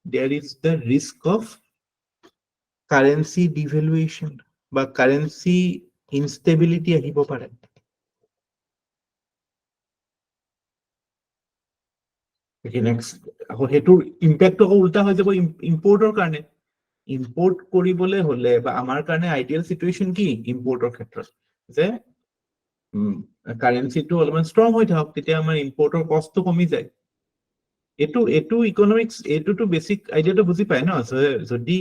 there is the risk of currency devaluation বা currency instability আহিব পাৰে next আকৌ হেতুৰ ইম্প্যাক্ট আকৌ উল্টা হৈ যাব ইম্পোৰ্টৰ কাৰণে ইম্পোৰ্ট কৰিবলৈ হলে বা আমাৰ কাৰণে আইডিয়াল সিচুৱেশন কি ইম্পোৰ্টৰ ক্ষেত্ৰত যে কাৰেন্সিটো অলপমান ষ্ট্ৰং হৈ থাকক তেতিয়া আমাৰ ইম্পোৰ্টৰ কষ্টটো কমি যায় এটো ইকোনমিক্স এটোটো বেসিক আইডিয়াটো বুজি পায় ন যদি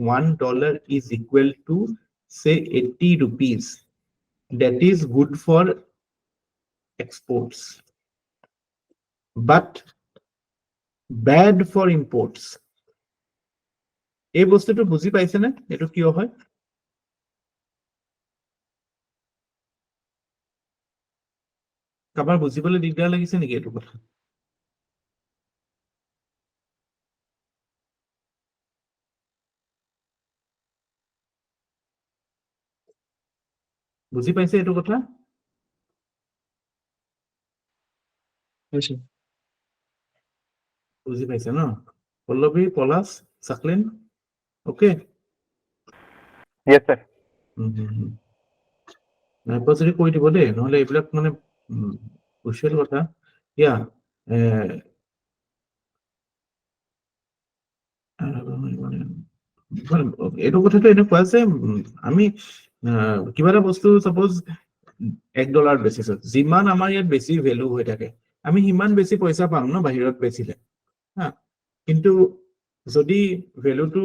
$1 is equal to say 80 rupees that is good for exports but bad for imports এই বস্তুটো বুজি পাইছে না এটো কিয় হয় কাবাৰ বুজিবলৈ দিগদাৰ লাগিছে নেকি এটো কথা বুজি পাইছে এটো কথা বুজি পাইছে ন পল্লৱী পলাশ সাকলেন ওকে Yes, sir. নাইপজৰি কৈ দিব দেই নহলে এইবিলাক মানে কুশল কথা ইয়া এইটো কথাটো এনেকুৱা যে আমি কিবা এটা বস্তু সাপোজ $1 বেচিছত যিমান আমাৰ ইয়াত বেছি ভ্যালু হৈ থাকে আমি হিমান বেছি পইচা পাম ন বাহিৰত বেচিলে হা কিন্তু যদি ভ্যালুটো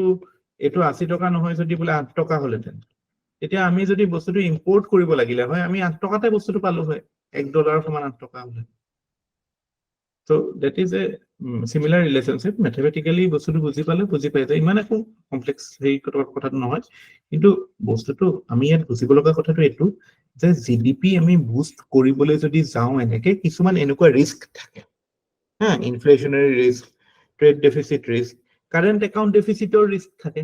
এটো 80 টকা নহয় যদি বলে 8 টকা হলেতেন এতিয়া আমি যদি বস্তুটো ইম্পোর্ট কৰিব লাগিলে হয় আমি 8 টকাতে বস্তুটো পালো হয় $1 সমান 8 টকা হলে so that is a similar relationship mathematically বস্তুটো বুজি পালে বুজি পাই যায় ইমান একো কমপ্লেক্স হেই কথাটো নহয় কিন্তু বস্তুটো আমি ইয়াত বুজিব লগা কথাটো এটো যে জিডিপি আমি বুস্ট কৰিবলৈ যদি যাও এনেকে কিছুমান এনেকুৱা ৰিস্ক থাকে হা inflationary risk trade deficit risk current account ডেফিসিটৰ রিস্ক থাকে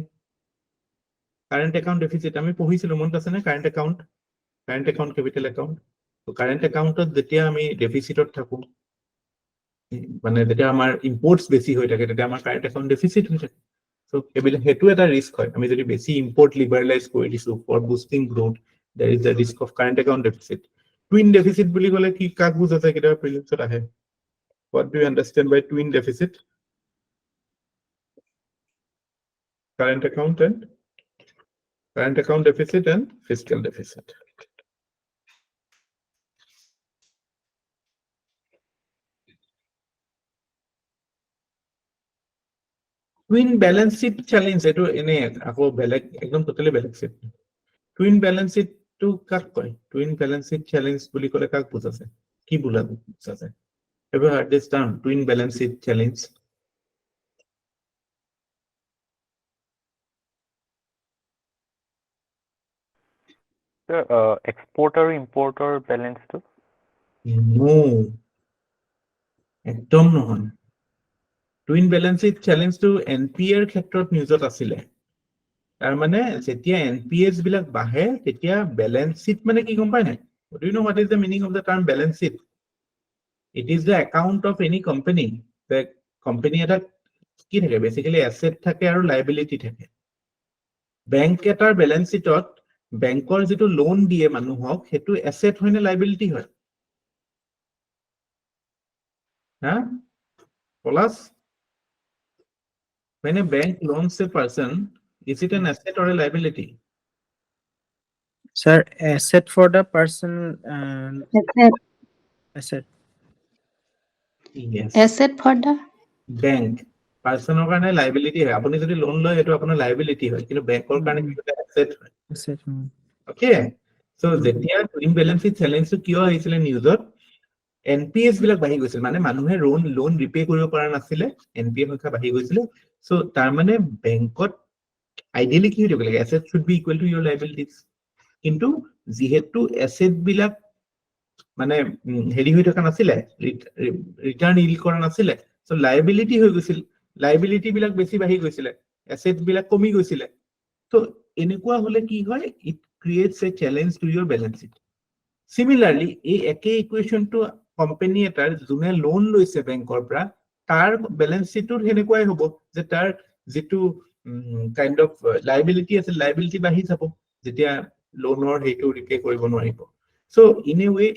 কারেন্ট অ্যাকাউন্ট ডেফিসিট আমি পঢ়িছিলো মনত আছে না কারেন্ট অ্যাকাউন্ট ক্যাপিটাল অ্যাকাউন্ট তো কারেন্ট অ্যাকাউন্টত যেতিয়া আমি ডেফিসিটত থাকো মানে যেতিয়া আমাৰ ইম্পোৰ্টস বেছি হৈ থাকে তেতিয়া আমাৰ কাৰেন্ট অ্যাকাউন্ট ডেফিসিট হৈ থাকে সো এবিলাক হেতু এটা ৰিস্ক হয় আমি যদি বেছি ইম্পোৰ্ট লিবাৰালাইজ কৰি দিছো for boosting growth there is the risk of current account deficit twin deficit বুলি কলে কি কাক বুজা যায় কেতিয়াবা প্ৰিলিমছত আহে what do you understand by twin deficit current account deficit and fiscal deficit twin balance sheet challenge eto ene ako beleg ekdom totally beleg sheet twin balance sheet to kak koy twin balance sheet challenge buli kole kak bujase ki bujase ever heard this term twin balance sheet challenge Sir, exporter importer balance to no ekdom nohon twin balance sheet challenge to npr ক্ষেত্ৰত নিউজত আছিলে তাৰ মানে যেতিয়া nps বিলাক বাহে তেতিয়া balance sheet মানে কি গম পায় নাই do you know what is the meaning of the term balance sheet it is the account of any company the company এটা কি থাকে basically asset থাকে আৰু liability থাকে bank এটাৰ balance sheetত বেংকৰ যেটো লোন দিয়ে মানুহক হেতু asset হয় নে liability হয় হা Plus, when a bank loans a person, is it an asset or a liability? Sir, asset for the person, asset. Yes. Asset for the Bank. Personal কাৰণে liability হয়। আপুনি যদি লোন লয় সেইটো আপোনাৰ liability হয়, কিন্তু বেংকৰ কাৰণে সেইটো এটা asset হয়। Asset. Okay, so যেতিয়া টুইন বেলেন্স শ্বীট চেলেঞ্জটো কিয় আহিছিলে নিউজত, এনপিএছ বিলাক বাঢ়ি গৈছিল, মানে মানুহে লোন ৰিপে কৰিব পৰা নাছিলে, এনপিএ সংখ্যা বাঢ়ি গৈছিলে। সো তাৰ মানে বেংকত আইডিয়েলি কি হৈ থাকিব লাগে, asset should be equal to your liabilities. কিন্তু যিহেতু এছেট বিলাক মানে হেৰি হৈ থকা নাছিলে, ৰিটাৰ্ণ ইল্ড কৰা নাছিলে, সো লাইবিলিটি হৈ গৈছিল, লাইবিলিটি বিলাক বেছি বাঢ়ি গৈছিলে, এছেট বিলাক কমি গৈছিলে। তো এনেকুৱা হলে কি হয়, it creates a challenge to your balance sheet. Similarly এই একে ইকুৱেশ্যনটো কোম্পানী এটাৰ যোনে লোন লৈছে বেংকৰ পৰা, তাৰ বেলেন্স শ্বীটত সেনেকুৱাই হ'ব যে তাৰ যিটো কাইণ্ড অফ লাইবিলিটি আছে, লাইবিলিটি বাঢ়ি যাব যেতিয়া লোনৰ সেইটো ৰিপে কৰিব নোৱাৰিব। So in a way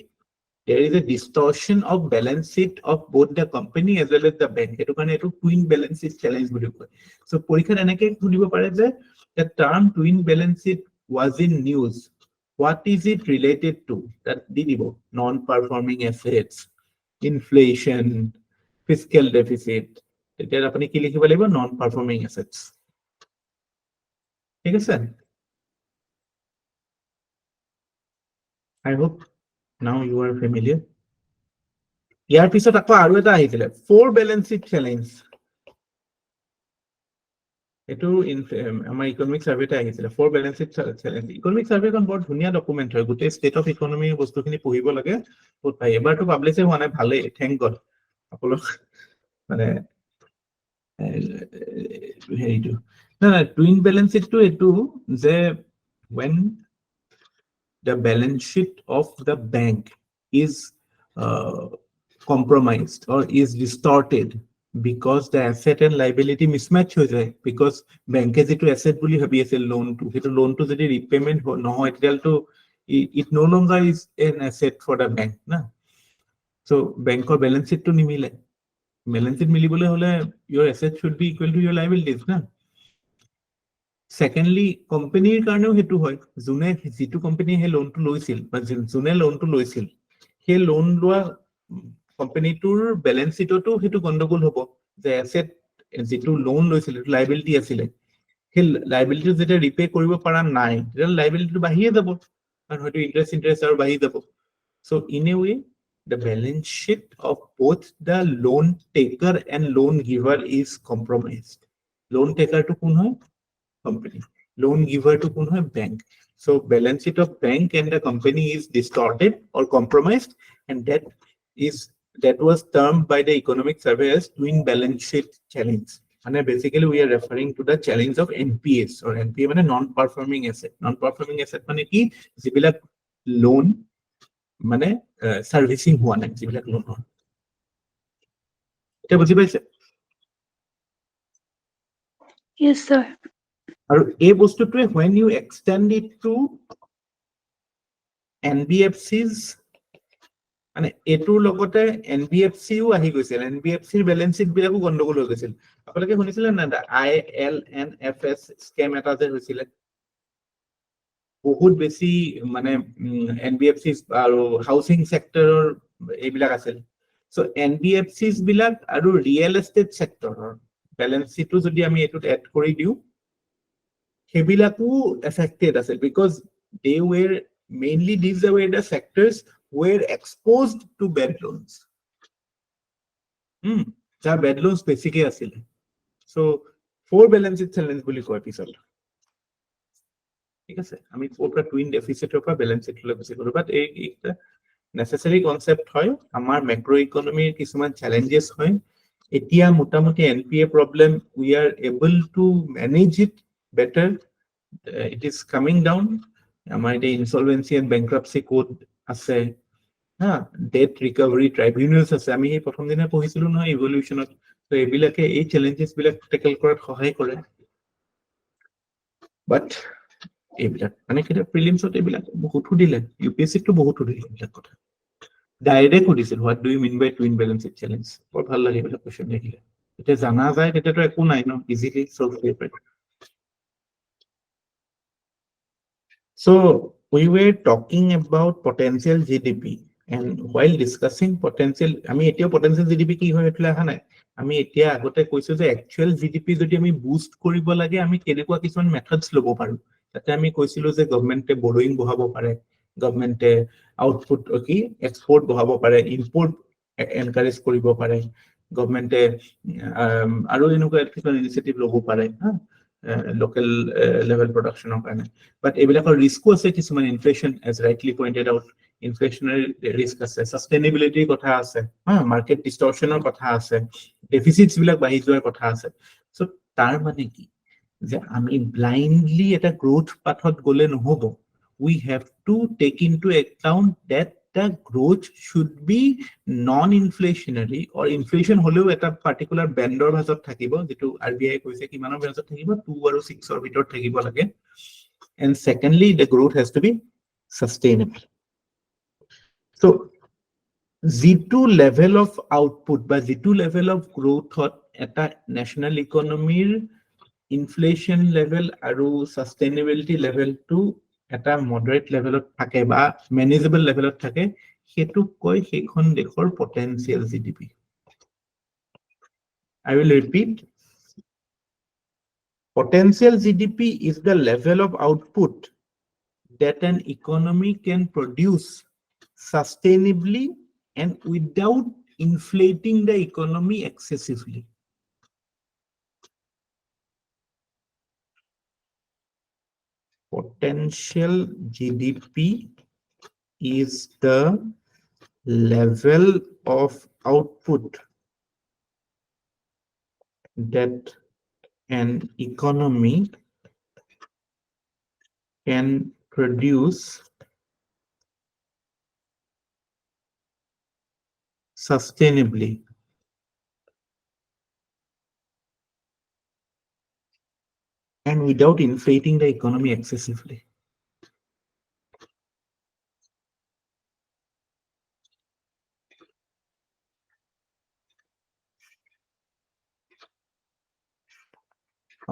there is a distortion of balance sheet of both the company as well as the bank. সেইটো কাৰণে এইটো টুইন বেলেন্স শ্বীট চেলেঞ্জ বুলি কয়। সো পৰীক্ষাত এনেকৈ সুধিব পাৰে যে the term twin balance sheet was in news. What is it related to? That দি দিব non-performing assets, inflation, fiscal deficit. তেতিয়া আপুনি কি লিখিব লাগিব, non-performing assets. ঠিক আছে? I hope now you are familiar. ইয়াৰ পিছত আকৌ আৰু এটা আহিছিলে, 4 বেলেন্স শ্বীট চেলেঞ্জ। এইটো আমাৰ ইকনমিক সাৰ্ভেতে আহিছিলে, 4 বেলেন্স শ্বীট চেলেঞ্জ। ইকনমিক সাৰ্ভেখন বৰ ধুনীয়া ডকুমেন্ট হয়, গোটেই ষ্টেট অফ ইকনমিৰ বস্তুখিনি পঢ়িব লাগে, বহুত পাই। এবাৰতো পাব্লিছে হোৱা নাই, ভালেই, থেংক গড। আপোনালোক মানে হেৰিটো নাই, টুইন বেলেন্স শ্বীটটো এইটো যে when the balance sheet of the bank is compromised or is distorted because the asset and liability mismatch হৈ যায়, because bank যেটো asset বুলি ভাবি আছে লোনটো, সেইটো লোনটো যদি ৰিপেমেন্ট নহয় তেতিয়াতো it no longer is an asset for the bank না। so বেংকৰ বেলেন্স শ্বীটটো নিমিলে, বেলেন্স শ্বীট মিলিবলৈ হলে your asset should be equal to your liabilities না। সেকেন্ডলি কোম্পানীৰ কাৰণেও সেইটো হয়, যোনে যিটো কোম্পানী সেই লোনটো লৈছিল বা যোনে লোনটো লৈছিল, সেই লোন লোৱা কোম্পানীটোৰ বেলেন্স শ্বীটতো সেইটো গণ্ডগোল হ'ব যে এছেট যিটো লোন লৈছিল সেইটো লাইবিলিটি আছিলে, সেই লাইবিলিটি যেতিয়া ৰিপে কৰিব পৰা নাই তেতিয়া লাইবিলিটিটো বাঢ়িয়ে যাব, কাৰণ হয়তো ইন্টাৰেষ্ট আৰু বাঢ়ি যাব। So in a way the balance sheet of both the loan taker and loan giver is compromised. Loan taker to কোন হয়, company. Loan giver to কোন হয়, bank. So balance sheet of bank and the company is distorted or compromised, and that was termed by the economic survey as twin balance sheet challenge. And basically we are referring to the challenge of NPS, or NPA মানে non-performing asset. Non-performing asset মানে কি, যিবিলাক loan মানে servicing হোৱা নাই, যিবিলাক loan হয়। এটা বুজি পাইছে? Yes, sir. আৰু এই বস্তুটোৱে when you extend it to NBFCs, মানে এইটোৰ লগতে NBFCও আহি গৈছিল, NBFCৰ বেলেন্স শ্বীট বিলাকো গণ্ডগোল হৈ গৈছিল। আপোনালোকে শুনিছিলে না ILNFS স্কেম এটা যে হৈছিলে, বহুত বেছি মানে NBFCs আৰু হাউচিং সেক্টৰৰ এইবিলাক আছিল। সো NBFCs বিলাক আৰু ৰিয়েল এষ্টেট সেক্টৰৰ বেলেন্স শ্বীটটো যদি আমি এইটোত এড কৰি দিওঁ, সেইবিলাকো এফেক্টেড আছিল, because they were mainly these were the sectors were exposed to bad loans. যাৰ bad loans বেছিকে আছিলে। সো 4 বেলেন্স শ্বীট চেলেঞ্জ বুলি কয় পিছত। ঠিক আছে, আমি পৰা টুইন ডেফিচিটৰ পৰা বেলেন্স শ্বীটলৈ গুচি গলো, বাট এইটা নেসেসাৰি কনসেপ্ট হয়, আমাৰ মেক্ৰো ইকনমিৰ কিছুমান চ্যালেঞ্জেস হয়। এতিয়া মোটামুটি NPA problem we are able to manage it better, it is coming down. আমাৰ এতিয়া ইনসলভেন্সি এণ্ড বেংক্ৰাপসি কোড আছে, হা, ডেট ৰিকভাৰি ট্ৰাইব্যুনেলছ আছে, আমি এই প্ৰথম দিনা পঢ়িছিলো নহয় ইভলিউশনত। তো এইবিলাকে এই চ্যালেঞ্জেস বিলাক টেকেল কৰাত সহায় কৰে। বাট এইবিলাক মানে কেতিয়া প্ৰিলিমছত এইবিলাক বহুত সুধিলে, ইউপিএসসিটো বহুত সুধিলে এইবিলাক কথা। ডাইৰেক্ট সুধিছিল what do you mean by twin balance sheet challenge বৰ ভাল লাগে এইবিলাক কোৱেশ্চন দেখিলে এতিয়া জানা যায় তেতিয়াতো একো নাই ন ইজিলি সলভ কৰিব পাৰি So we were talking about potential GDP and while discussing potential আমি এতিয়া potential GDP কি হয় এটলা আহা নাই আমি এতিয়া আগতে কৈছো যে actual GDP যদি আমি বুস্ট কৰিব লাগে আমি কেনেকুৱা কিছুমান মেথডস লব পাৰো তাতে আমি কৈছিলো যে গভৰ্নমেন্টে বৰোইং বহাব পাৰে গভৰ্নমেন্টে আউটপুট কি এক্সপোৰ্ট বহাব পাৰে ইম্পোৰ্ট এনকাৰেজ কৰিব পাৰে গভৰ্নমেন্টে আৰু এনেকুৱা কিছুমান ইনিচিয়েটিভ লব পাৰে হা local level production কাৰণে but এইবিলাকৰ ৰিস্কো আছে কিছুমান inflation as rightly pointed out inflationary risk আছে sustainability কথা আছে হা মার্কেট ডিস্টৰশনৰ কথা আছে ডেফিসিটস বিলাক বাঢ়ি যোৱাৰ কথা আছে সো তাৰ মানে কি যে আমি ব্লাইন্ডলি এটা গ্ৰোথ পাথত গলে নহব we have to take into account that the growth should be non-inflationary or inflation হলেও এটা particular bandৰ ভাজত থাকিব যেটো RBI কৈছে কিমানৰ ভাজত থাকিব 2 আৰু 6 ৰ ভিতৰত থাকিব লাগে and secondly the growth has to be sustainable so z2 level of output বা z2 level of growth এটা national economy inflation level আৰু sustainability level to এটা moderate levelত থাকে বা manageable levelত থাকে হেতু কয় সেইখন দেশৰ potential GDP I will repeat potential GDP is the level of output that an economy can produce sustainably and without inflating the economy excessively potential GDP is the level of output that an economy can produce sustainably and without inflating the economy excessively.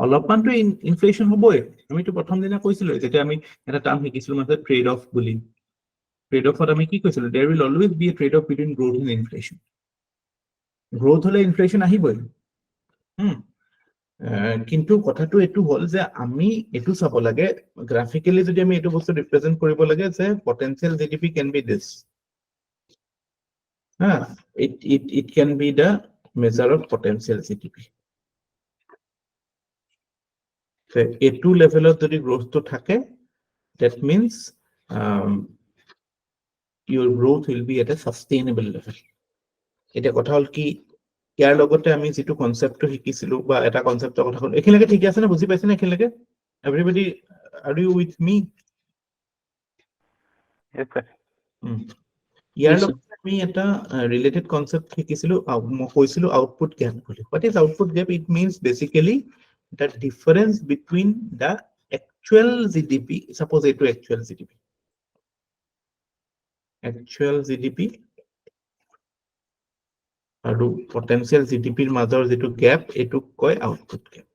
অলপমানটো inflation হবই আমিতো প্ৰথম দিনা কৈছিলো যেতিয়া আমি এটা term শিকিছিলো মানে ট্রেড অফ বুলি ট্রেড অফত আমি কি কৈছিলো there will always be a trade off between growth and inflation growth হলে ইনফ্লেশন আহিবই কিন্তু কথাটো এটো হল যে আমি এটো চাব লাগে গ্ৰাফিক্যালি যদি আমি এটো বস্তু ৰিপ্ৰেজেন্ট কৰিব লাগে যে potential GDP can be this it can be the measure of potential GDP so এটো লেভেলত যদি গ্রোথটো থাকে that means your growth will be at a sustainable level এটা কথা হল কি ইয়াৰ লগতে আমি যেটো কনসেপ্টটো শিকিছিলো বা এটা কনসেপ্টৰ কথা হল এখিলৈকে ঠিক আছে না বুজি পাইছে না এখিলৈকে everybody are you with me Yes, sir. ইয়াৰ লগতে আমি এটা ৰিলেটেড কনসেপ্ট শিকিছিলো মই কৈছিলো আউটপুট গ্যাপ বুলি what is output gap it means basically the difference between the actual GDP suppose it to actual GDP আৰু potential GDP ৰ মাজৰ যেটো গ্যাপ এটো কয় output gap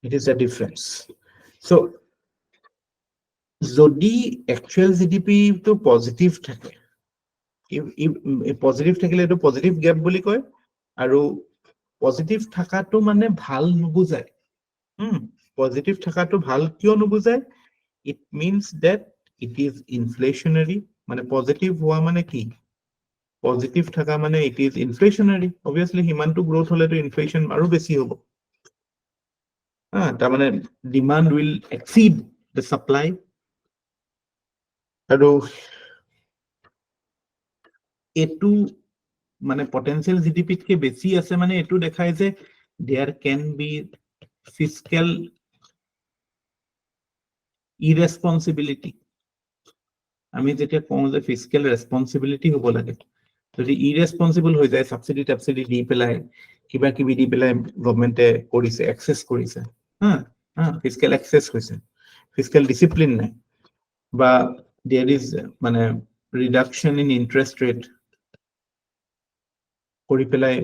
it is a difference so যদি actual GDP to positive থাকে if positive থাকিলে এটো positive gap বুলি কয় আৰু positive থাকাটো মানে ভাল নুবুজায় positive থাকাটো ভাল কিয় নুবুজায় it means that it is inflationary মানে positive হোৱা মানে কি positive থাকা মানে it is inflationary obviously হিমানটো growth হলে তো inflation আৰু বেছি হ'ব তাৰ মানে demand will exceed the supply আৰু এটো মানে potential GDP কে বেছি আছে মানে এটো দেখায় যে there can be fiscal irresponsibility আমি যেতিয়া কওঁ যে fiscal responsibility হ'ব লাগে যদি irresponsible হৈ যায় সাবসিডি দি পেলাই কিবা কিবি দি পেলাই গভর্নমেন্টে কৰিছে এক্সেস কৰিছে fiscal access হৈছে fiscal discipline নাই বা there is মানে reduction in interest rate কৰি পেলাই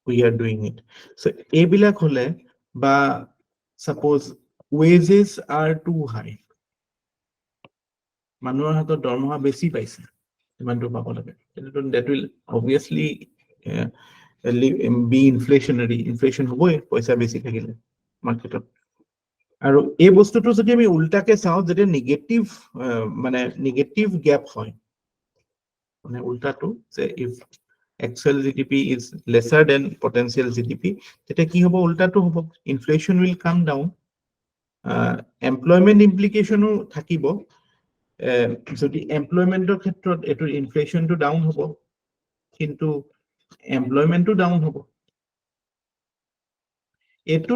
we are doing it. So এইবিলাক হলে বা suppose wages are too high, মানুহৰ হাতত দৰমহা বেছি পাইছে ইমানটো পাব লাগে, that will obviously be inflationary, inflation হ'বই পইচা বেছি থাকিলে মাৰ্কেটত। আৰু এই বস্তুটো যদি আমি উল্টাকে চাওঁ যেতিয়া নেগেটিভ মানে নেগেটিভ গ্যাপ হয়, মানে উল্টাটো যে if actual GDP is lesser than potential GDP, তেতিয়া কি হ'ব, উল্টাটো হ'ব, inflation will come down, employment implicationও থাকিব, যদি এমপ্লয়মেন্টৰ ক্ষেত্ৰত এটো ইনফ্লেশনটো ডাউন হ'ব কিন্তু এমপ্লয়মেন্টটো ডাউন হ'ব। এটো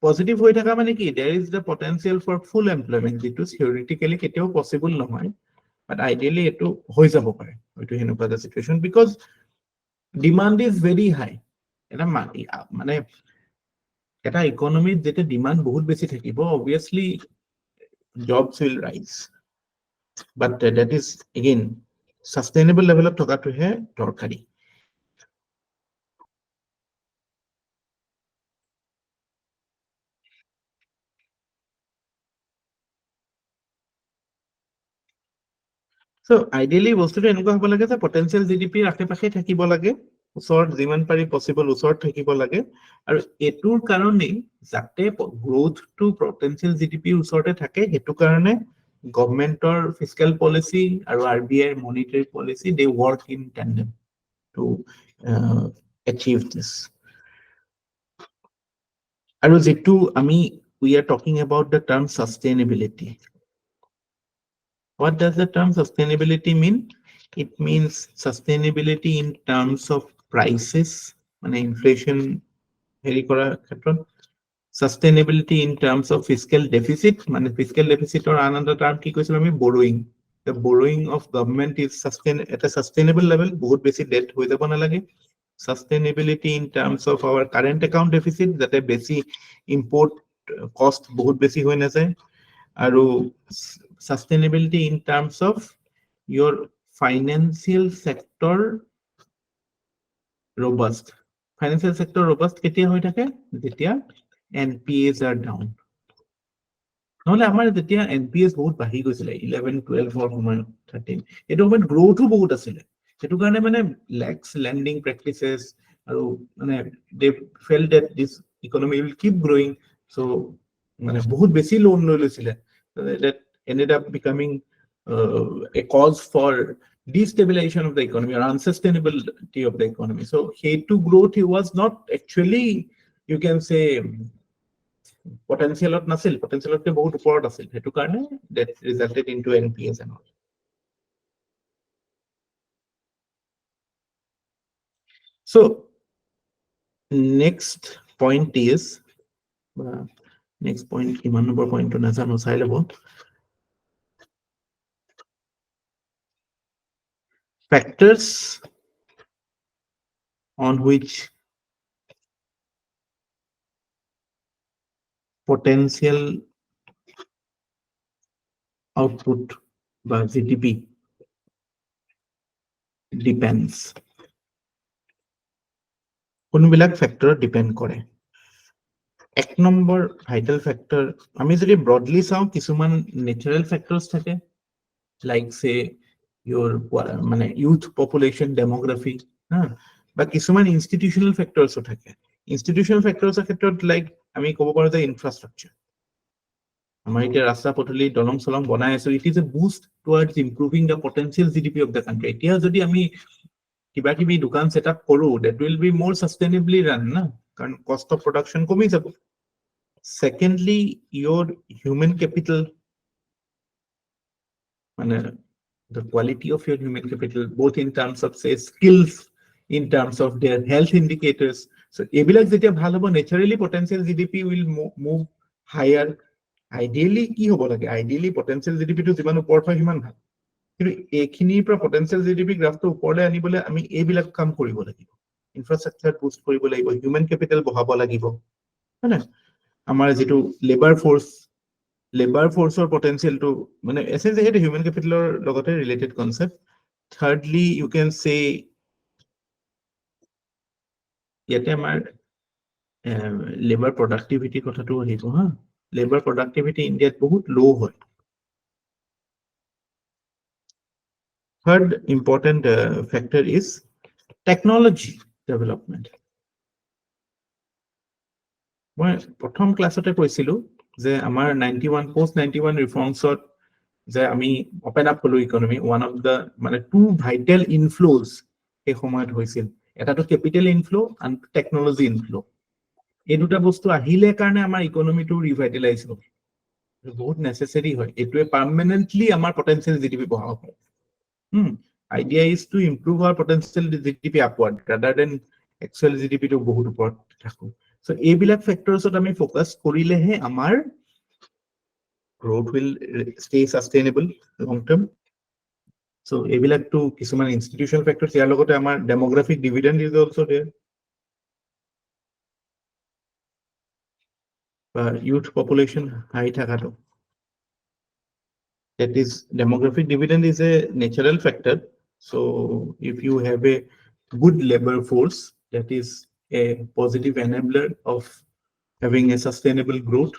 পজিটিভ হৈ থকা মানে কি, there is the potential for full employment, যেটো theoretically কেতিয়াও possible নহয়, but ideally এটো হৈ যাব পাৰে হয়তো হেনেকুৱা এটা situation, because demand is very high. এটা মানে এটা ইকোনমিত যেটা ডিমান্ড বহুত বেছি থাকিব, obviously jobs will rise, but that is again sustainable level of থকাটোহে দৰকাৰী। So ideally বস্তুটো এনেকুৱা হ'ব লাগে যে potential GDP আশে-পাশে থাকিব লাগে, ওচৰত যিমান পাৰি পসিবল ওচৰত থাকিব লাগে, আৰু এটোৰ কাৰণে যাতে গ্ৰোথ টু potential GDP ওচৰতে থাকে, হেতু কাৰণে গভৰ্নমেন্টৰ ফিস্কেল পলিসি আৰু RBI monetary policy they work in tandem to achieve this. আৰু যেটো আমি we are talking about the term sustainability. What does the term sustainability mean? It means sustainability in terms of prices, মানে inflation হেৰি কৰাৰ ক্ষেত্ৰত, sustainability in terms of fiscal deficit, মানে fiscal deficit or another term কি কৈছিল আমি, borrowing. The borrowing of government is at a sustainable level, বহুত বেছি debt হৈ যাব নালাগে। Sustainability in terms of our current account deficit, যাতে বেছি import cost বহুত বেছি হৈ নাযায়, আৰু sustainability in terms of your financial sector robust. Financial sector robust কেতিয়া হৈ থাকে, যেতিয়া NPAs are down. নহলে আমাৰ যেতিয়া NPAs বহুত বাঢ়ি গৈছিলে 11-12 ৰ সময়ত 13, এটো সময়ত গ্ৰোথও বহুত আছিলে, সেটো কাৰণে মানে lax lending practices, আৰু মানে they felt that this economy will keep growing, so মানে বহুত বেছি লোন লৈ লৈছিলে, that ended up becoming a cause for destabilization of the economy or unsustainability of the economy. So to growth he was not actually, you can say, potential nasil, potential ke bahut uport asil, hetu karone that resulted into NPAs and all. So next point is next point kiman number point to nazano sai lebo, factors on which potential output by GDP depends. কোনবিলাক factor depend কৰে। এক number vital factor আমি যদি broadly চাওঁ, কিছুমান natural factors থাকে, like সে your মানে youth population demography, বা কিছুমান ইনস্টিটিউশনাল ফ্যাক্টরসও থাকে। ইনস্টিটিউশনাল ফ্যাক্টৰসৰ ক্ষেত্ৰত লাইক আমি ক'ব পাৰো যে ইনফ্ৰাষ্ট্ৰাকচাৰ, আমাৰ এতিয়া ৰাস্তা পদূলি দলং চলং বনাই আছো, it is a Boost towards ইম্প্ৰুভিং the potential GDP of the country. এতিয়া যদি আমি কিবা কিবি দোকান সেট আপ কৰো, that will be more sustainably run না, কাৰণ cost of production কমি যাব। Secondly, your human capital, মানে the quality of your human capital, both in terms of say skills, in terms of their health indicators. So এবিলাক যেতিয়া ভাল হ'ব, naturally potential GDP will move higher. Ideally কি হ'ব লাগে, ideally potential GDP to যিমান ওপৰত হয় সিমান ভাল, কিন্তু এইখিনিৰ পৰা potential GDP গ্ৰাফটো ওপৰলৈ আনিবলৈ আমি এইবিলাক কাম কৰিব লাগিব। ইনফ্ৰাষ্ট্ৰাকচাৰ বুষ্ট কৰিব লাগিব, হিউমেন কেপিটেল বঢ়াব লাগিব, হয় না, আমাৰ যেটো labour force labor force or potential to মানে essentially human capital or লগতে related concept. Thirdly, you can say ইয়াতে আমাৰ labor productivity কথাটো আহিব হা labor productivity ইণ্ডিয়াত বহুত low হয় third important factor is technology development মই প্ৰথম ক্লাছতে কৈছিলো যে আমাৰ 91 post 91 reformsত যে আমি open up হলো economy one of the মানে two vital inflows এই সময়ত হৈছিল এটাটো capital inflow and technology inflow এই দুটা বস্তু আহিলে কাৰণে আমাৰ ইকোনমিটো ৰিভাইটেলাইজ হ'ব বহুত নেসেসাৰি হয় এটোৱে পাৰ্মানেন্টলি আমাৰ পটেনশিয়াল জিডিপি বঢ়াব idea is to improve our potential GDP upward rather than actual GDP to বহুত উপৰত থাকো so এইবিলাক ফ্যাক্টৰছত আমি ফোকাস কৰিলেহে আমাৰ growth will stay sustainable long term so এইবিলাক to কিছুমান institutional factors ইয়াৰ লগতে আমাৰ demographic dividend is also there youth population high thakato that is demographic dividend is a natural factor so if you have a good labor force that is a positive enabler of having a sustainable growth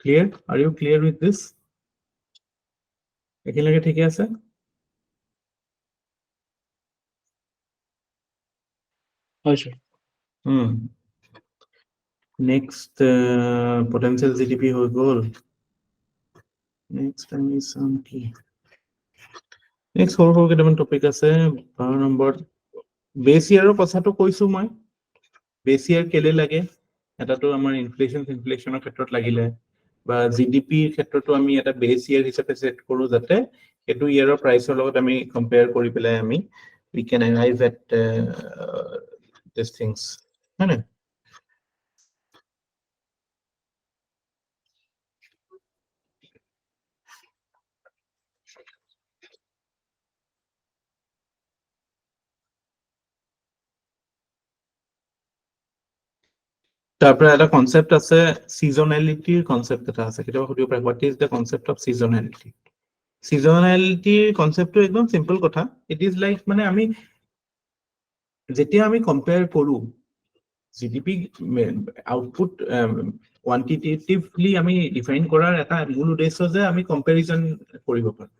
clear are you clear with this একেলগে ঠিকে আছে হয় sir next potential GDP হৈ গ'ল next আমি চাম কি next সৰু সৰু কেইটামান টপিক আছে 12 নম্বৰ বেছ ইয়াৰৰ কথাটো কৈছো মই বেছ ইয়াৰ কেলে লাগে এটাটো আমাৰ ইনফ্লেশ্যনৰ ক্ষেত্ৰত লাগিলে বা জিডিপিৰ ক্ষেত্ৰতো আমি এটা বেছ ইয়াৰ হিচাপে সেট কৰো যাতে এটো ইয়াৰৰ প্ৰাইচৰ লগত আমি কম্পেয়াৰ কৰি পেলাই আমি we can arrive at these things মানে তাৰপৰে একটা কনসেপ্ট আছে সিজনালিটিৰ কনসেপ্ট এটা আছে কেতিয়াবা সুধিব পাৰে what is the concept of seasonality সিজনালিটিৰ কনসেপ্টটো একদম সিম্পল কথা ইট ইজ লাইক মানে আমি যেতিয়া আমি কম্পেয়াৰ কৰো জিডিপি আউটপুট কোয়ান্টিটেটিভলি আমি ডিফাইন কৰাৰ এটা মূল উদ্দেশ্য যে আমি কম্পেৰিজন কৰিব পাৰো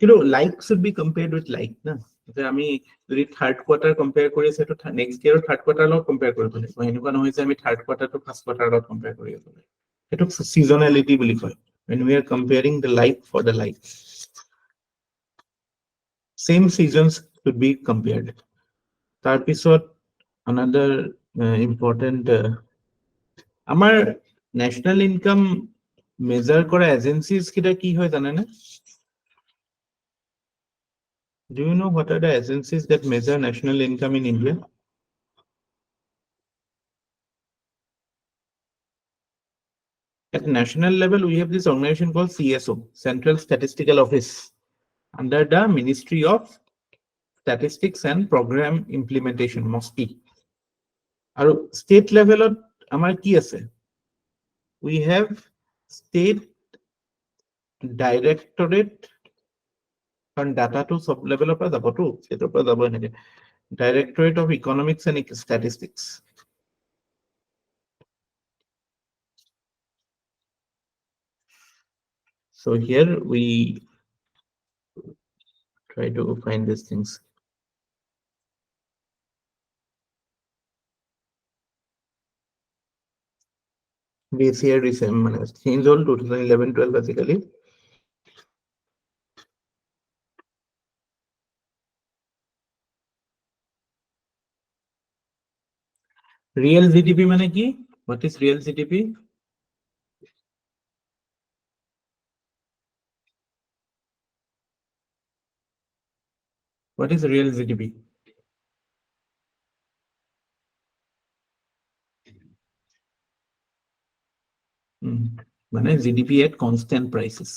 কিন্তু like should be compared with like না যে আমি যদি থাৰ্ড কোৱাৰ্টাৰ কম্পেয়াৰ কৰি আছে তো নেক্সট ইয়াৰৰ থাৰ্ড কোৱাৰ্টাৰ লগত কম্পেয়াৰ কৰিব লাগিব এনেকুৱা নহয় যে আমি থাৰ্ড কোৱাৰ্টাৰটো ফাৰ্ষ্ট কোৱাৰ্টাৰ লগত কম্পেয়াৰ কৰি আছো সেইটো সিজনালিটি বুলি কয় when we are comparing the like for the like same seasons should be compared তাৰপিছত another important আমাৰ national income measure কৰা agencies কিটা কি হয় জানেনে do you know what are the agencies that measure national income in India at national level we have this organization called CSO Central Statistical Office under the Ministry of Statistics and Program Implementation MOSPI আৰু state levelত আমাৰ কি আছে we have state directorate কাৰণ ডাটাটো সব লেভেলৰ পৰা যাবতো সেটোৰ পৰা যাব এনেকে Directorate of Economics and Statistics so here we try to find these things this year is change all 2011-12 basically real GDP মানে কি what is real GDP what is real GDP মানে GDP at constant prices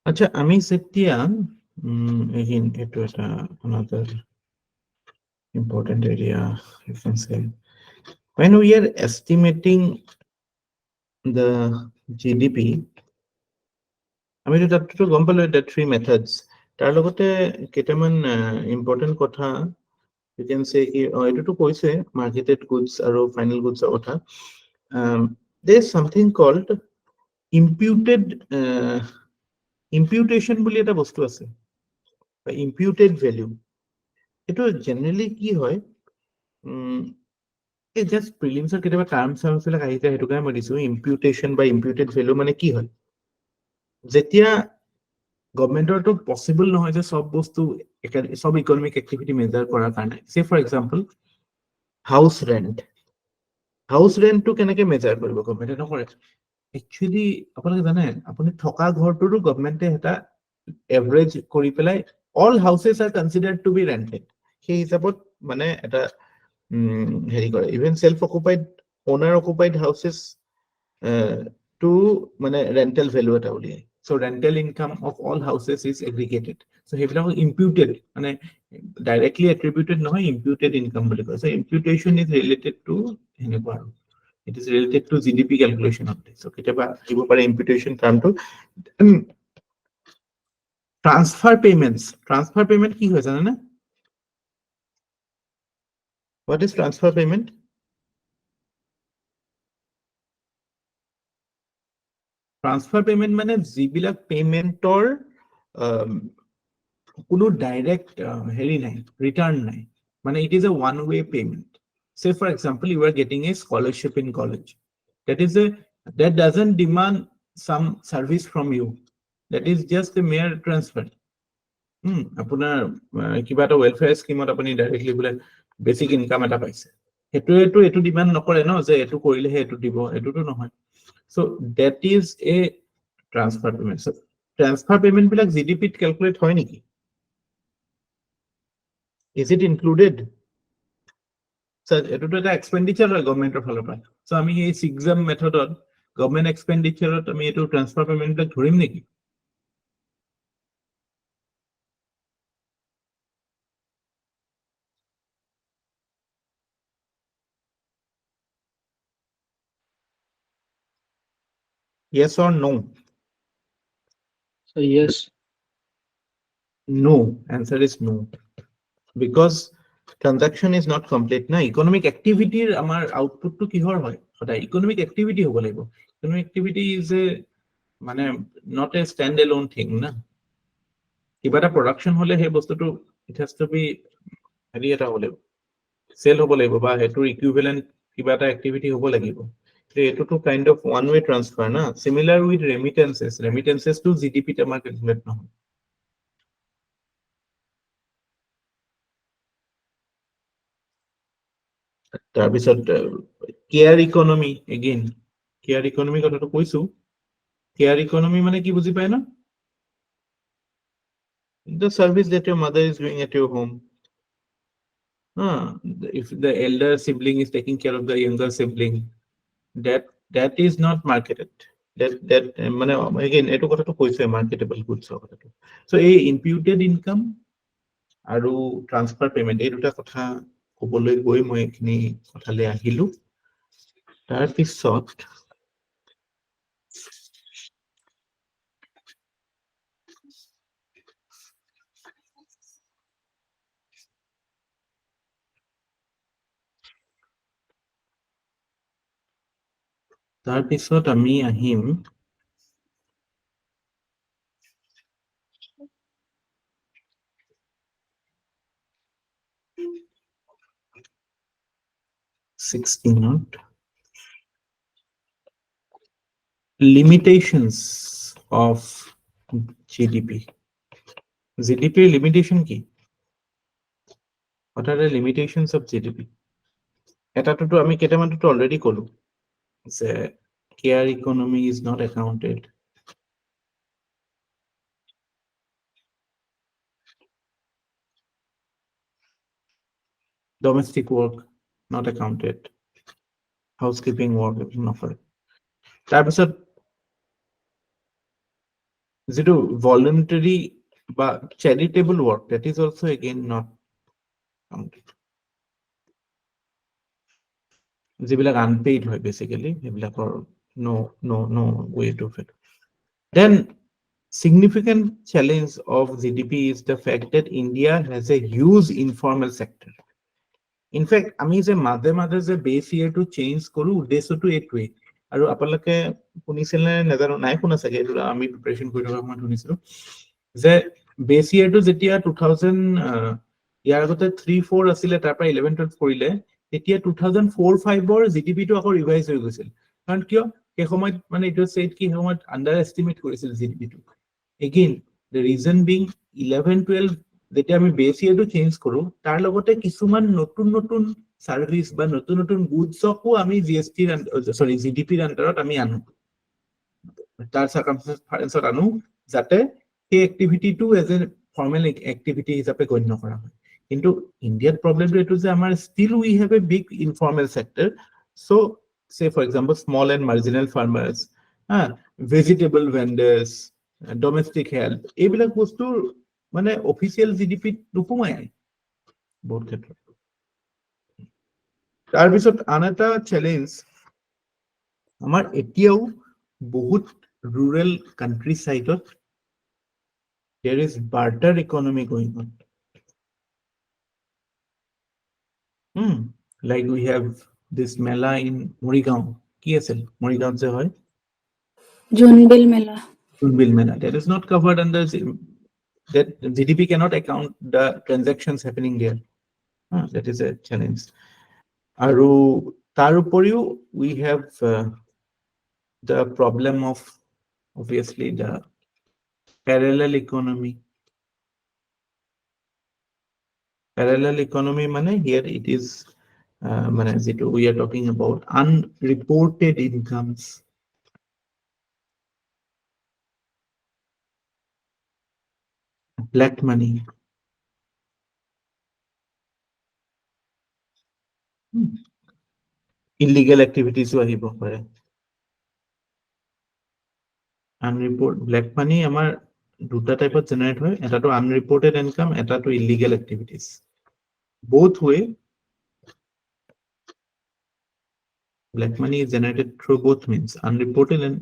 আচ্ছা আমি যেতিয়া again এটা another important area you can say when we are estimating the GDP আমি তাতটো গম পালো এটা three methods তাৰ লগতে কেইটামান important কথা you can say এটোটো কৈছে marketed goods আৰু final goods ৰ কথা there is something called imputed imputation বুলি এটা বস্তু আছে বা imputed value এটো জেনাৰেলি কি হয় এই জাস্ট প্ৰিলিমছৰ কেতিয়াবা টাৰ্মছ বিলাক আহি যায় সেইটো কাৰণে মই দিছো ইম্পিউটেশ্যন বা ইম্পিউটেড ভেলু মানে কি হয় যেতিয়া গভৰ্ণমেণ্টৰটো পচিবল নহয় যে সব বস্তু সব ইকনমিক এক্টিভিটি মেজাৰ কৰাৰ কাৰণে সে ফৰ এক্সাম্পল হাউচ ৰেণ্টটো কেনেকে মেজাৰ কৰিব গভৰ্ণমেণ্টে নকৰে একচুৱেলি আপোনালোকে জানে আপুনি থকা ঘৰটোৰো গভৰ্ণমেণ্টে এটা এভাৰেজ কৰি পেলাই all houses are considered to be rented সেই হিচাপত মানে এটা হেৰি কৰে even self occupied owner occupied houses too মানে ৰেন্টেল ভ্যালু এটা উলিয়ায় so rental income of all houses is aggregated so সেইবিলাক imputed মানে directly attributed নহয় imputed income বুলি কয় so imputation is related to এনেকুৱা আৰু it is related to GDP calculation of this so কেতিয়াবা দিব পাৰে imputation termটো transfer payment কি হয় জানেনে what is transfer payment transfer payment মানে যিবিলাক পেমেন্টৰ কোনো ডাইৰেক্ট হেৰি নাই ৰিটাৰ্ণ নাই মানে it is a one way payment say for example you are getting a scholarship in college that doesn't demand some service from you that is just a mere transfer আপোনাৰ কিবা এটা welfare স্কিমত আপুনি directly বোলে basic income এটা পাইছে হেতুটো এটো demand নকৰে ন যে এটো কৰিলেহে এটো দিব এটোটো নহয় so that is a transfer payment so transfer payment bilak GDP t calculate hoy niki is it included so etuto eta expenditure hoy government or falor pa so ami ei exam method government expenditure ami etu transfer payment ta thorim niki yes or no So yes. no answer is no because transaction is not complete na economic activity amar output to kihor hoy oda economic activity hobo laibo economic activity is a mane not a standalone thing na kiba ta production hole he bostu to it has to be heri eta hole sell hobo laibo ba hetur equivalent kiba ta activity hobo lagibo eto to kind of one way transfer na similar with remittances to GDP tamar calculate no তাৰপিছত care economy again care economy কথাটো কৈছো care economy মানে কি বুজি পায় না the service that your mother is doing at your home if the elder sibling is taking care of the younger sibling that is not marketed that মানে again এটো কথাটো কৈছে marketable goods কথাটো so এই imputed income আৰু transfer payment এই দুটা কথা কবলৈ গৈ মই এখিনি কথালে আহিলো তাৰ পিছত আমি আহিম limitations of GDP limitation কি what are the limitations of GDP এটাটো আমি কেটামানটো অলৰেডি কলো যে care economy is not accounted domestic work not accounted housekeeping work নকৰে তাৰপিছত যিটো voluntary বা charitable work, that is also again not counted. যিবিলাক unpaid হয় basically সেইবিলাকৰ no way to fit. Then significant challenge of GDP is the fact that India has a huge informal sector. In fact, আমি যে মাঝে যে base year to change কৰো উদ্দেশ্যটো এইটোৱে আৰু আপোনালোকে শুনিছিলে নাজানো নাই শুনা চাগে এইটো আমি প্ৰিপাৰেচন কৰি থকা সময়ত শুনিছিলো যে বেস ইয়াৰটো যেতিয়া 2000 ইয়াৰ আগতে 3-4 আছিলে তাৰ পৰা 11-12 কৰিলে তেতিয়া 2004-5 ৰ জিডিপিটো আকৌ ৰিভাইজ হৈ গৈছিল কাৰণ কিয় এই সময়ত মানে এইটো সেট কি সময়ত আন্ডাৰ এস্টিমেট কৰিছিল জিডিপিটো again the reason being 11-12 যেতিয়া আমি বেস ইয়াৰটো চেঞ্জ কৰো তাৰ লগতে কিছুমান নতুন সাৰ্ভিস বা নতুন গুডসকো আমি জিএসটি সৰি জিডিপিৰ আন্ডাৰত আমি আনো তাৰ সাৰ্কামস্টেন্সত আনো যাতে সেই এক্টিভিটিটো এজ এ ফৰ্মাল এক্টিভিটি হিচাপে গণ্য কৰা হয় কিন্তু ইন্ডিয়াৰ প্ৰবলেমটো এটো যে আমাৰ still we have a big informal sector so say for example small and marginal farmers vegetable vendors domestic help এইবিলাক বস্তু মানে অফিচিয়েল জিডিপি নোকোমাই বহুত ক্ষেত্ৰত তাৰপিছত আন এটা চ্যালেঞ্জ আমাৰ এতিয়াও বহুত rural countryside there is barter economy going on like we have this mela in Morigaon কি আছিল Morigaon যে হয় জোনবিল মেলা Bill Mela. That is not covered under that GDP cannot account the transactions happening there. That is a challenge. Aru taruporiu we have the problem of obviously the parallel economy. Parallel economy mane here it is we are talking about unreported incomes. Black money. Illegal activities আহিব পাৰে unreported black money আমাৰ দুটা টাইপত generate হয় এটাটো unreported income এটাটো illegal activities both way black money is generated through both means unreported and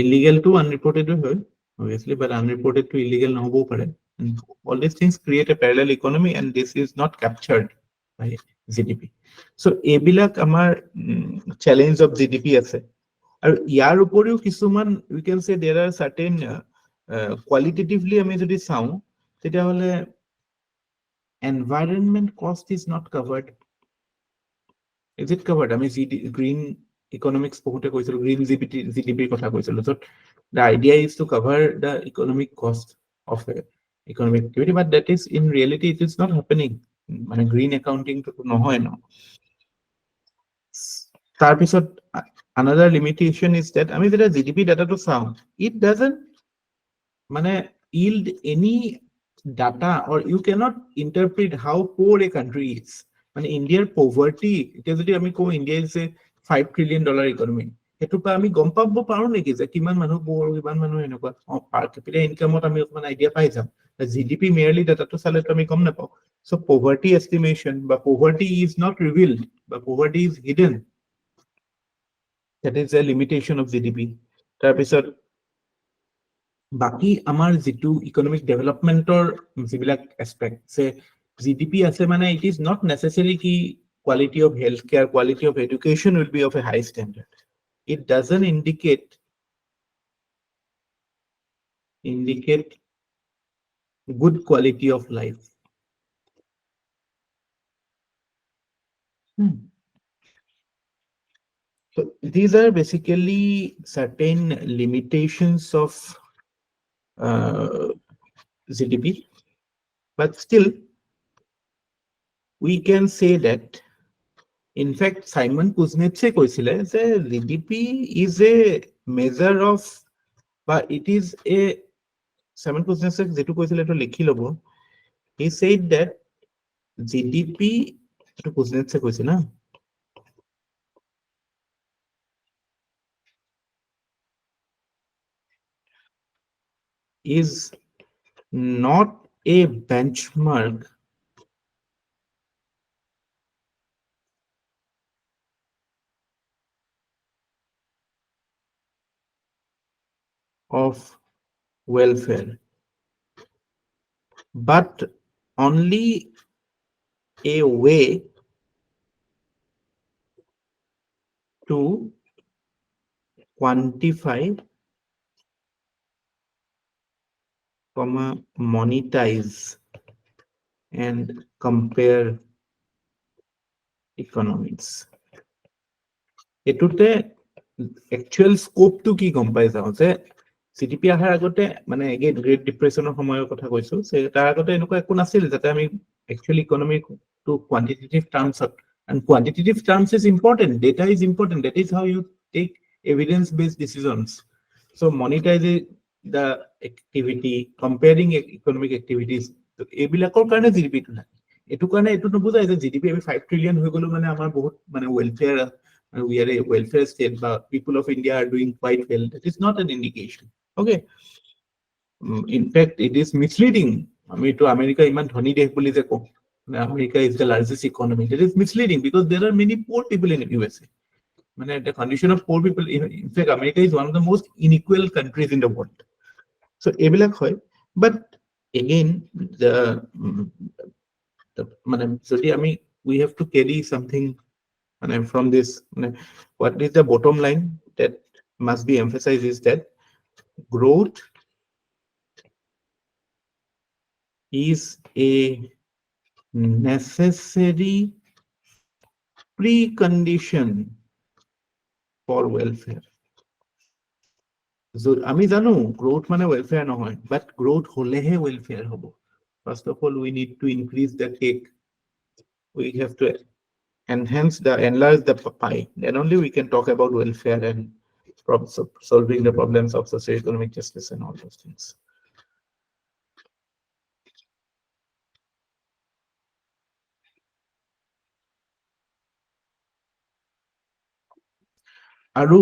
illegal to unreported হয় obviously but unreported to illegal নহবও পাৰে and all these things create a parallel economy and this is not captured by GDP so এইবিলাক আমাৰ challenge of GDP আছে আৰু ইয়াৰ উপৰিও কিছুমান we can say there are certain qualitatively আমি যদি চাওঁ তেতিয়া হলে environment cost is not covered is it covered আমি green economics পঢ়োতে কৈছিলো green GDP কথা কৈছিলো so the idea is to cover the economic cost of economic activity but that is in reality it is not happening মানে green accounting to নহয় ন তাৰপিছত another limitation is that আমি যেটা GDP data to চাওঁ it doesn't মানে yield any data or you cannot interpret how poor a country is মানে India's poverty এতিয়া যদি আমি কওঁ India is a $5 trillion economy হেতু পা আমি গম পাব পাৰো নেকি যে কিমান মানুহ poor কিমান মানুহ এনেকুৱা per capita income আমি অকমান আইডিয়া পাই যাম GDP merely data to চালে তো আমি গম নাপাও so poverty estimation বা poverty is not revealed বা poverty is hidden that is a limitation of GDP তাৰপিছত বাকি আমাৰ যেটো ইকোনমিক ডেভেলপমেন্টৰ যিবিলাক এসপেক্ট সে GDP আছে মানে it is not necessary ki quality of healthcare quality of education will be of a high standard it doesn't indicate good quality of life so these are basically certain limitations of GDP but still we can say that in fact Simon Kuznets কৈছিলে যে GDP is a measure of but it is a Simon Kuznets যেটো কৈছিলে তো লিখি লব he said that GDP to Kuznets কৈছে না is not a benchmark of welfare, but only a way to quantify, monetize, and compare economics. Etute actual scope to ki gom pai jao je CTP আহাৰ আগতে মানে again Great Depression সময়ৰ কথা কৈছো তাৰ আগতে এনেকুৱা একো নাছিল যাতে আমি actually economic to quantitative terms and quantitative terms is important, data is important, that is how you take evidence based decisions. So monetizing the activity, comparing economic activities, এইবিলাকৰ কাৰণে GDP টো নাই। এটো কাৰণে এটো নবুজায় যে GDP আমি 5 trillion হৈ গলো মানে আমাৰ বহুত মানে welfare, we are a welfare state, but people of India are doing quite well. That is not an indication. Okay. In fact, it is misleading. I mean, to America, even dhani desh boli je ko, America is the largest economy. That is misleading because there are many poor people in USA. I mean, the condition of poor people, in fact, America is one of the most unequal countries in the world. So, ebilak hoy. But again, we have to carry something. And from this, what is the bottom line that must be emphasized is that growth is a necessary precondition for welfare. So, আমি জানো growth মানে welfare নহয়, but growth হলেহে welfare হব. First of all, we need to increase the cake. We have to enlarge the pie. Then only we can talk about welfare and solving the problems of socio-economic justice and all those things. Aru,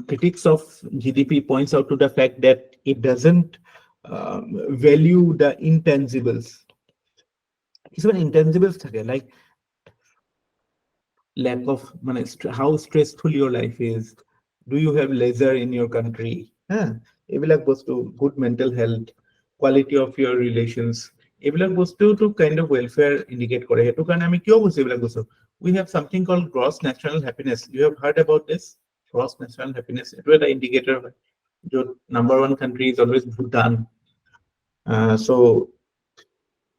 critics of GDP points out to the fact that it doesn't value the intangibles. Even intangibles like lack of how stressful your life is. Do you have leisure in your country? Ebilak bostu, good mental health, quality of your relations. Ebilak bostu to kind of welfare indicate kore. Hetu karone ami kyo bostu ebilak bostu. We have something called gross national happiness. You have heard about this? Gross national happiness. It is an indicator. Your number one country is always Bhutan. So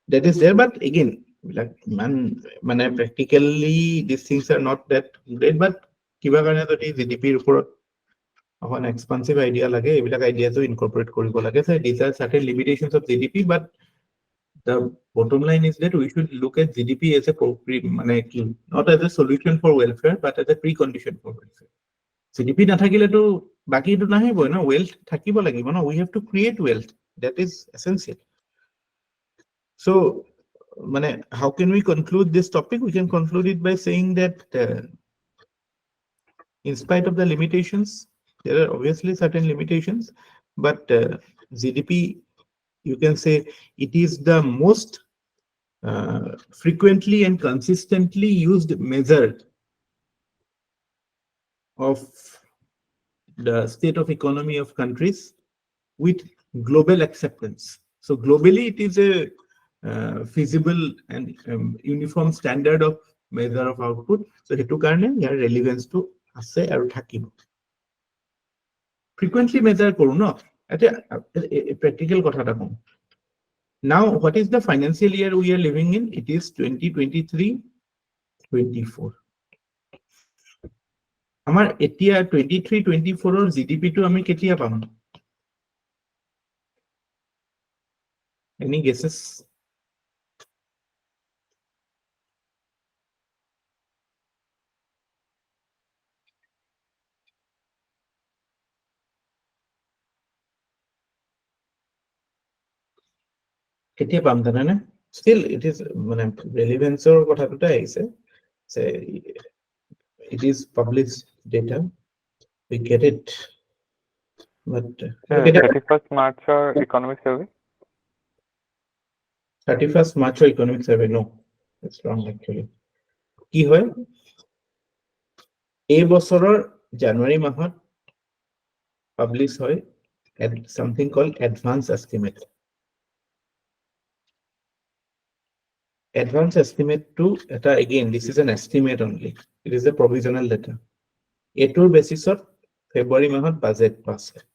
that is there, but again, practically these things are not that great. But kiba karone jodi GDP r upor an expansive idea lage, ebilak ideas to incorporate koribo lage. So these are certain limitations of GDP, but the bottom line is that we should look at GDP as a not as a solution for welfare, but as a precondition for welfare. GDP nathakile to baki to nahibo na, wealth thakibo lagibo na. We have to create wealth. That is essential. So, how can we conclude this topic? We can conclude it by saying that in spite of the limitations, there are obviously certain limitations, but GDP, you can say it is the most frequently and consistently used measure of the state of economy of countries with global acceptance. So globally, it is a feasible and uniform standard of measure of output. So hetu karone yar relevance to ase aru thakibo. Frequently measure koru no, ate practical kotha ta kom. Now, what is the financial year we are living in? It is 2023-24. Amar etia 23-24 or GDP to ami ketia pam? Any guesses? কেতিয়া পাম জানেনে? Still it is relevance or কথা দুটা আহিছে. Say it is published data. We get it. but 31st March or economic survey? 31st March or economic survey? No, it's wrong actually. কি হয় এই বছৰৰ জানুৱাৰী মাহত পাবলিশ হয় something called advance estimate. Advance estimate to এটা again this is an estimate only, it is a provisional data. এটোৰ বেসিছত ফেব্ৰুৱাৰী মাহত budget pass হয়।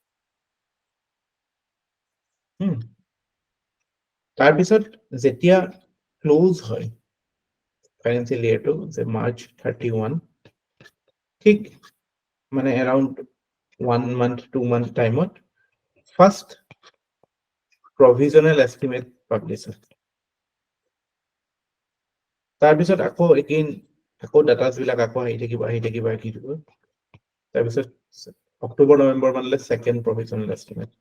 তাৰপিছত যেতিয়া ক্লোজ হয় ফাইনেন্সিয়েল ইয়াৰটো যে মাৰ্চ 31 ঠিক মানে around 1 month 2 month টাইমত ফাৰ্স্ট provisional estimate পাবলিশ হয়। তাৰপিছত আকৌ again আকৌ ডাটাস বিলাক আকৌ আহি থাকিব তাৰপিছত অক্টোবৰ নৱেম্বৰ মানলে সেকেন্ড provisional estimate,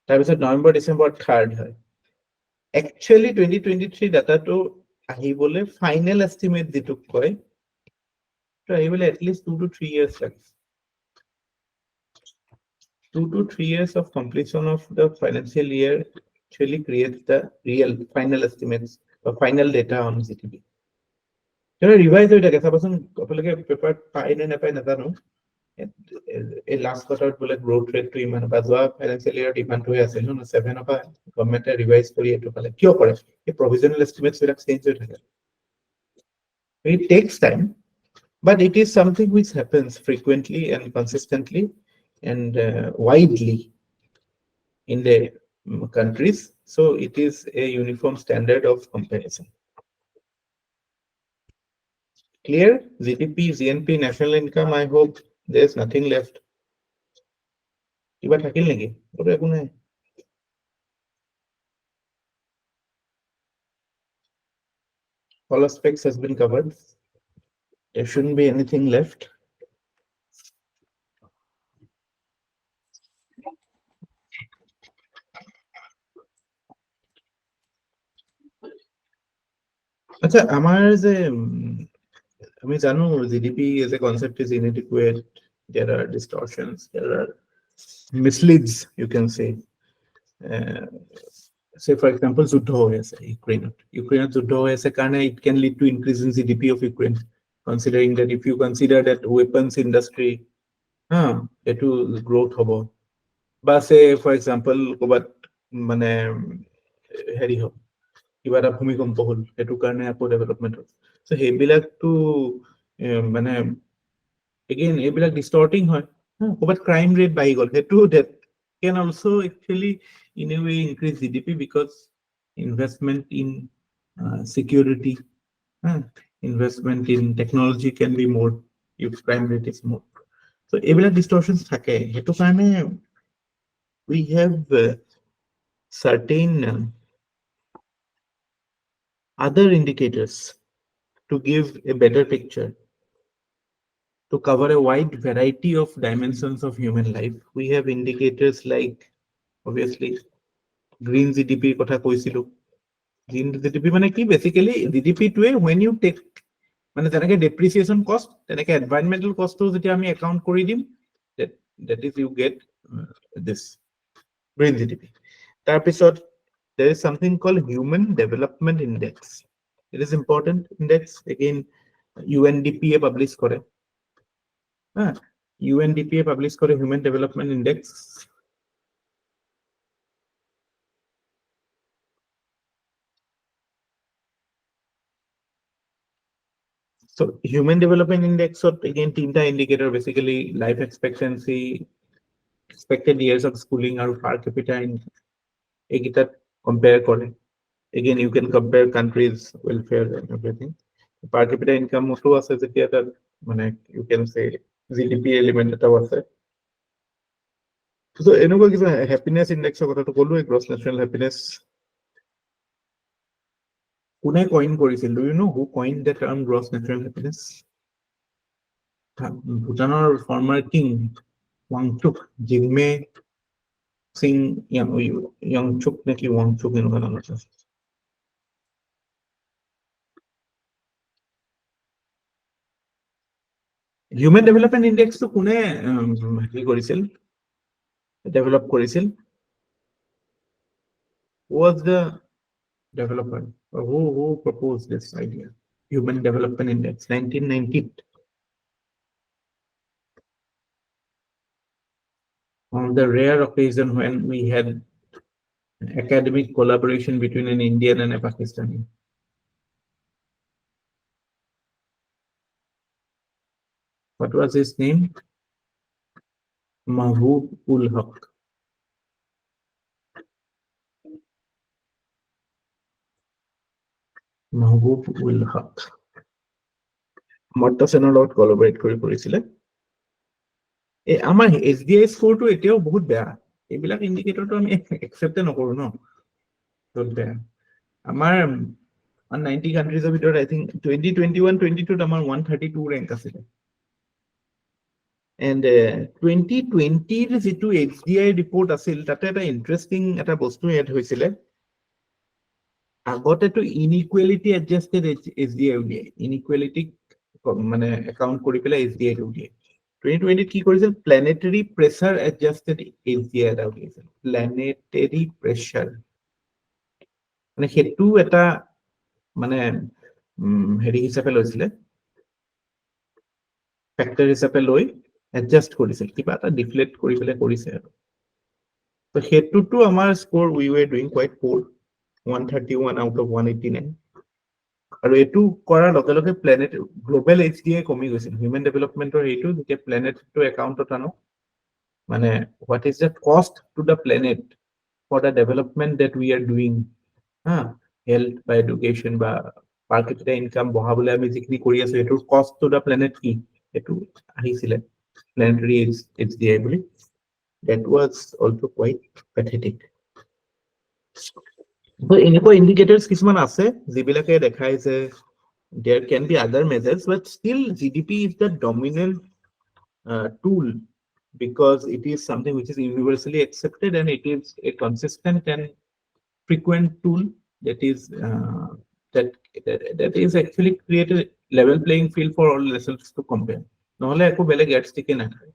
তাৰপিছত নৱেম্বৰ ডিসেম্বৰ থাৰ্ড হয়। Actually 2023 ডাটাটো আহিবলে ফাইনেল এস্টিমেট যেটো কয় তো আহিবলে at least 2 to 3 years লাগে। 2 to 3 years of completion of the financial year actually creates the real final estimates or final data on GDP. Revise হয়ে থাকে চাবাচোন আপোনালোকে পেপার পাই নে নাপাই নাজানো এই লাষ্ট কোৱাৰ্টাৰত বোলে গ্ৰোথ ৰেটটো ইমান বা যোৱা ফাইনেন্সিয়েল ইয়াৰত ইমানটো হৈ আছে ন 7 পৰা গভৰ্ণমেণ্টে ৰিভাইজ কৰি এইটো পালে কিয় কৰে এই প্ৰভিজনেল এস্টিমেটছ বিলাক চেঞ্জ হৈ থাকে। It takes time, but it is something which happens frequently and consistently and widely in the countries, so it is a uniform standard of comparison. Clear? GDP, GNP, national income, I hope there's nothing left. কিবা থাকিল নেকি? একো নাই। All aspects has been covered. There shouldn't be anything left. আচ্ছা আমাৰ যে আমি জানো GDP as a concept is inadequate, there are distortions, there are misleads, you can say. Say for example যুদ্ধ হৈ আছে ইউক্ৰেইনত যুদ্ধ হৈ আছে কাৰণে it can lead to increase in GDP of Ukraine, considering that if you consider that weapons industry এটো growth হ'ব বা say for example ক'বাত মানে হেৰি হ'ব কিবা এটা ভূমিকম্প হ'ল এটো কাৰণে আকৌ ডেভেলপমেন্ট হ'ল সো হেবিলাকটো মানে again এইবিলাক ডিস্টৰ্টিং হয় ক'বাত ক্ৰাইম ৰেট বাঢ়ি গ'ল হেতু that can also actually in a way increase GDP because investment in security, investment in technology can be more if crime rate is more. So এইবিলাক distortions থাকে হেতু কাৰণে we have certain other indicators to give a better picture, to cover a wide variety of dimensions of human life. We have indicators like obviously green GDP কথা কৈছিলো green GDP মানে কি basically GDP টোৱে when you take মানে যেনেকে depreciation cost তেনেকে environmental cost টো যেতিয়া আমি account কৰি দিম that is you get this green GDP. তাৰপিছত there is something called human development index. It is important index, again UNDP A publish করে UNDP এ publish করে human development index. So human development index again তিনটা indicator basically life expectancy, expected years of schooling or per capita income এইকেইটা compare করে। Again you can compare countries welfare and everything. Per capita income মতো আছে যেতিয়া তাত মানে you can say GDP element এটাও আছে। So এনেকুৱা কিবা happiness index কথাটো ক'লো gross national happiness কোনে coin কৰিছিল? Do you know who coined the term gross national happiness? Bhutanor former king Wangchuk Jigme Singh Yangchuk neki Wangchuk এনেকুৱা নাম আছে। Human Development Index to কোনে হেৰি কৰিছিল ডেভেলপ কৰিছিল? Who was the developer? Or who proposed this idea? Human Development Index, 1990. On the rare occasion when we had academic collaboration between an Indian and a Pakistani. What was his name? Mahbub ul Haq. Mahbub ul Haq. Marta Senar লগত collaborate কৰিছিলে। আমাৰ SDI স্কোৰটো এতিয়াও বহুত বেয়া। এইবিলাক ইণ্ডিকেটৰটো আমি একচেপ্টে নকৰো ন। বহুত বেয়া। আমাৰ 190 কান্ট্ৰিজৰ ভিতৰত I think 2021-22 আমাৰ 132 ৰেংক আছিলে। And 2020 যিটো HDI ৰিপৰ্ট আছিল তাতে এটা ইন্টাৰেষ্টিং এটা বস্তু এড হৈছিলে। আগতেতো ইনইকুৱেলিটি এডজাষ্টেড HDI উলিয়াই, ইনইকুৱেলিটি মানে একাউণ্ট কৰি পেলাই HDI উলিয়াই। 2020 কি কৰিছিল? প্লেনেটাৰী প্ৰেছাৰ এডজাষ্টেড HDI এটা উলিয়াইছিল। প্লেনেটাৰী প্ৰেছাৰ মানে সেইটো এটা মানে হেৰি হিচাপে লৈছিলে, ফেক্টৰ হিচাপে লৈ এডজাষ্ট কৰিছিল, কিবা এটা ডিফ্লেট কৰি পেলাই কৰিছে আৰু। তো সেইটোতো আমাৰ score we were doing quite poor, 131 out of 189। আৰু এইটো কৰাৰ লগে লগে প্লেনেট গ্লোবেল HDI কমি গৈছিল। হিউমেন ডেভেলপমেণ্টৰ এইটো যেতিয়া প্লেনেটটো একাউণ্টত আনো, মানে what is the cost to the planet for the development that we are doing, health বা এডুকেশ্যন বা পাৰ কেপিটা ইনকাম বঢ়াবলৈ আমি যিখিনি কৰি আছো সেইটোৰ কষ্ট টু দ্য প্লেনেট কি, সেইটো আহিছিলে প্লেনেটাৰী HDI বুলি। That was also quite pathetic. So এনেকুৱা indicators কিছুমান আছে যিবিলাকে দেখায় যে there can be other measures, but still GDP is the dominant tool because it is something which is universally accepted and it is a consistent and frequent tool that is that is actually create a level playing field for all lessons to compare. নহলে একো বেলেগ ইয়াৰ্ডষ্টিকে নাথাকে,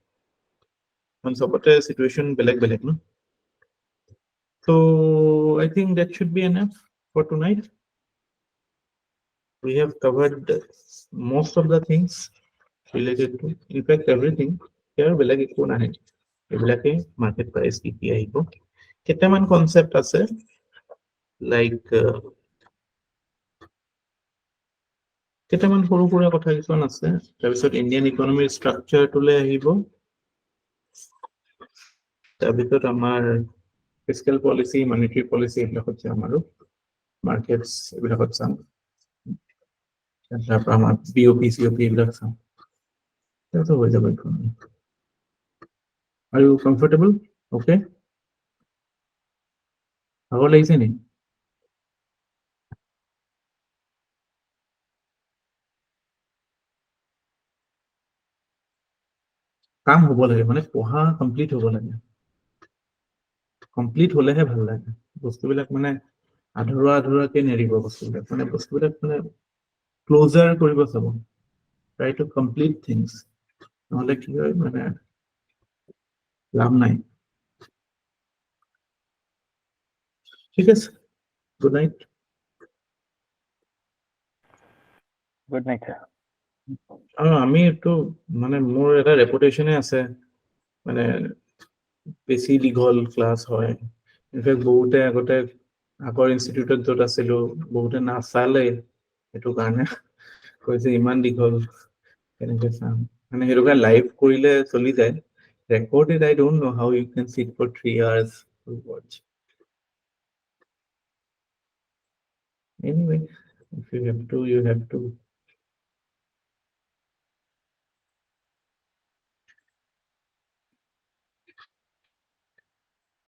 মানে সবতে situation বেলেগ বেলেগ ন। So I think that should be enough for tonight. We have covered most of the things related to, in fact, everything. Here বেলেগ একো নাহে, এইবিলাকে মাৰ্কেট প্ৰাইচ কি কি আহিব। কেইটামান কনসেপ্ট আছে লাইক কেইটামান সৰু সুৰা কথা কিছুমান আছে। তাৰপিছত ইণ্ডিয়ান ইকনমিৰ ষ্ট্ৰাকচাৰটোলৈ আহিব। তাৰপিছত আমাৰ ফিস্কেল পলিচি, মনিটাৰী পলিচি এইবিলাকত যাম আৰু মাৰ্কেটছ এইবিলাকত চাম। তাৰপৰা আমাৰ BOP COP এইবিলাক চাম। তাৰপিছত হৈ যাব economy. Are you comfortable? Okay? ভাগৰ লাগিছে নি? কাম হ'ব লাগে, মানে পঢ়া কমপ্লিট হ'ব লাগে। কমপ্লিট হলেহে ভাল লাগে বস্তুবিলাক, মানে আধৰুৱা আধৰুৱাকে নেৰিব বস্তুবিলাক, মানে বস্তুবিলাক মানে ক্লোজাৰ কৰিব চাব। ট্ৰাই টু কমপ্লিট থিংছ, নহলে কি হয় মানে লাভ নাই। ঠিক আছে, good night. Good night, sir. আমি এইটো মানে মোৰ এটা ৰেপুটেশ্যনে আছে, মানে বেছি দীঘল ক্লাছ হয়। ইনফেক্ট বহুতে আগতে আগৰ ইনষ্টিটিউটত য'ত আছিলো বহুতে নাচালে, সেইটো কাৰণে কৈছে ইমান দীঘল কেনেকে চাম। মানে সেইটো কাৰণে লাইভ কৰিলে চলি যায়, recorded I don't know how you can sit for 3 hours to watch. Anyway, if you have to, you have to.